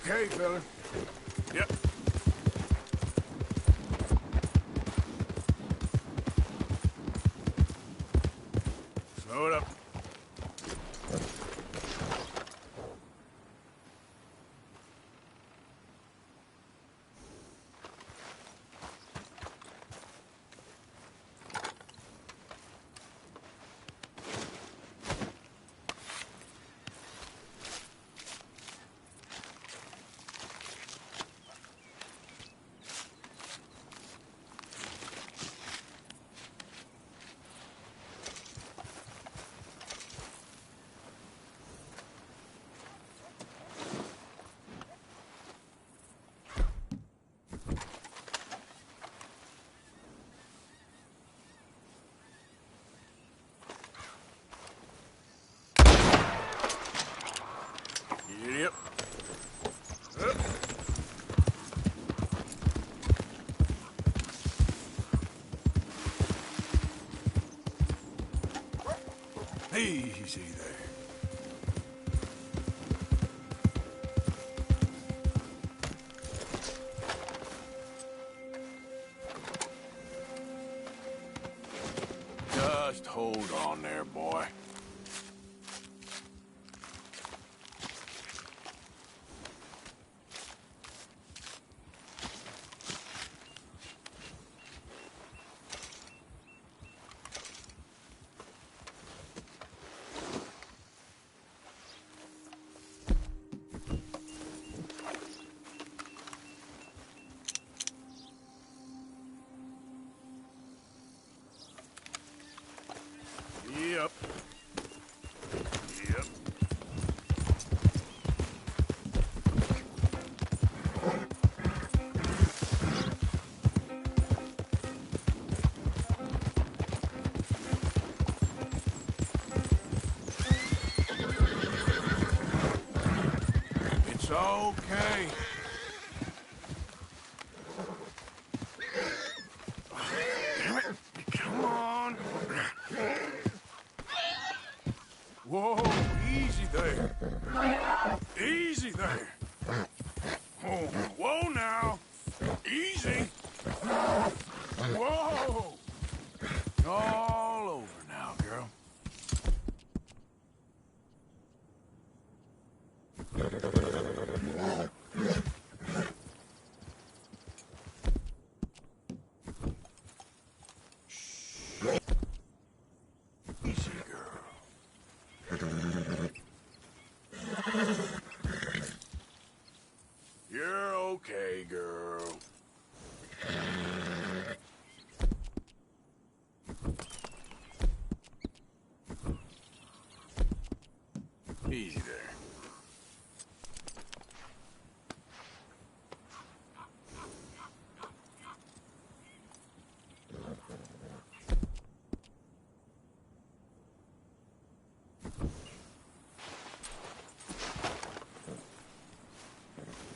Okay, fella. Yep. Slow it up. Yep. Up. Easy there. Just hold on there, boy. Yep. Yep. It's okay. Damn it. Come on. Whoa, easy there. Easy there. Oh, whoa now. Easy. Whoa. All over now, girl. Easy, girl. You're okay, girl. Easy there.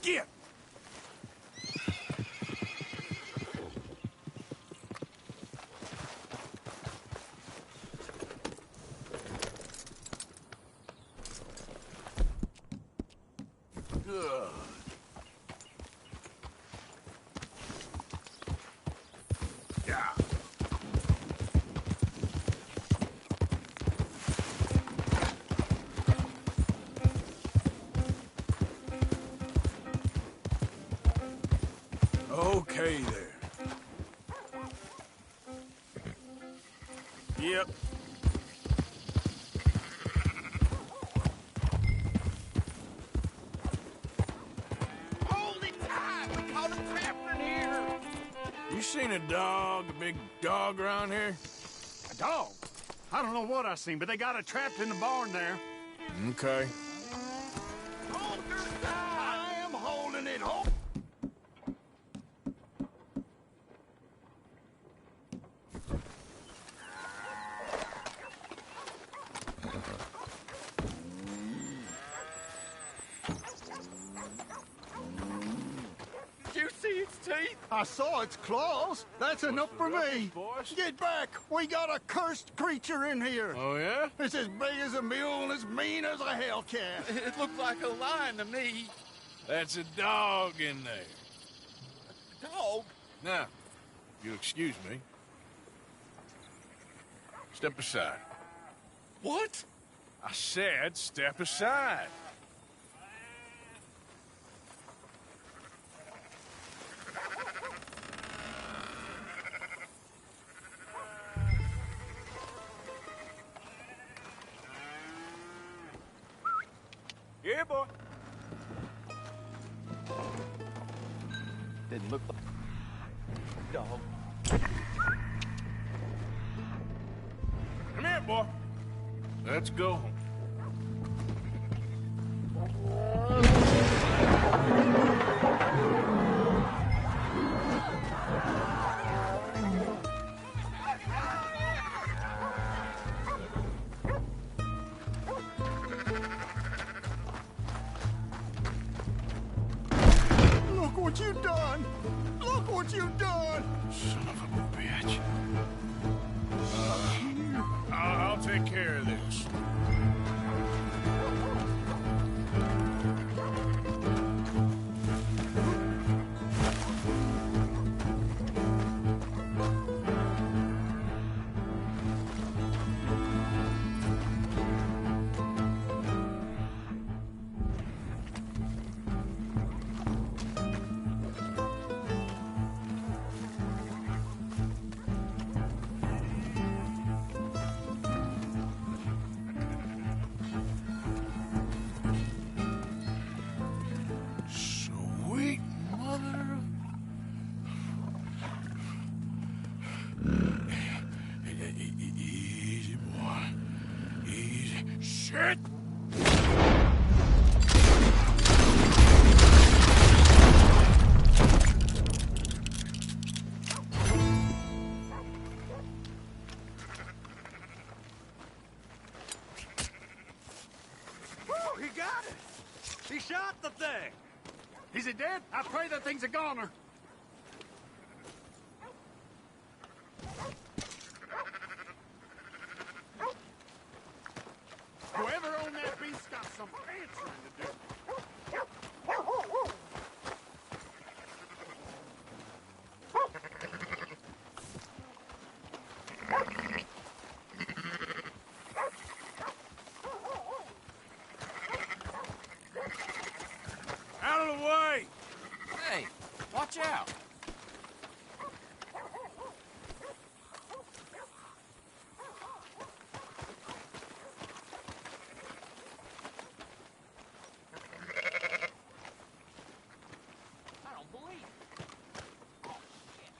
Get! Good. Yeah. Okay there. Yep. Hold it tight! We caught him trapped in here! You seen a dog, a big dog around here? A dog? I don't know what I seen, but they got it trapped in the barn there. Okay. Hold her tight! I am holding it. Hold. Did you see its teeth? I saw its claws. That's enough for me. Boys? Get back. We got a cursed creature in here. Oh, yeah? It's as big as a mule and as mean as a hellcat. It looked like a lion to me. That's a dog in there. Dog? Now, you'll excuse me. Step aside. What? I said step aside. Here, boy. Didn't look like... Dog. Come here, boy. Let's go. Look what you've done! Look what you've done! Son of a bitch. I'll take care of this. Sweet mother of... Easy, boy. Easy. Shit! Woo, he got it! He shot the thing! Is he dead? I pray that thing's a goner. Whoever owned that beast got some answering to do. Out of the way! Hey, watch out. I don't believe it. Oh, shit.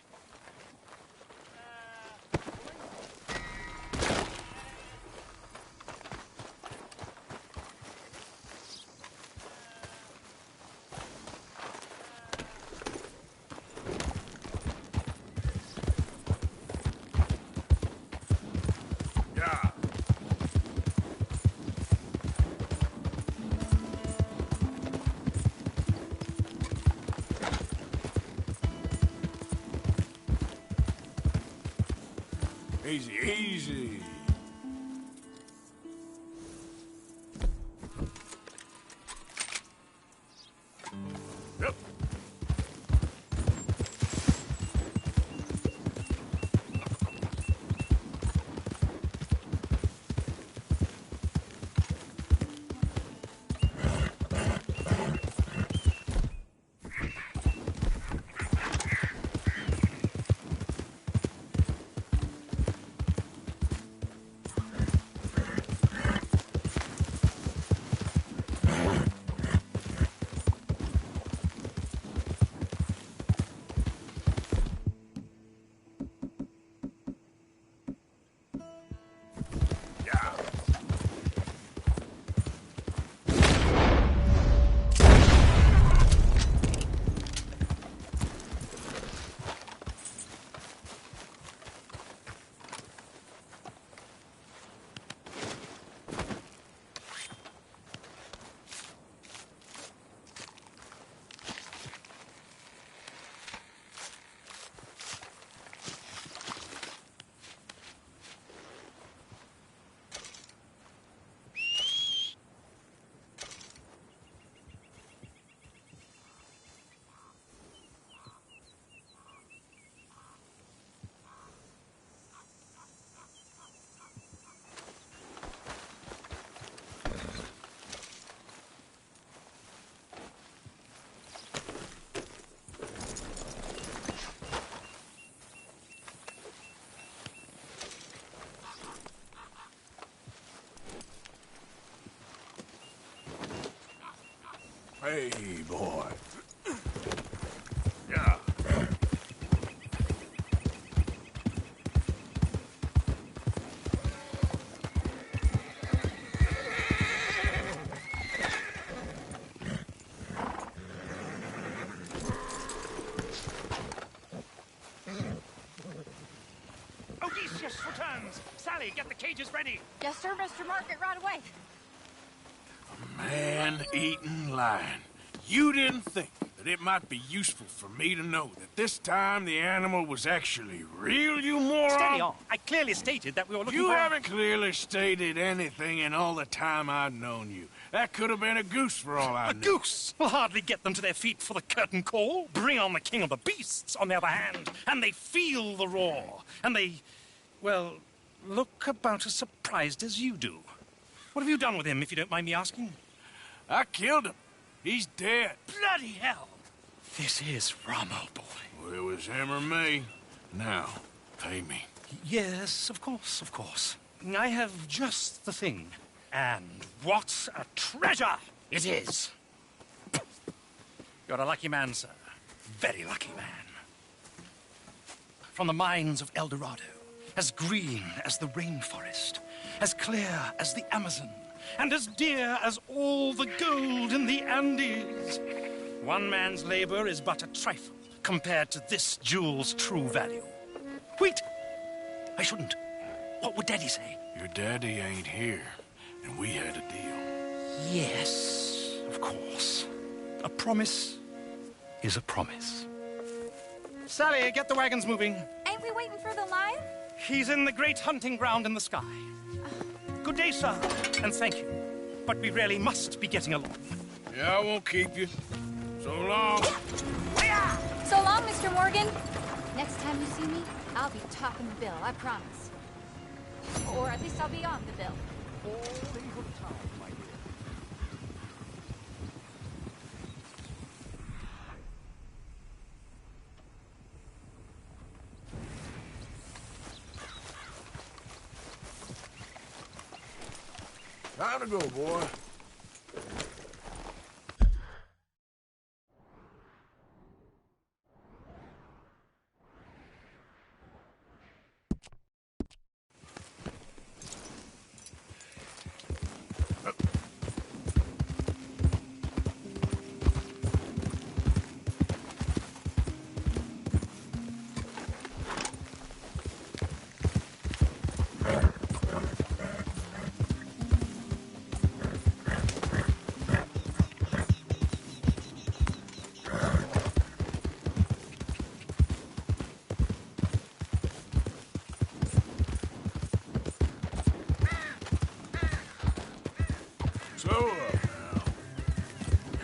Yeah. Easy, easy. Yep. Hey, boy. Yeah. Odysseus returns! Sally, get the cages ready! Yes, sir, Mr. Market, right away. Man-eating lion. You didn't think that it might be useful for me to know that this time the animal was actually real, you moron? Steady on. I clearly stated that we were looking You for... haven't clearly stated anything in all the time I've known you. That could have been a goose for all I A knew. goose will hardly get them to their feet for the curtain call. Bring on the king of the beasts, on the other hand, and they feel the roar. And they, well, look about as surprised as you do. What have you done with him, if you don't mind me asking? I killed him. He's dead. Bloody hell! This is Ramo, boy. Well, it was him or me. Now, pay me. Yes, of course, of course. I have just the thing. And what a treasure it is! You're a lucky man, sir. Very lucky man. From the mines of El Dorado, as green as the rainforest, as clear as the Amazon, and as dear as all the gold in the Andes. One man's labor is but a trifle compared to this jewel's true value. Wait! I shouldn't. What would Daddy say? Your daddy ain't here, and we had a deal. Yes, of course. A promise is a promise. Sally, get the wagons moving. Ain't we waiting for the lion? He's in the great hunting ground in the sky. Good day, sir, and thank you. But we really must be getting along. Yeah, I won't keep you. So long. So long, Mr. Morgan. Next time you see me, I'll be topping the bill, I promise. Or at least I'll be on the bill. Time to go, boy. Slow up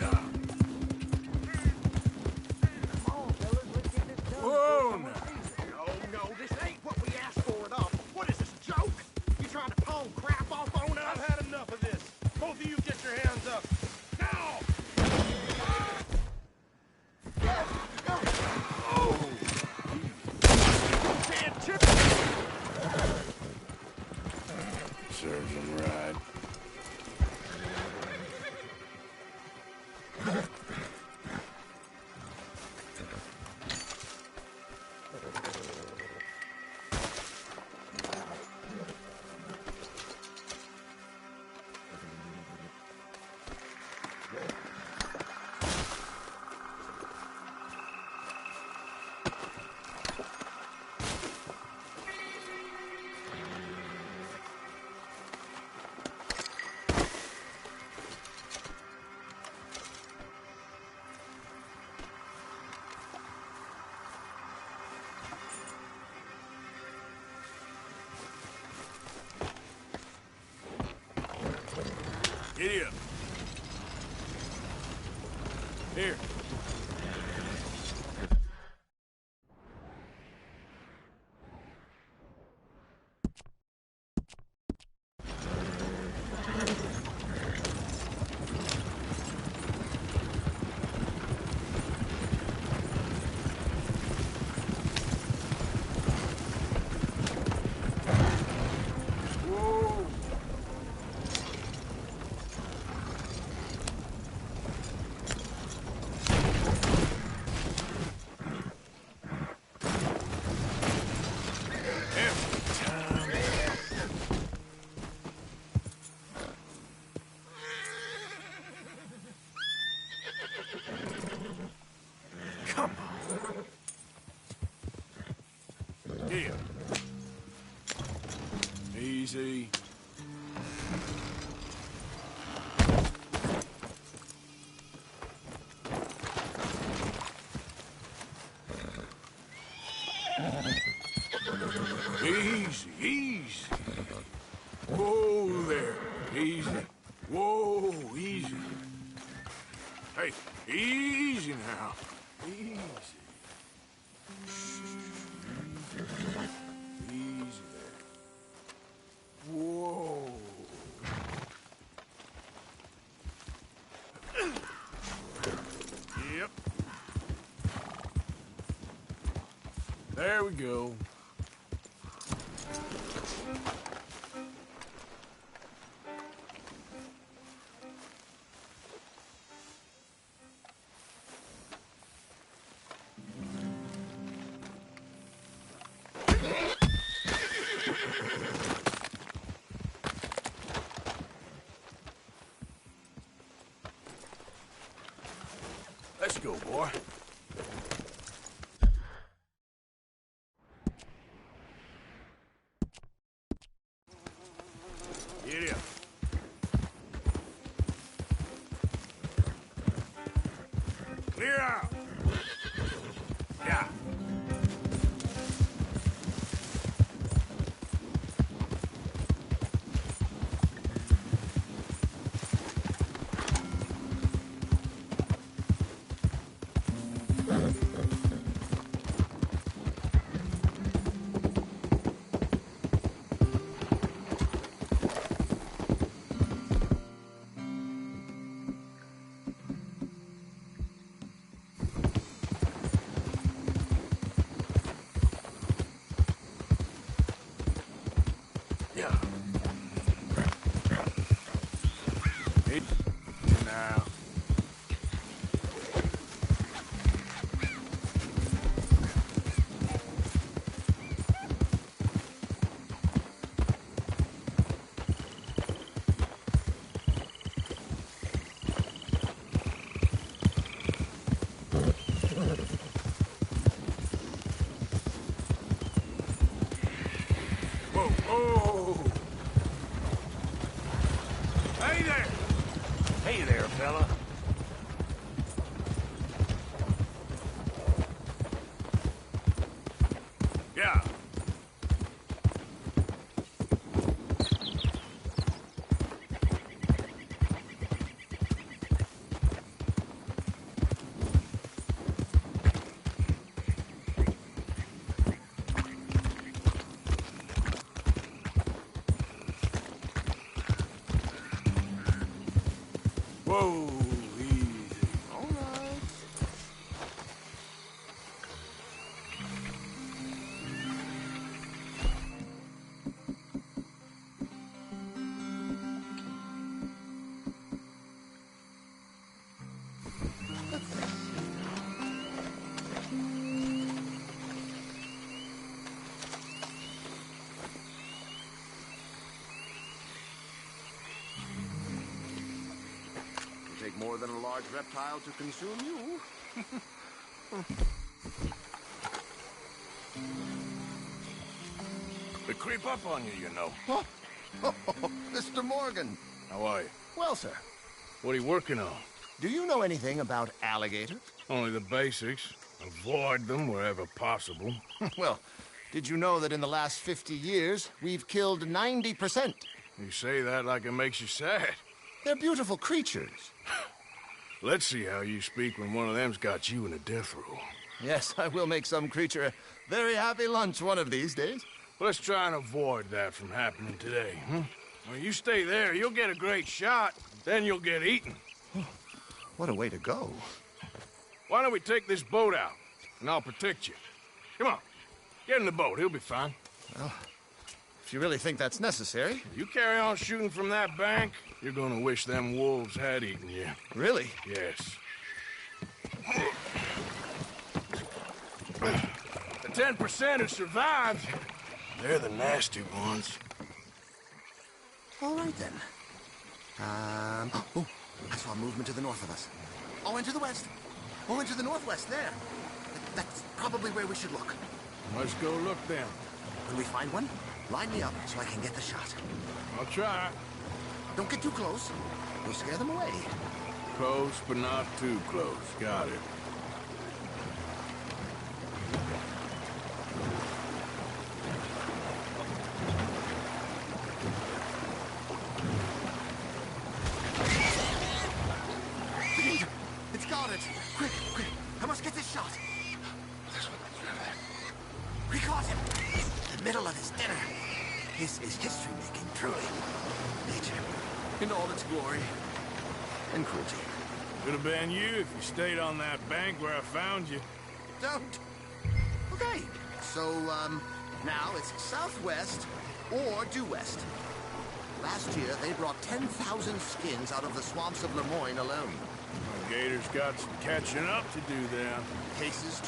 now. Yeah. Whoa, now. No, this ain't what we asked for at all. What is this, a joke? You trying to pawn crap off on us? I've had enough of this. Both of you get your hands up. Now! Serves him right. Giddy up. Here. Here. Easy. Easy, easy. Whoa there. Easy. Whoa, easy. Hey, easy now. Easy. Easy there. Whoa. Yep. There we go. Let's go, boy. Get up. Clear out. Yeah. Yeah. Now. Whoa, whoa. Hey there. Hey there, fella. Yeah. Whoa, easy. All right. Take more than a large reptile to consume you. They creep up on you, you know. Oh, Mr. Morgan. How are you? Well, sir, What are you working on? do you know anything about alligators? Only the basics. Avoid them wherever possible. Well, did you know that in the last 50 years, we've killed 90%? You say that like it makes you sad. They're beautiful creatures. Let's see how you speak when one of them's got you in a death row. Yes, I will make some creature a very happy lunch one of these days. Let's try and avoid that from happening today, huh? When you stay there, you'll get a great shot, then you'll get eaten. What a way to go. Why don't we take this boat out, and I'll protect you. Come on, get in the boat, he'll be fine. Well, if you really think that's necessary. You carry on shooting from that bank, you're gonna wish them wolves had eaten you. Really? Yes. The 10% who survived, they're the nasty ones. All right, then. Oh, I saw movement to the north of us. Oh, and to the west. Oh, and to the northwest, there. That's probably where we should look. Let's go look then. When we find one, line me up so I can get the shot. I'll try. Don't get too close. You'll scare them away. Close, but not too close. Got it. The gator! It's got it! Quick, quick! I must get this shot! We caught him! In the middle of his dinner. This is history-making, truly. Nature, in all its glory and cruelty. Could have been you if you stayed on that bank where I found you. Don't. Okay, so, now it's southwest or due west. Last year, they brought 10,000 skins out of the swamps of Lemoyne alone. The Gator's got some catching up to do then. Cases...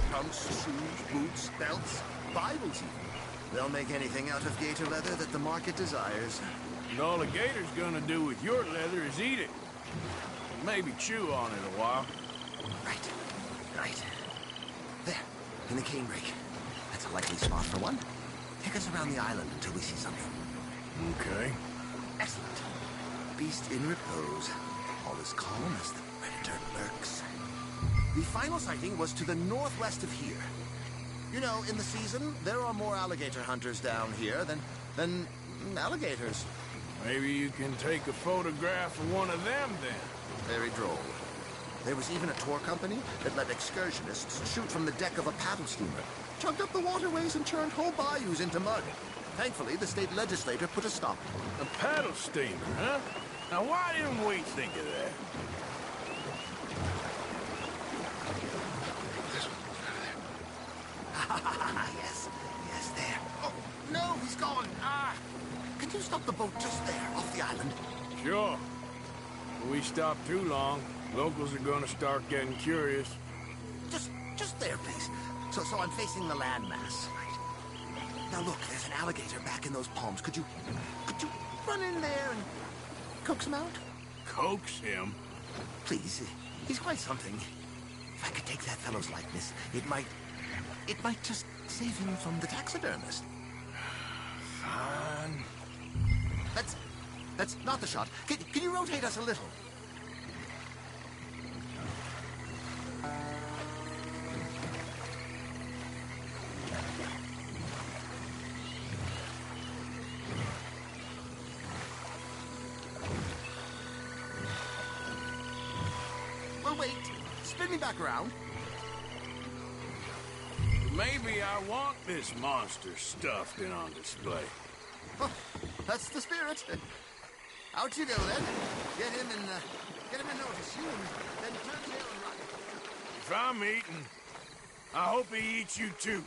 Trunks, shoes, boots, belts, Bibles even. They'll make anything out of gator leather that the market desires. And all the Gator's gonna do with your leather is eat it. And maybe chew on it a while. Right. There, in the canebrake. That's a likely spot for one. Take us around the island until we see something. Okay. Excellent. Beast in repose. All is calm as the predator lurks. The final sighting was to the northwest of here. You know, in the season, there are more alligator hunters down here than alligators. Maybe you can take a photograph of one of them then. Very droll. There was even a tour company that let excursionists shoot from the deck of a paddle steamer, chugged up the waterways and turned whole bayous into mud. Thankfully, the state legislature put a stop. A paddle steamer, huh? Now, why didn't we think of that? Yes, there. Oh, no, he's gone. Can you stop the boat just there, off the island? Sure. If we stop too long, locals are gonna start getting curious. Just there, please. So I'm facing the landmass. Right. Now look, there's an alligator back in those palms. Could you run in there and coax him out? Coax him? Please, he's quite something. If I could take that fellow's likeness, it might just save him from the taxidermist. Fine. That's not the shot. Can you rotate us a little? Well, wait. Spin me back around. Maybe I want this monster stuffed and on display. Oh, that's the spirit. Out you go, then. Get him in notice you, and then turn tail and run. If I'm eating, I hope he eats you too.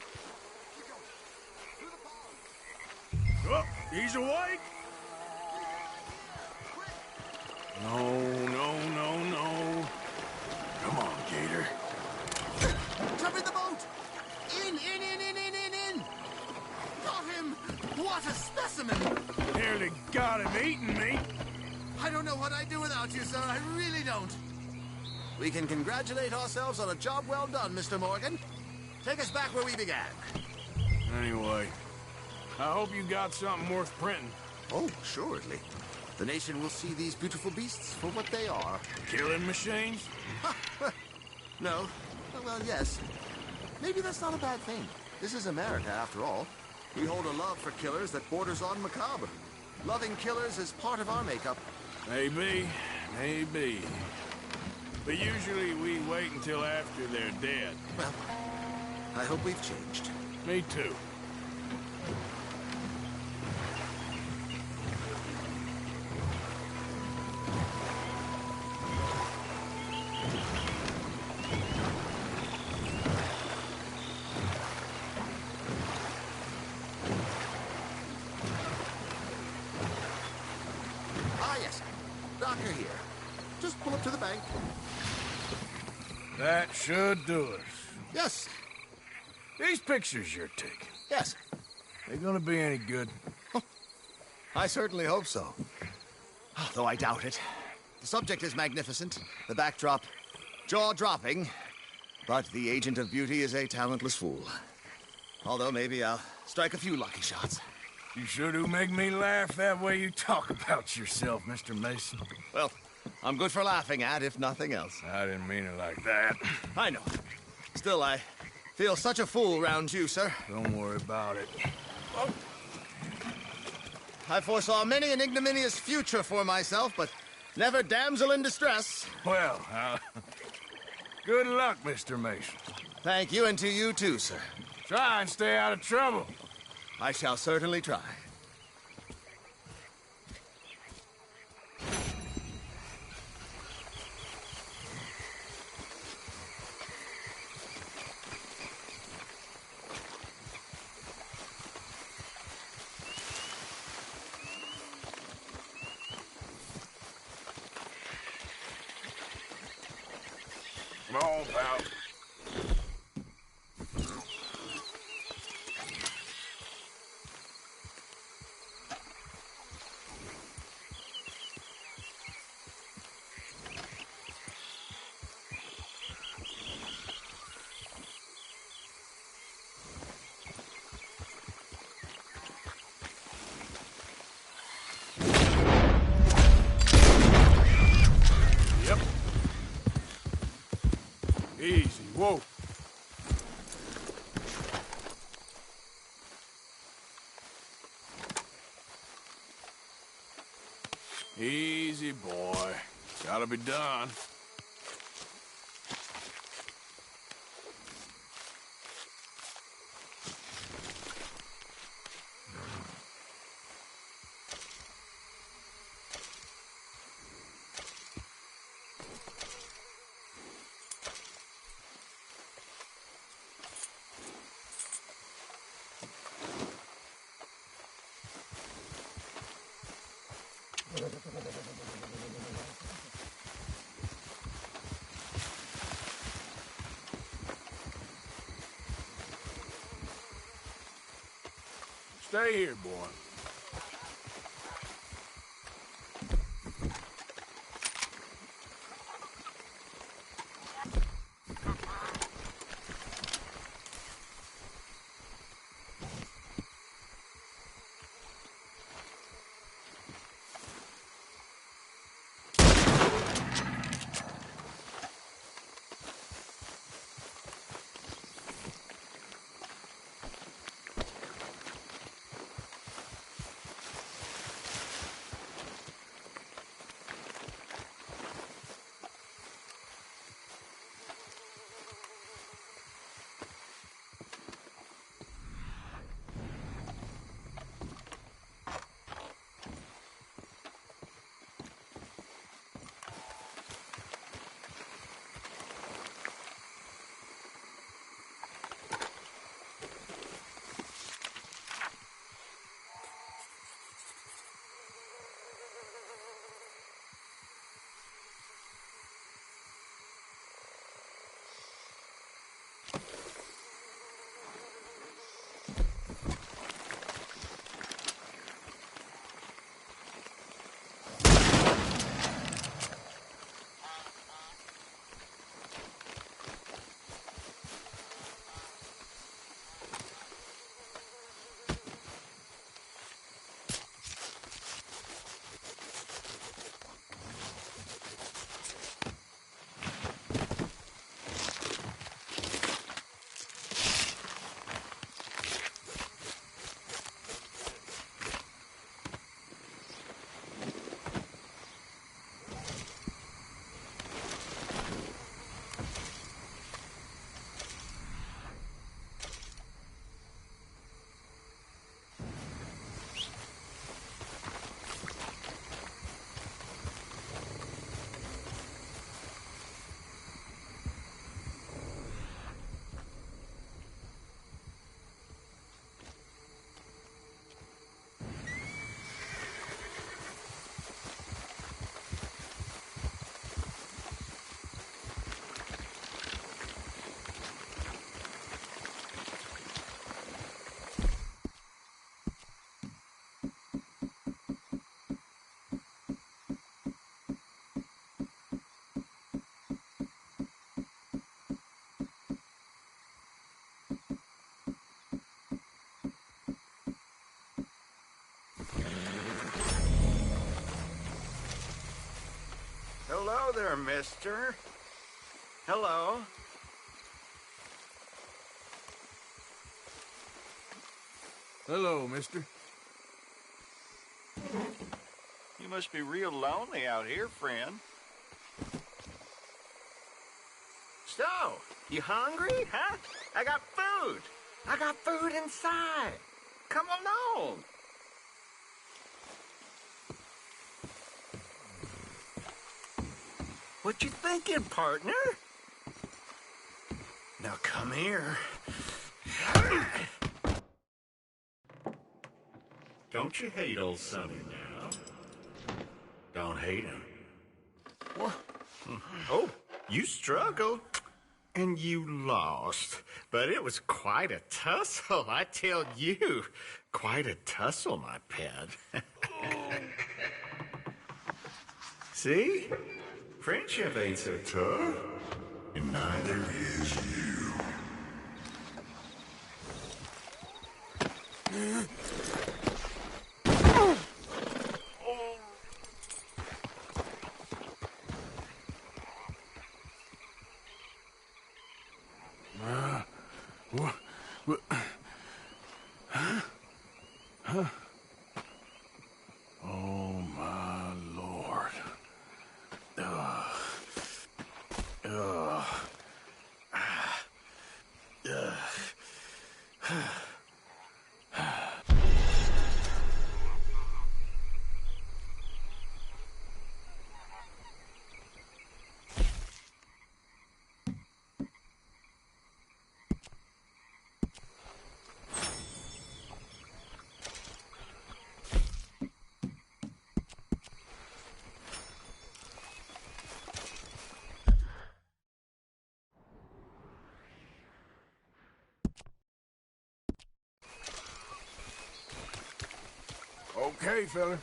Oh, he's awake! No. Come on, Gator. Jump in the boat! In! Got him! What a specimen! Nearly got him eating me. I don't know what I'd do without you, sir. I really don't. We can congratulate ourselves on a job well done, Mr. Morgan. Take us back where we began. Anyway, I hope you got something worth printing. Oh, assuredly. The nation will see these beautiful beasts for what they are. Killing machines? No. Well, yes. Maybe that's not a bad thing. This is America, after all. We hold a love for killers that borders on macabre. Loving killers is part of our makeup. Maybe. But usually we wait until after they're dead. Well, I hope we've changed. Me too. That should do us. Yes. These pictures you're taking, Yes. they gonna be any good? I certainly hope so. Though I doubt it. The subject is magnificent, the backdrop jaw-dropping, but the agent of beauty is a talentless fool. Although maybe I'll strike a few lucky shots. You sure do make me laugh that way you talk about yourself, Mr. Mason. Well, I'm good for laughing at, if nothing else. I didn't mean it like that. I know. Still, I feel such a fool round you, sir. Don't worry about it. I foresaw many an ignominious future for myself, but never damsel in distress. Well, good luck, Mr. Mason. Thank you, and to you too, sir. Try and stay out of trouble. I shall certainly try. Come on, pal. Yep. Easy. Whoa. Easy, boy. Gotta be done. Stay here, boy. there, mister. Hello. Hello, mister. You must be real lonely out here, friend. So, you hungry, huh? I got food. I got food inside. Come along. What you thinking, partner? Now come here. Don't you hate old Sonny now? Don't hate him. What? Oh, you struggled. And you lost. But it was quite a tussle, I tell you. Quite a tussle, my pet. See? Friendship ain't so tough. And neither is you. What? Huh? Huh? Oh, my Lord. Ugh. Ugh. Ugh. Okay, fella.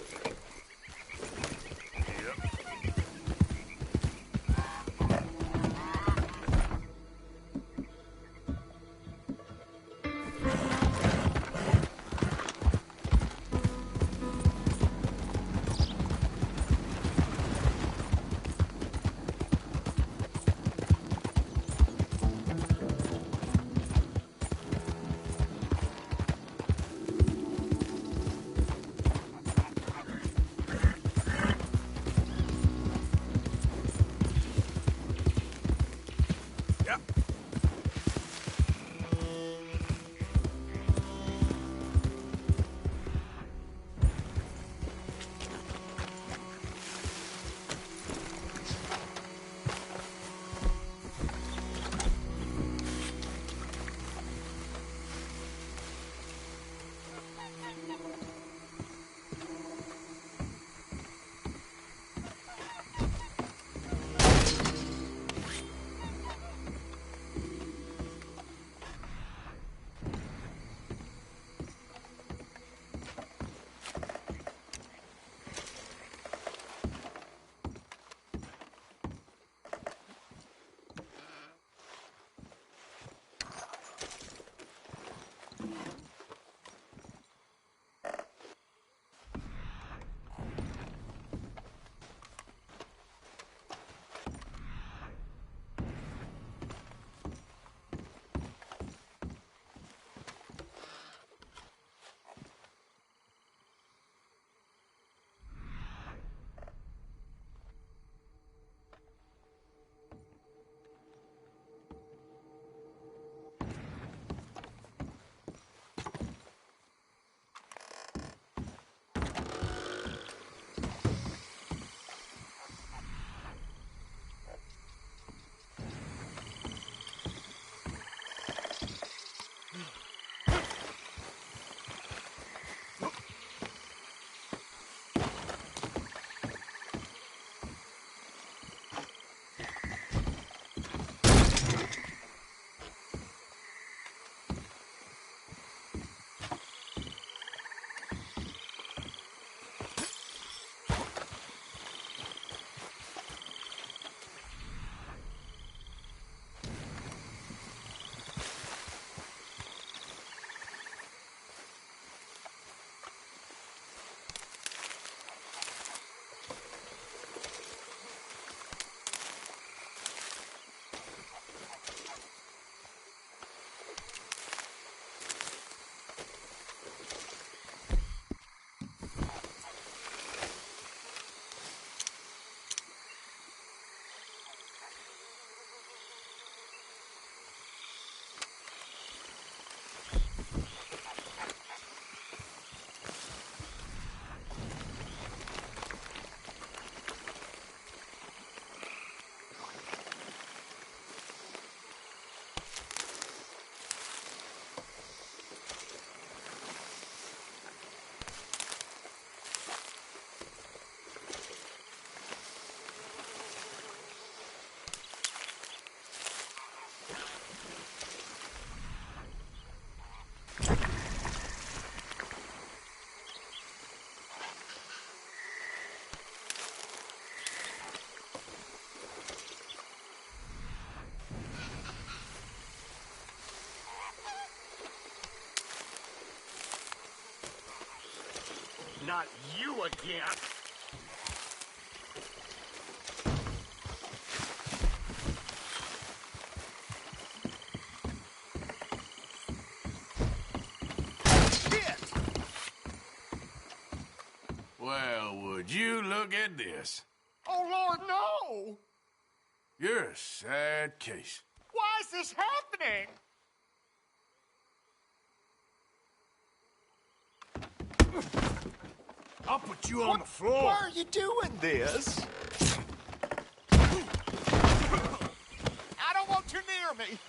Not you again. Well, would you look at this? Oh, Lord, no! You're a sad case. Why is this happening? I'll put you on the floor. Why are you doing this? I don't want you near me.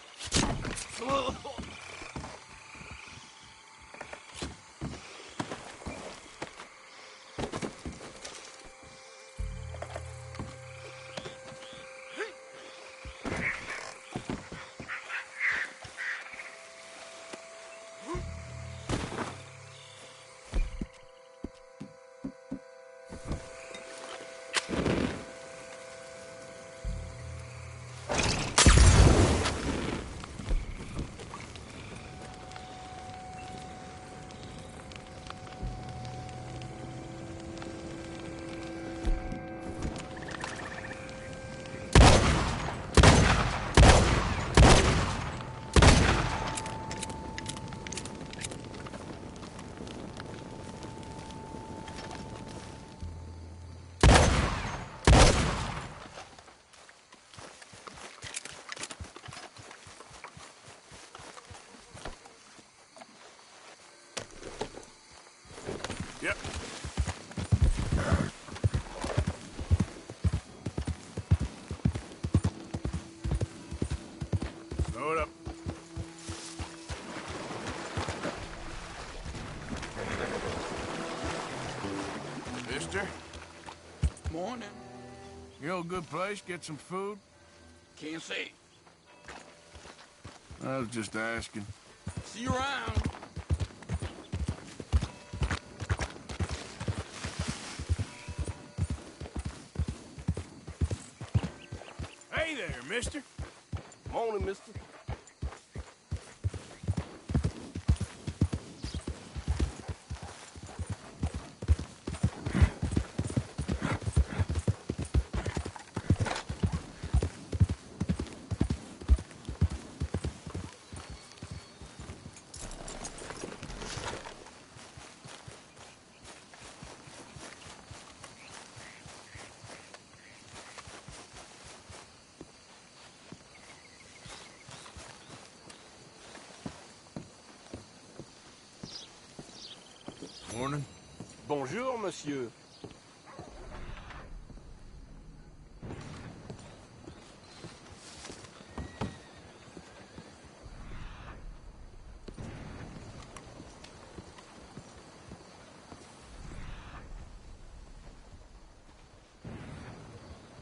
Yep. Throw it up. Mister? Morning. You know a good place? Get some food? Can't say. I was just asking. See you around. Hey there, mister. Morning, mister. Morning. Bonjour, monsieur.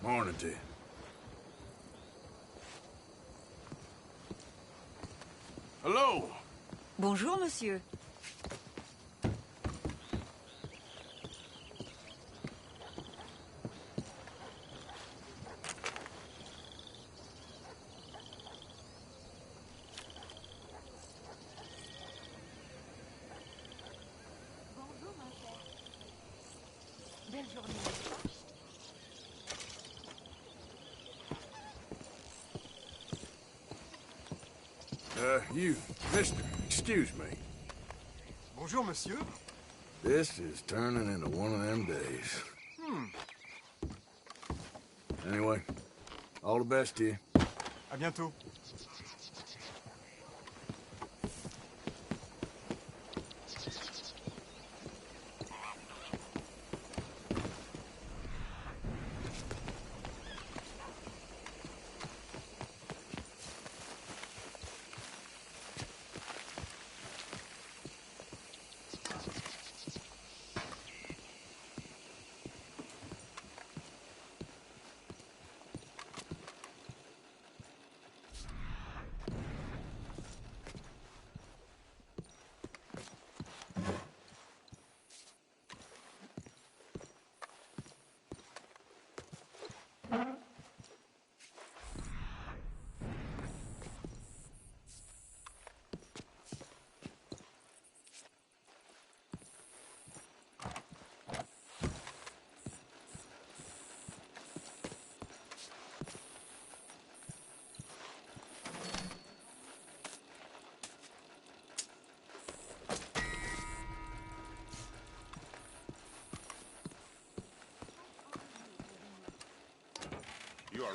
Morning to you. Hello. Bonjour, monsieur. Belle journée. You, mister, excuse me. Bonjour, monsieur. This is turning into one of them days. Anyway, all the best to you. À bientôt.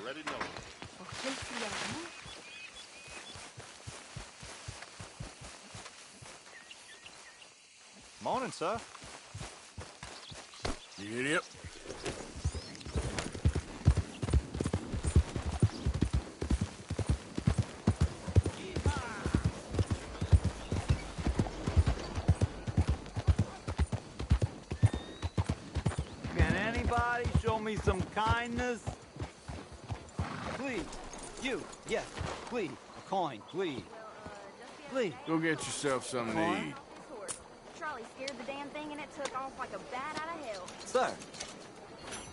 already know. Morning, sir. Get up. Can anybody show me some kindness? Please. You. Yes. Please. A coin, please. Please. Go get yourself something to eat. Charlie scared the damn thing and it took off like a bat out of hell. Sir,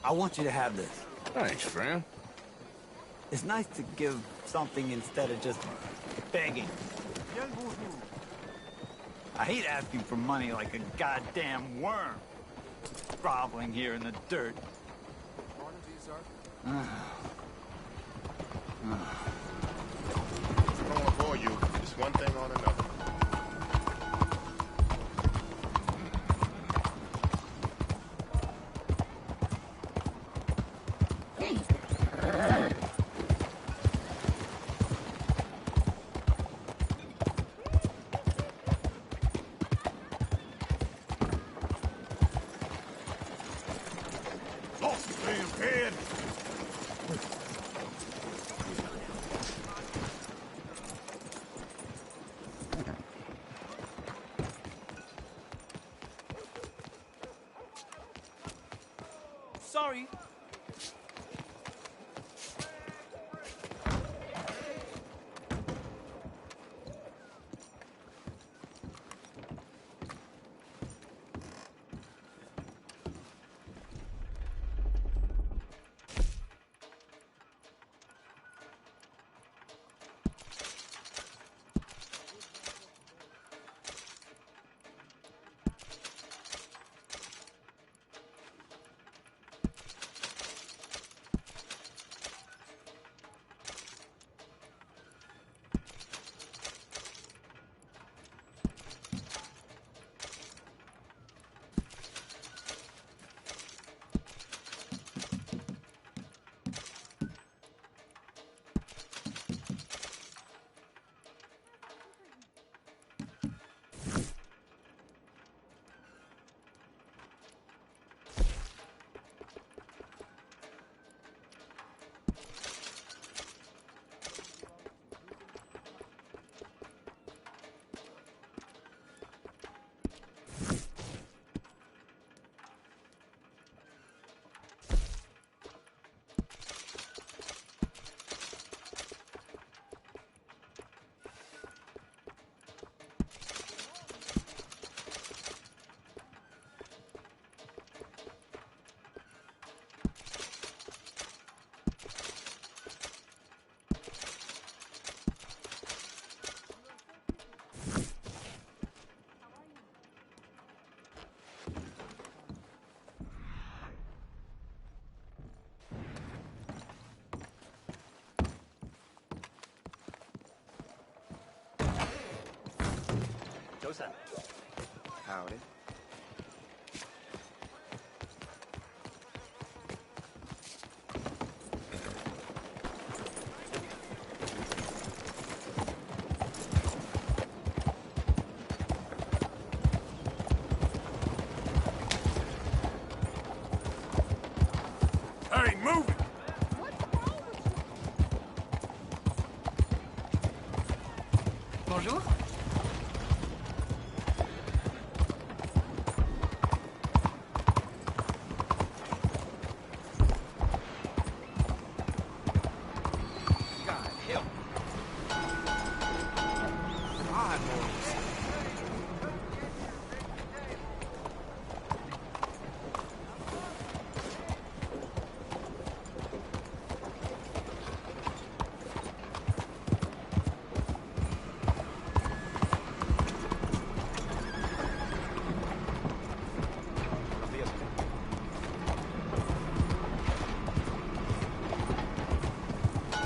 I want you to have this. Thanks, friend. It's nice to give something instead of just begging. I hate asking for money like a goddamn worm. Groveling here in the dirt. Morning to you, sir. What's going for you? It's one thing on another. Lost the damn head. Sorry. Joseph. Howdy. Hey, move it! Bonjour. God help. God, Maurice.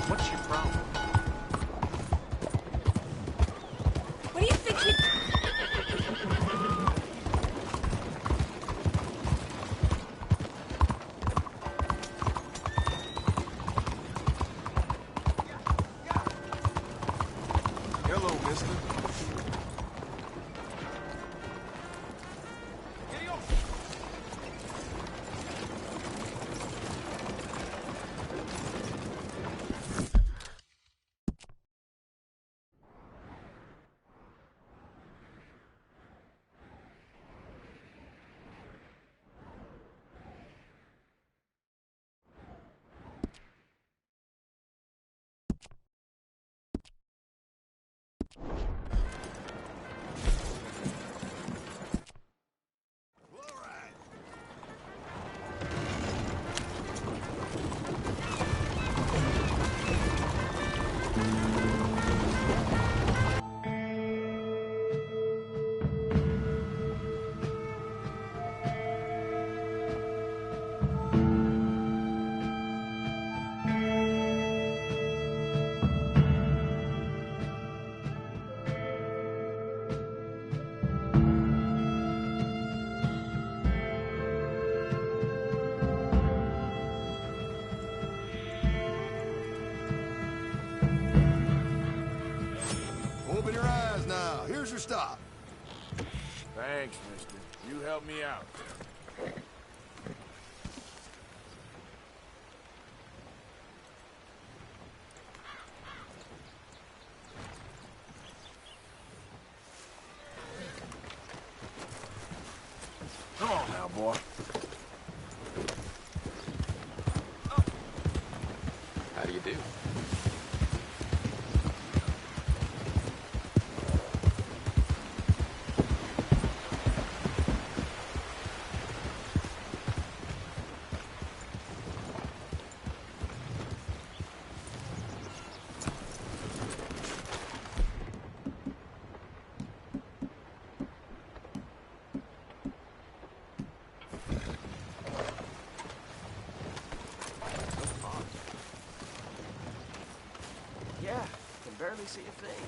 What's your problem? What do you think you... Hello, mister. Open your eyes now. Here's your stop. Thanks, mister. You helped me out. Come on now, boy. How do you do? Yeah, can barely see a thing.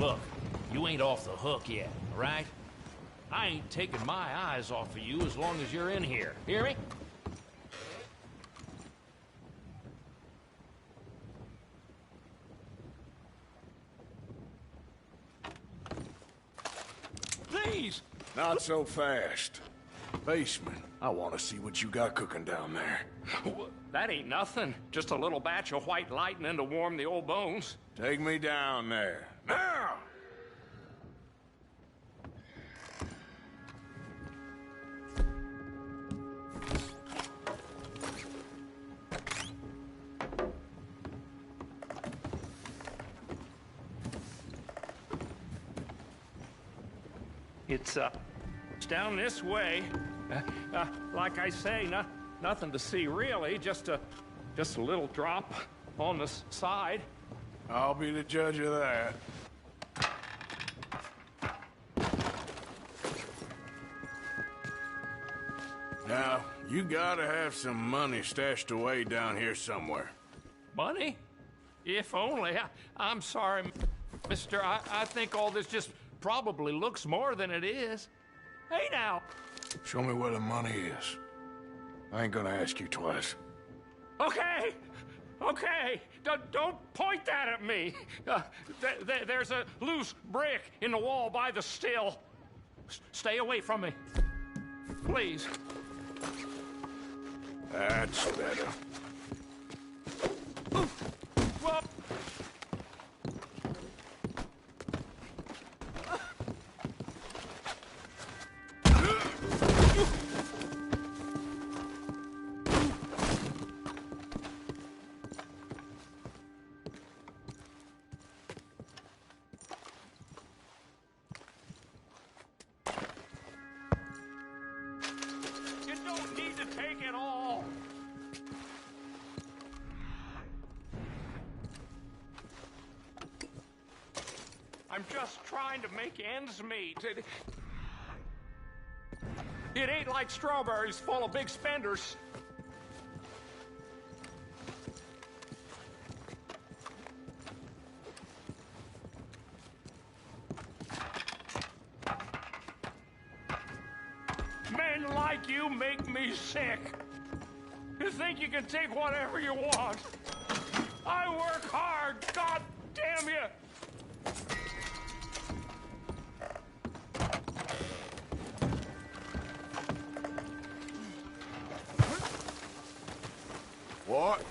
Look, you ain't off the hook yet, all right? I ain't taking my eyes off of you as long as you're in here. Hear me? Please! Not so fast. Baseman, I want to see what you got cooking down there. That ain't nothing. Just a little batch of white lightning to warm the old bones. Take me down there. Now! It's down this way. Like I say, nothing to see really. Just a little drop on the side. I'll be the judge of that. Now, you gotta have some money stashed away down here somewhere. Money? If only. I'm sorry, mister. I think all this just probably looks more than it is. Hey, now. Show me where the money is. I ain't gonna ask you twice. Okay. Okay. Don't point that at me. There's a loose brick in the wall by the still. Stay away from me. Please. That's better. Well, you don't need to I'm just trying to make ends meet. It ain't like strawberries full of big spenders. Men like you make me sick. You think you can take whatever you want. I work hard, God damn you! What?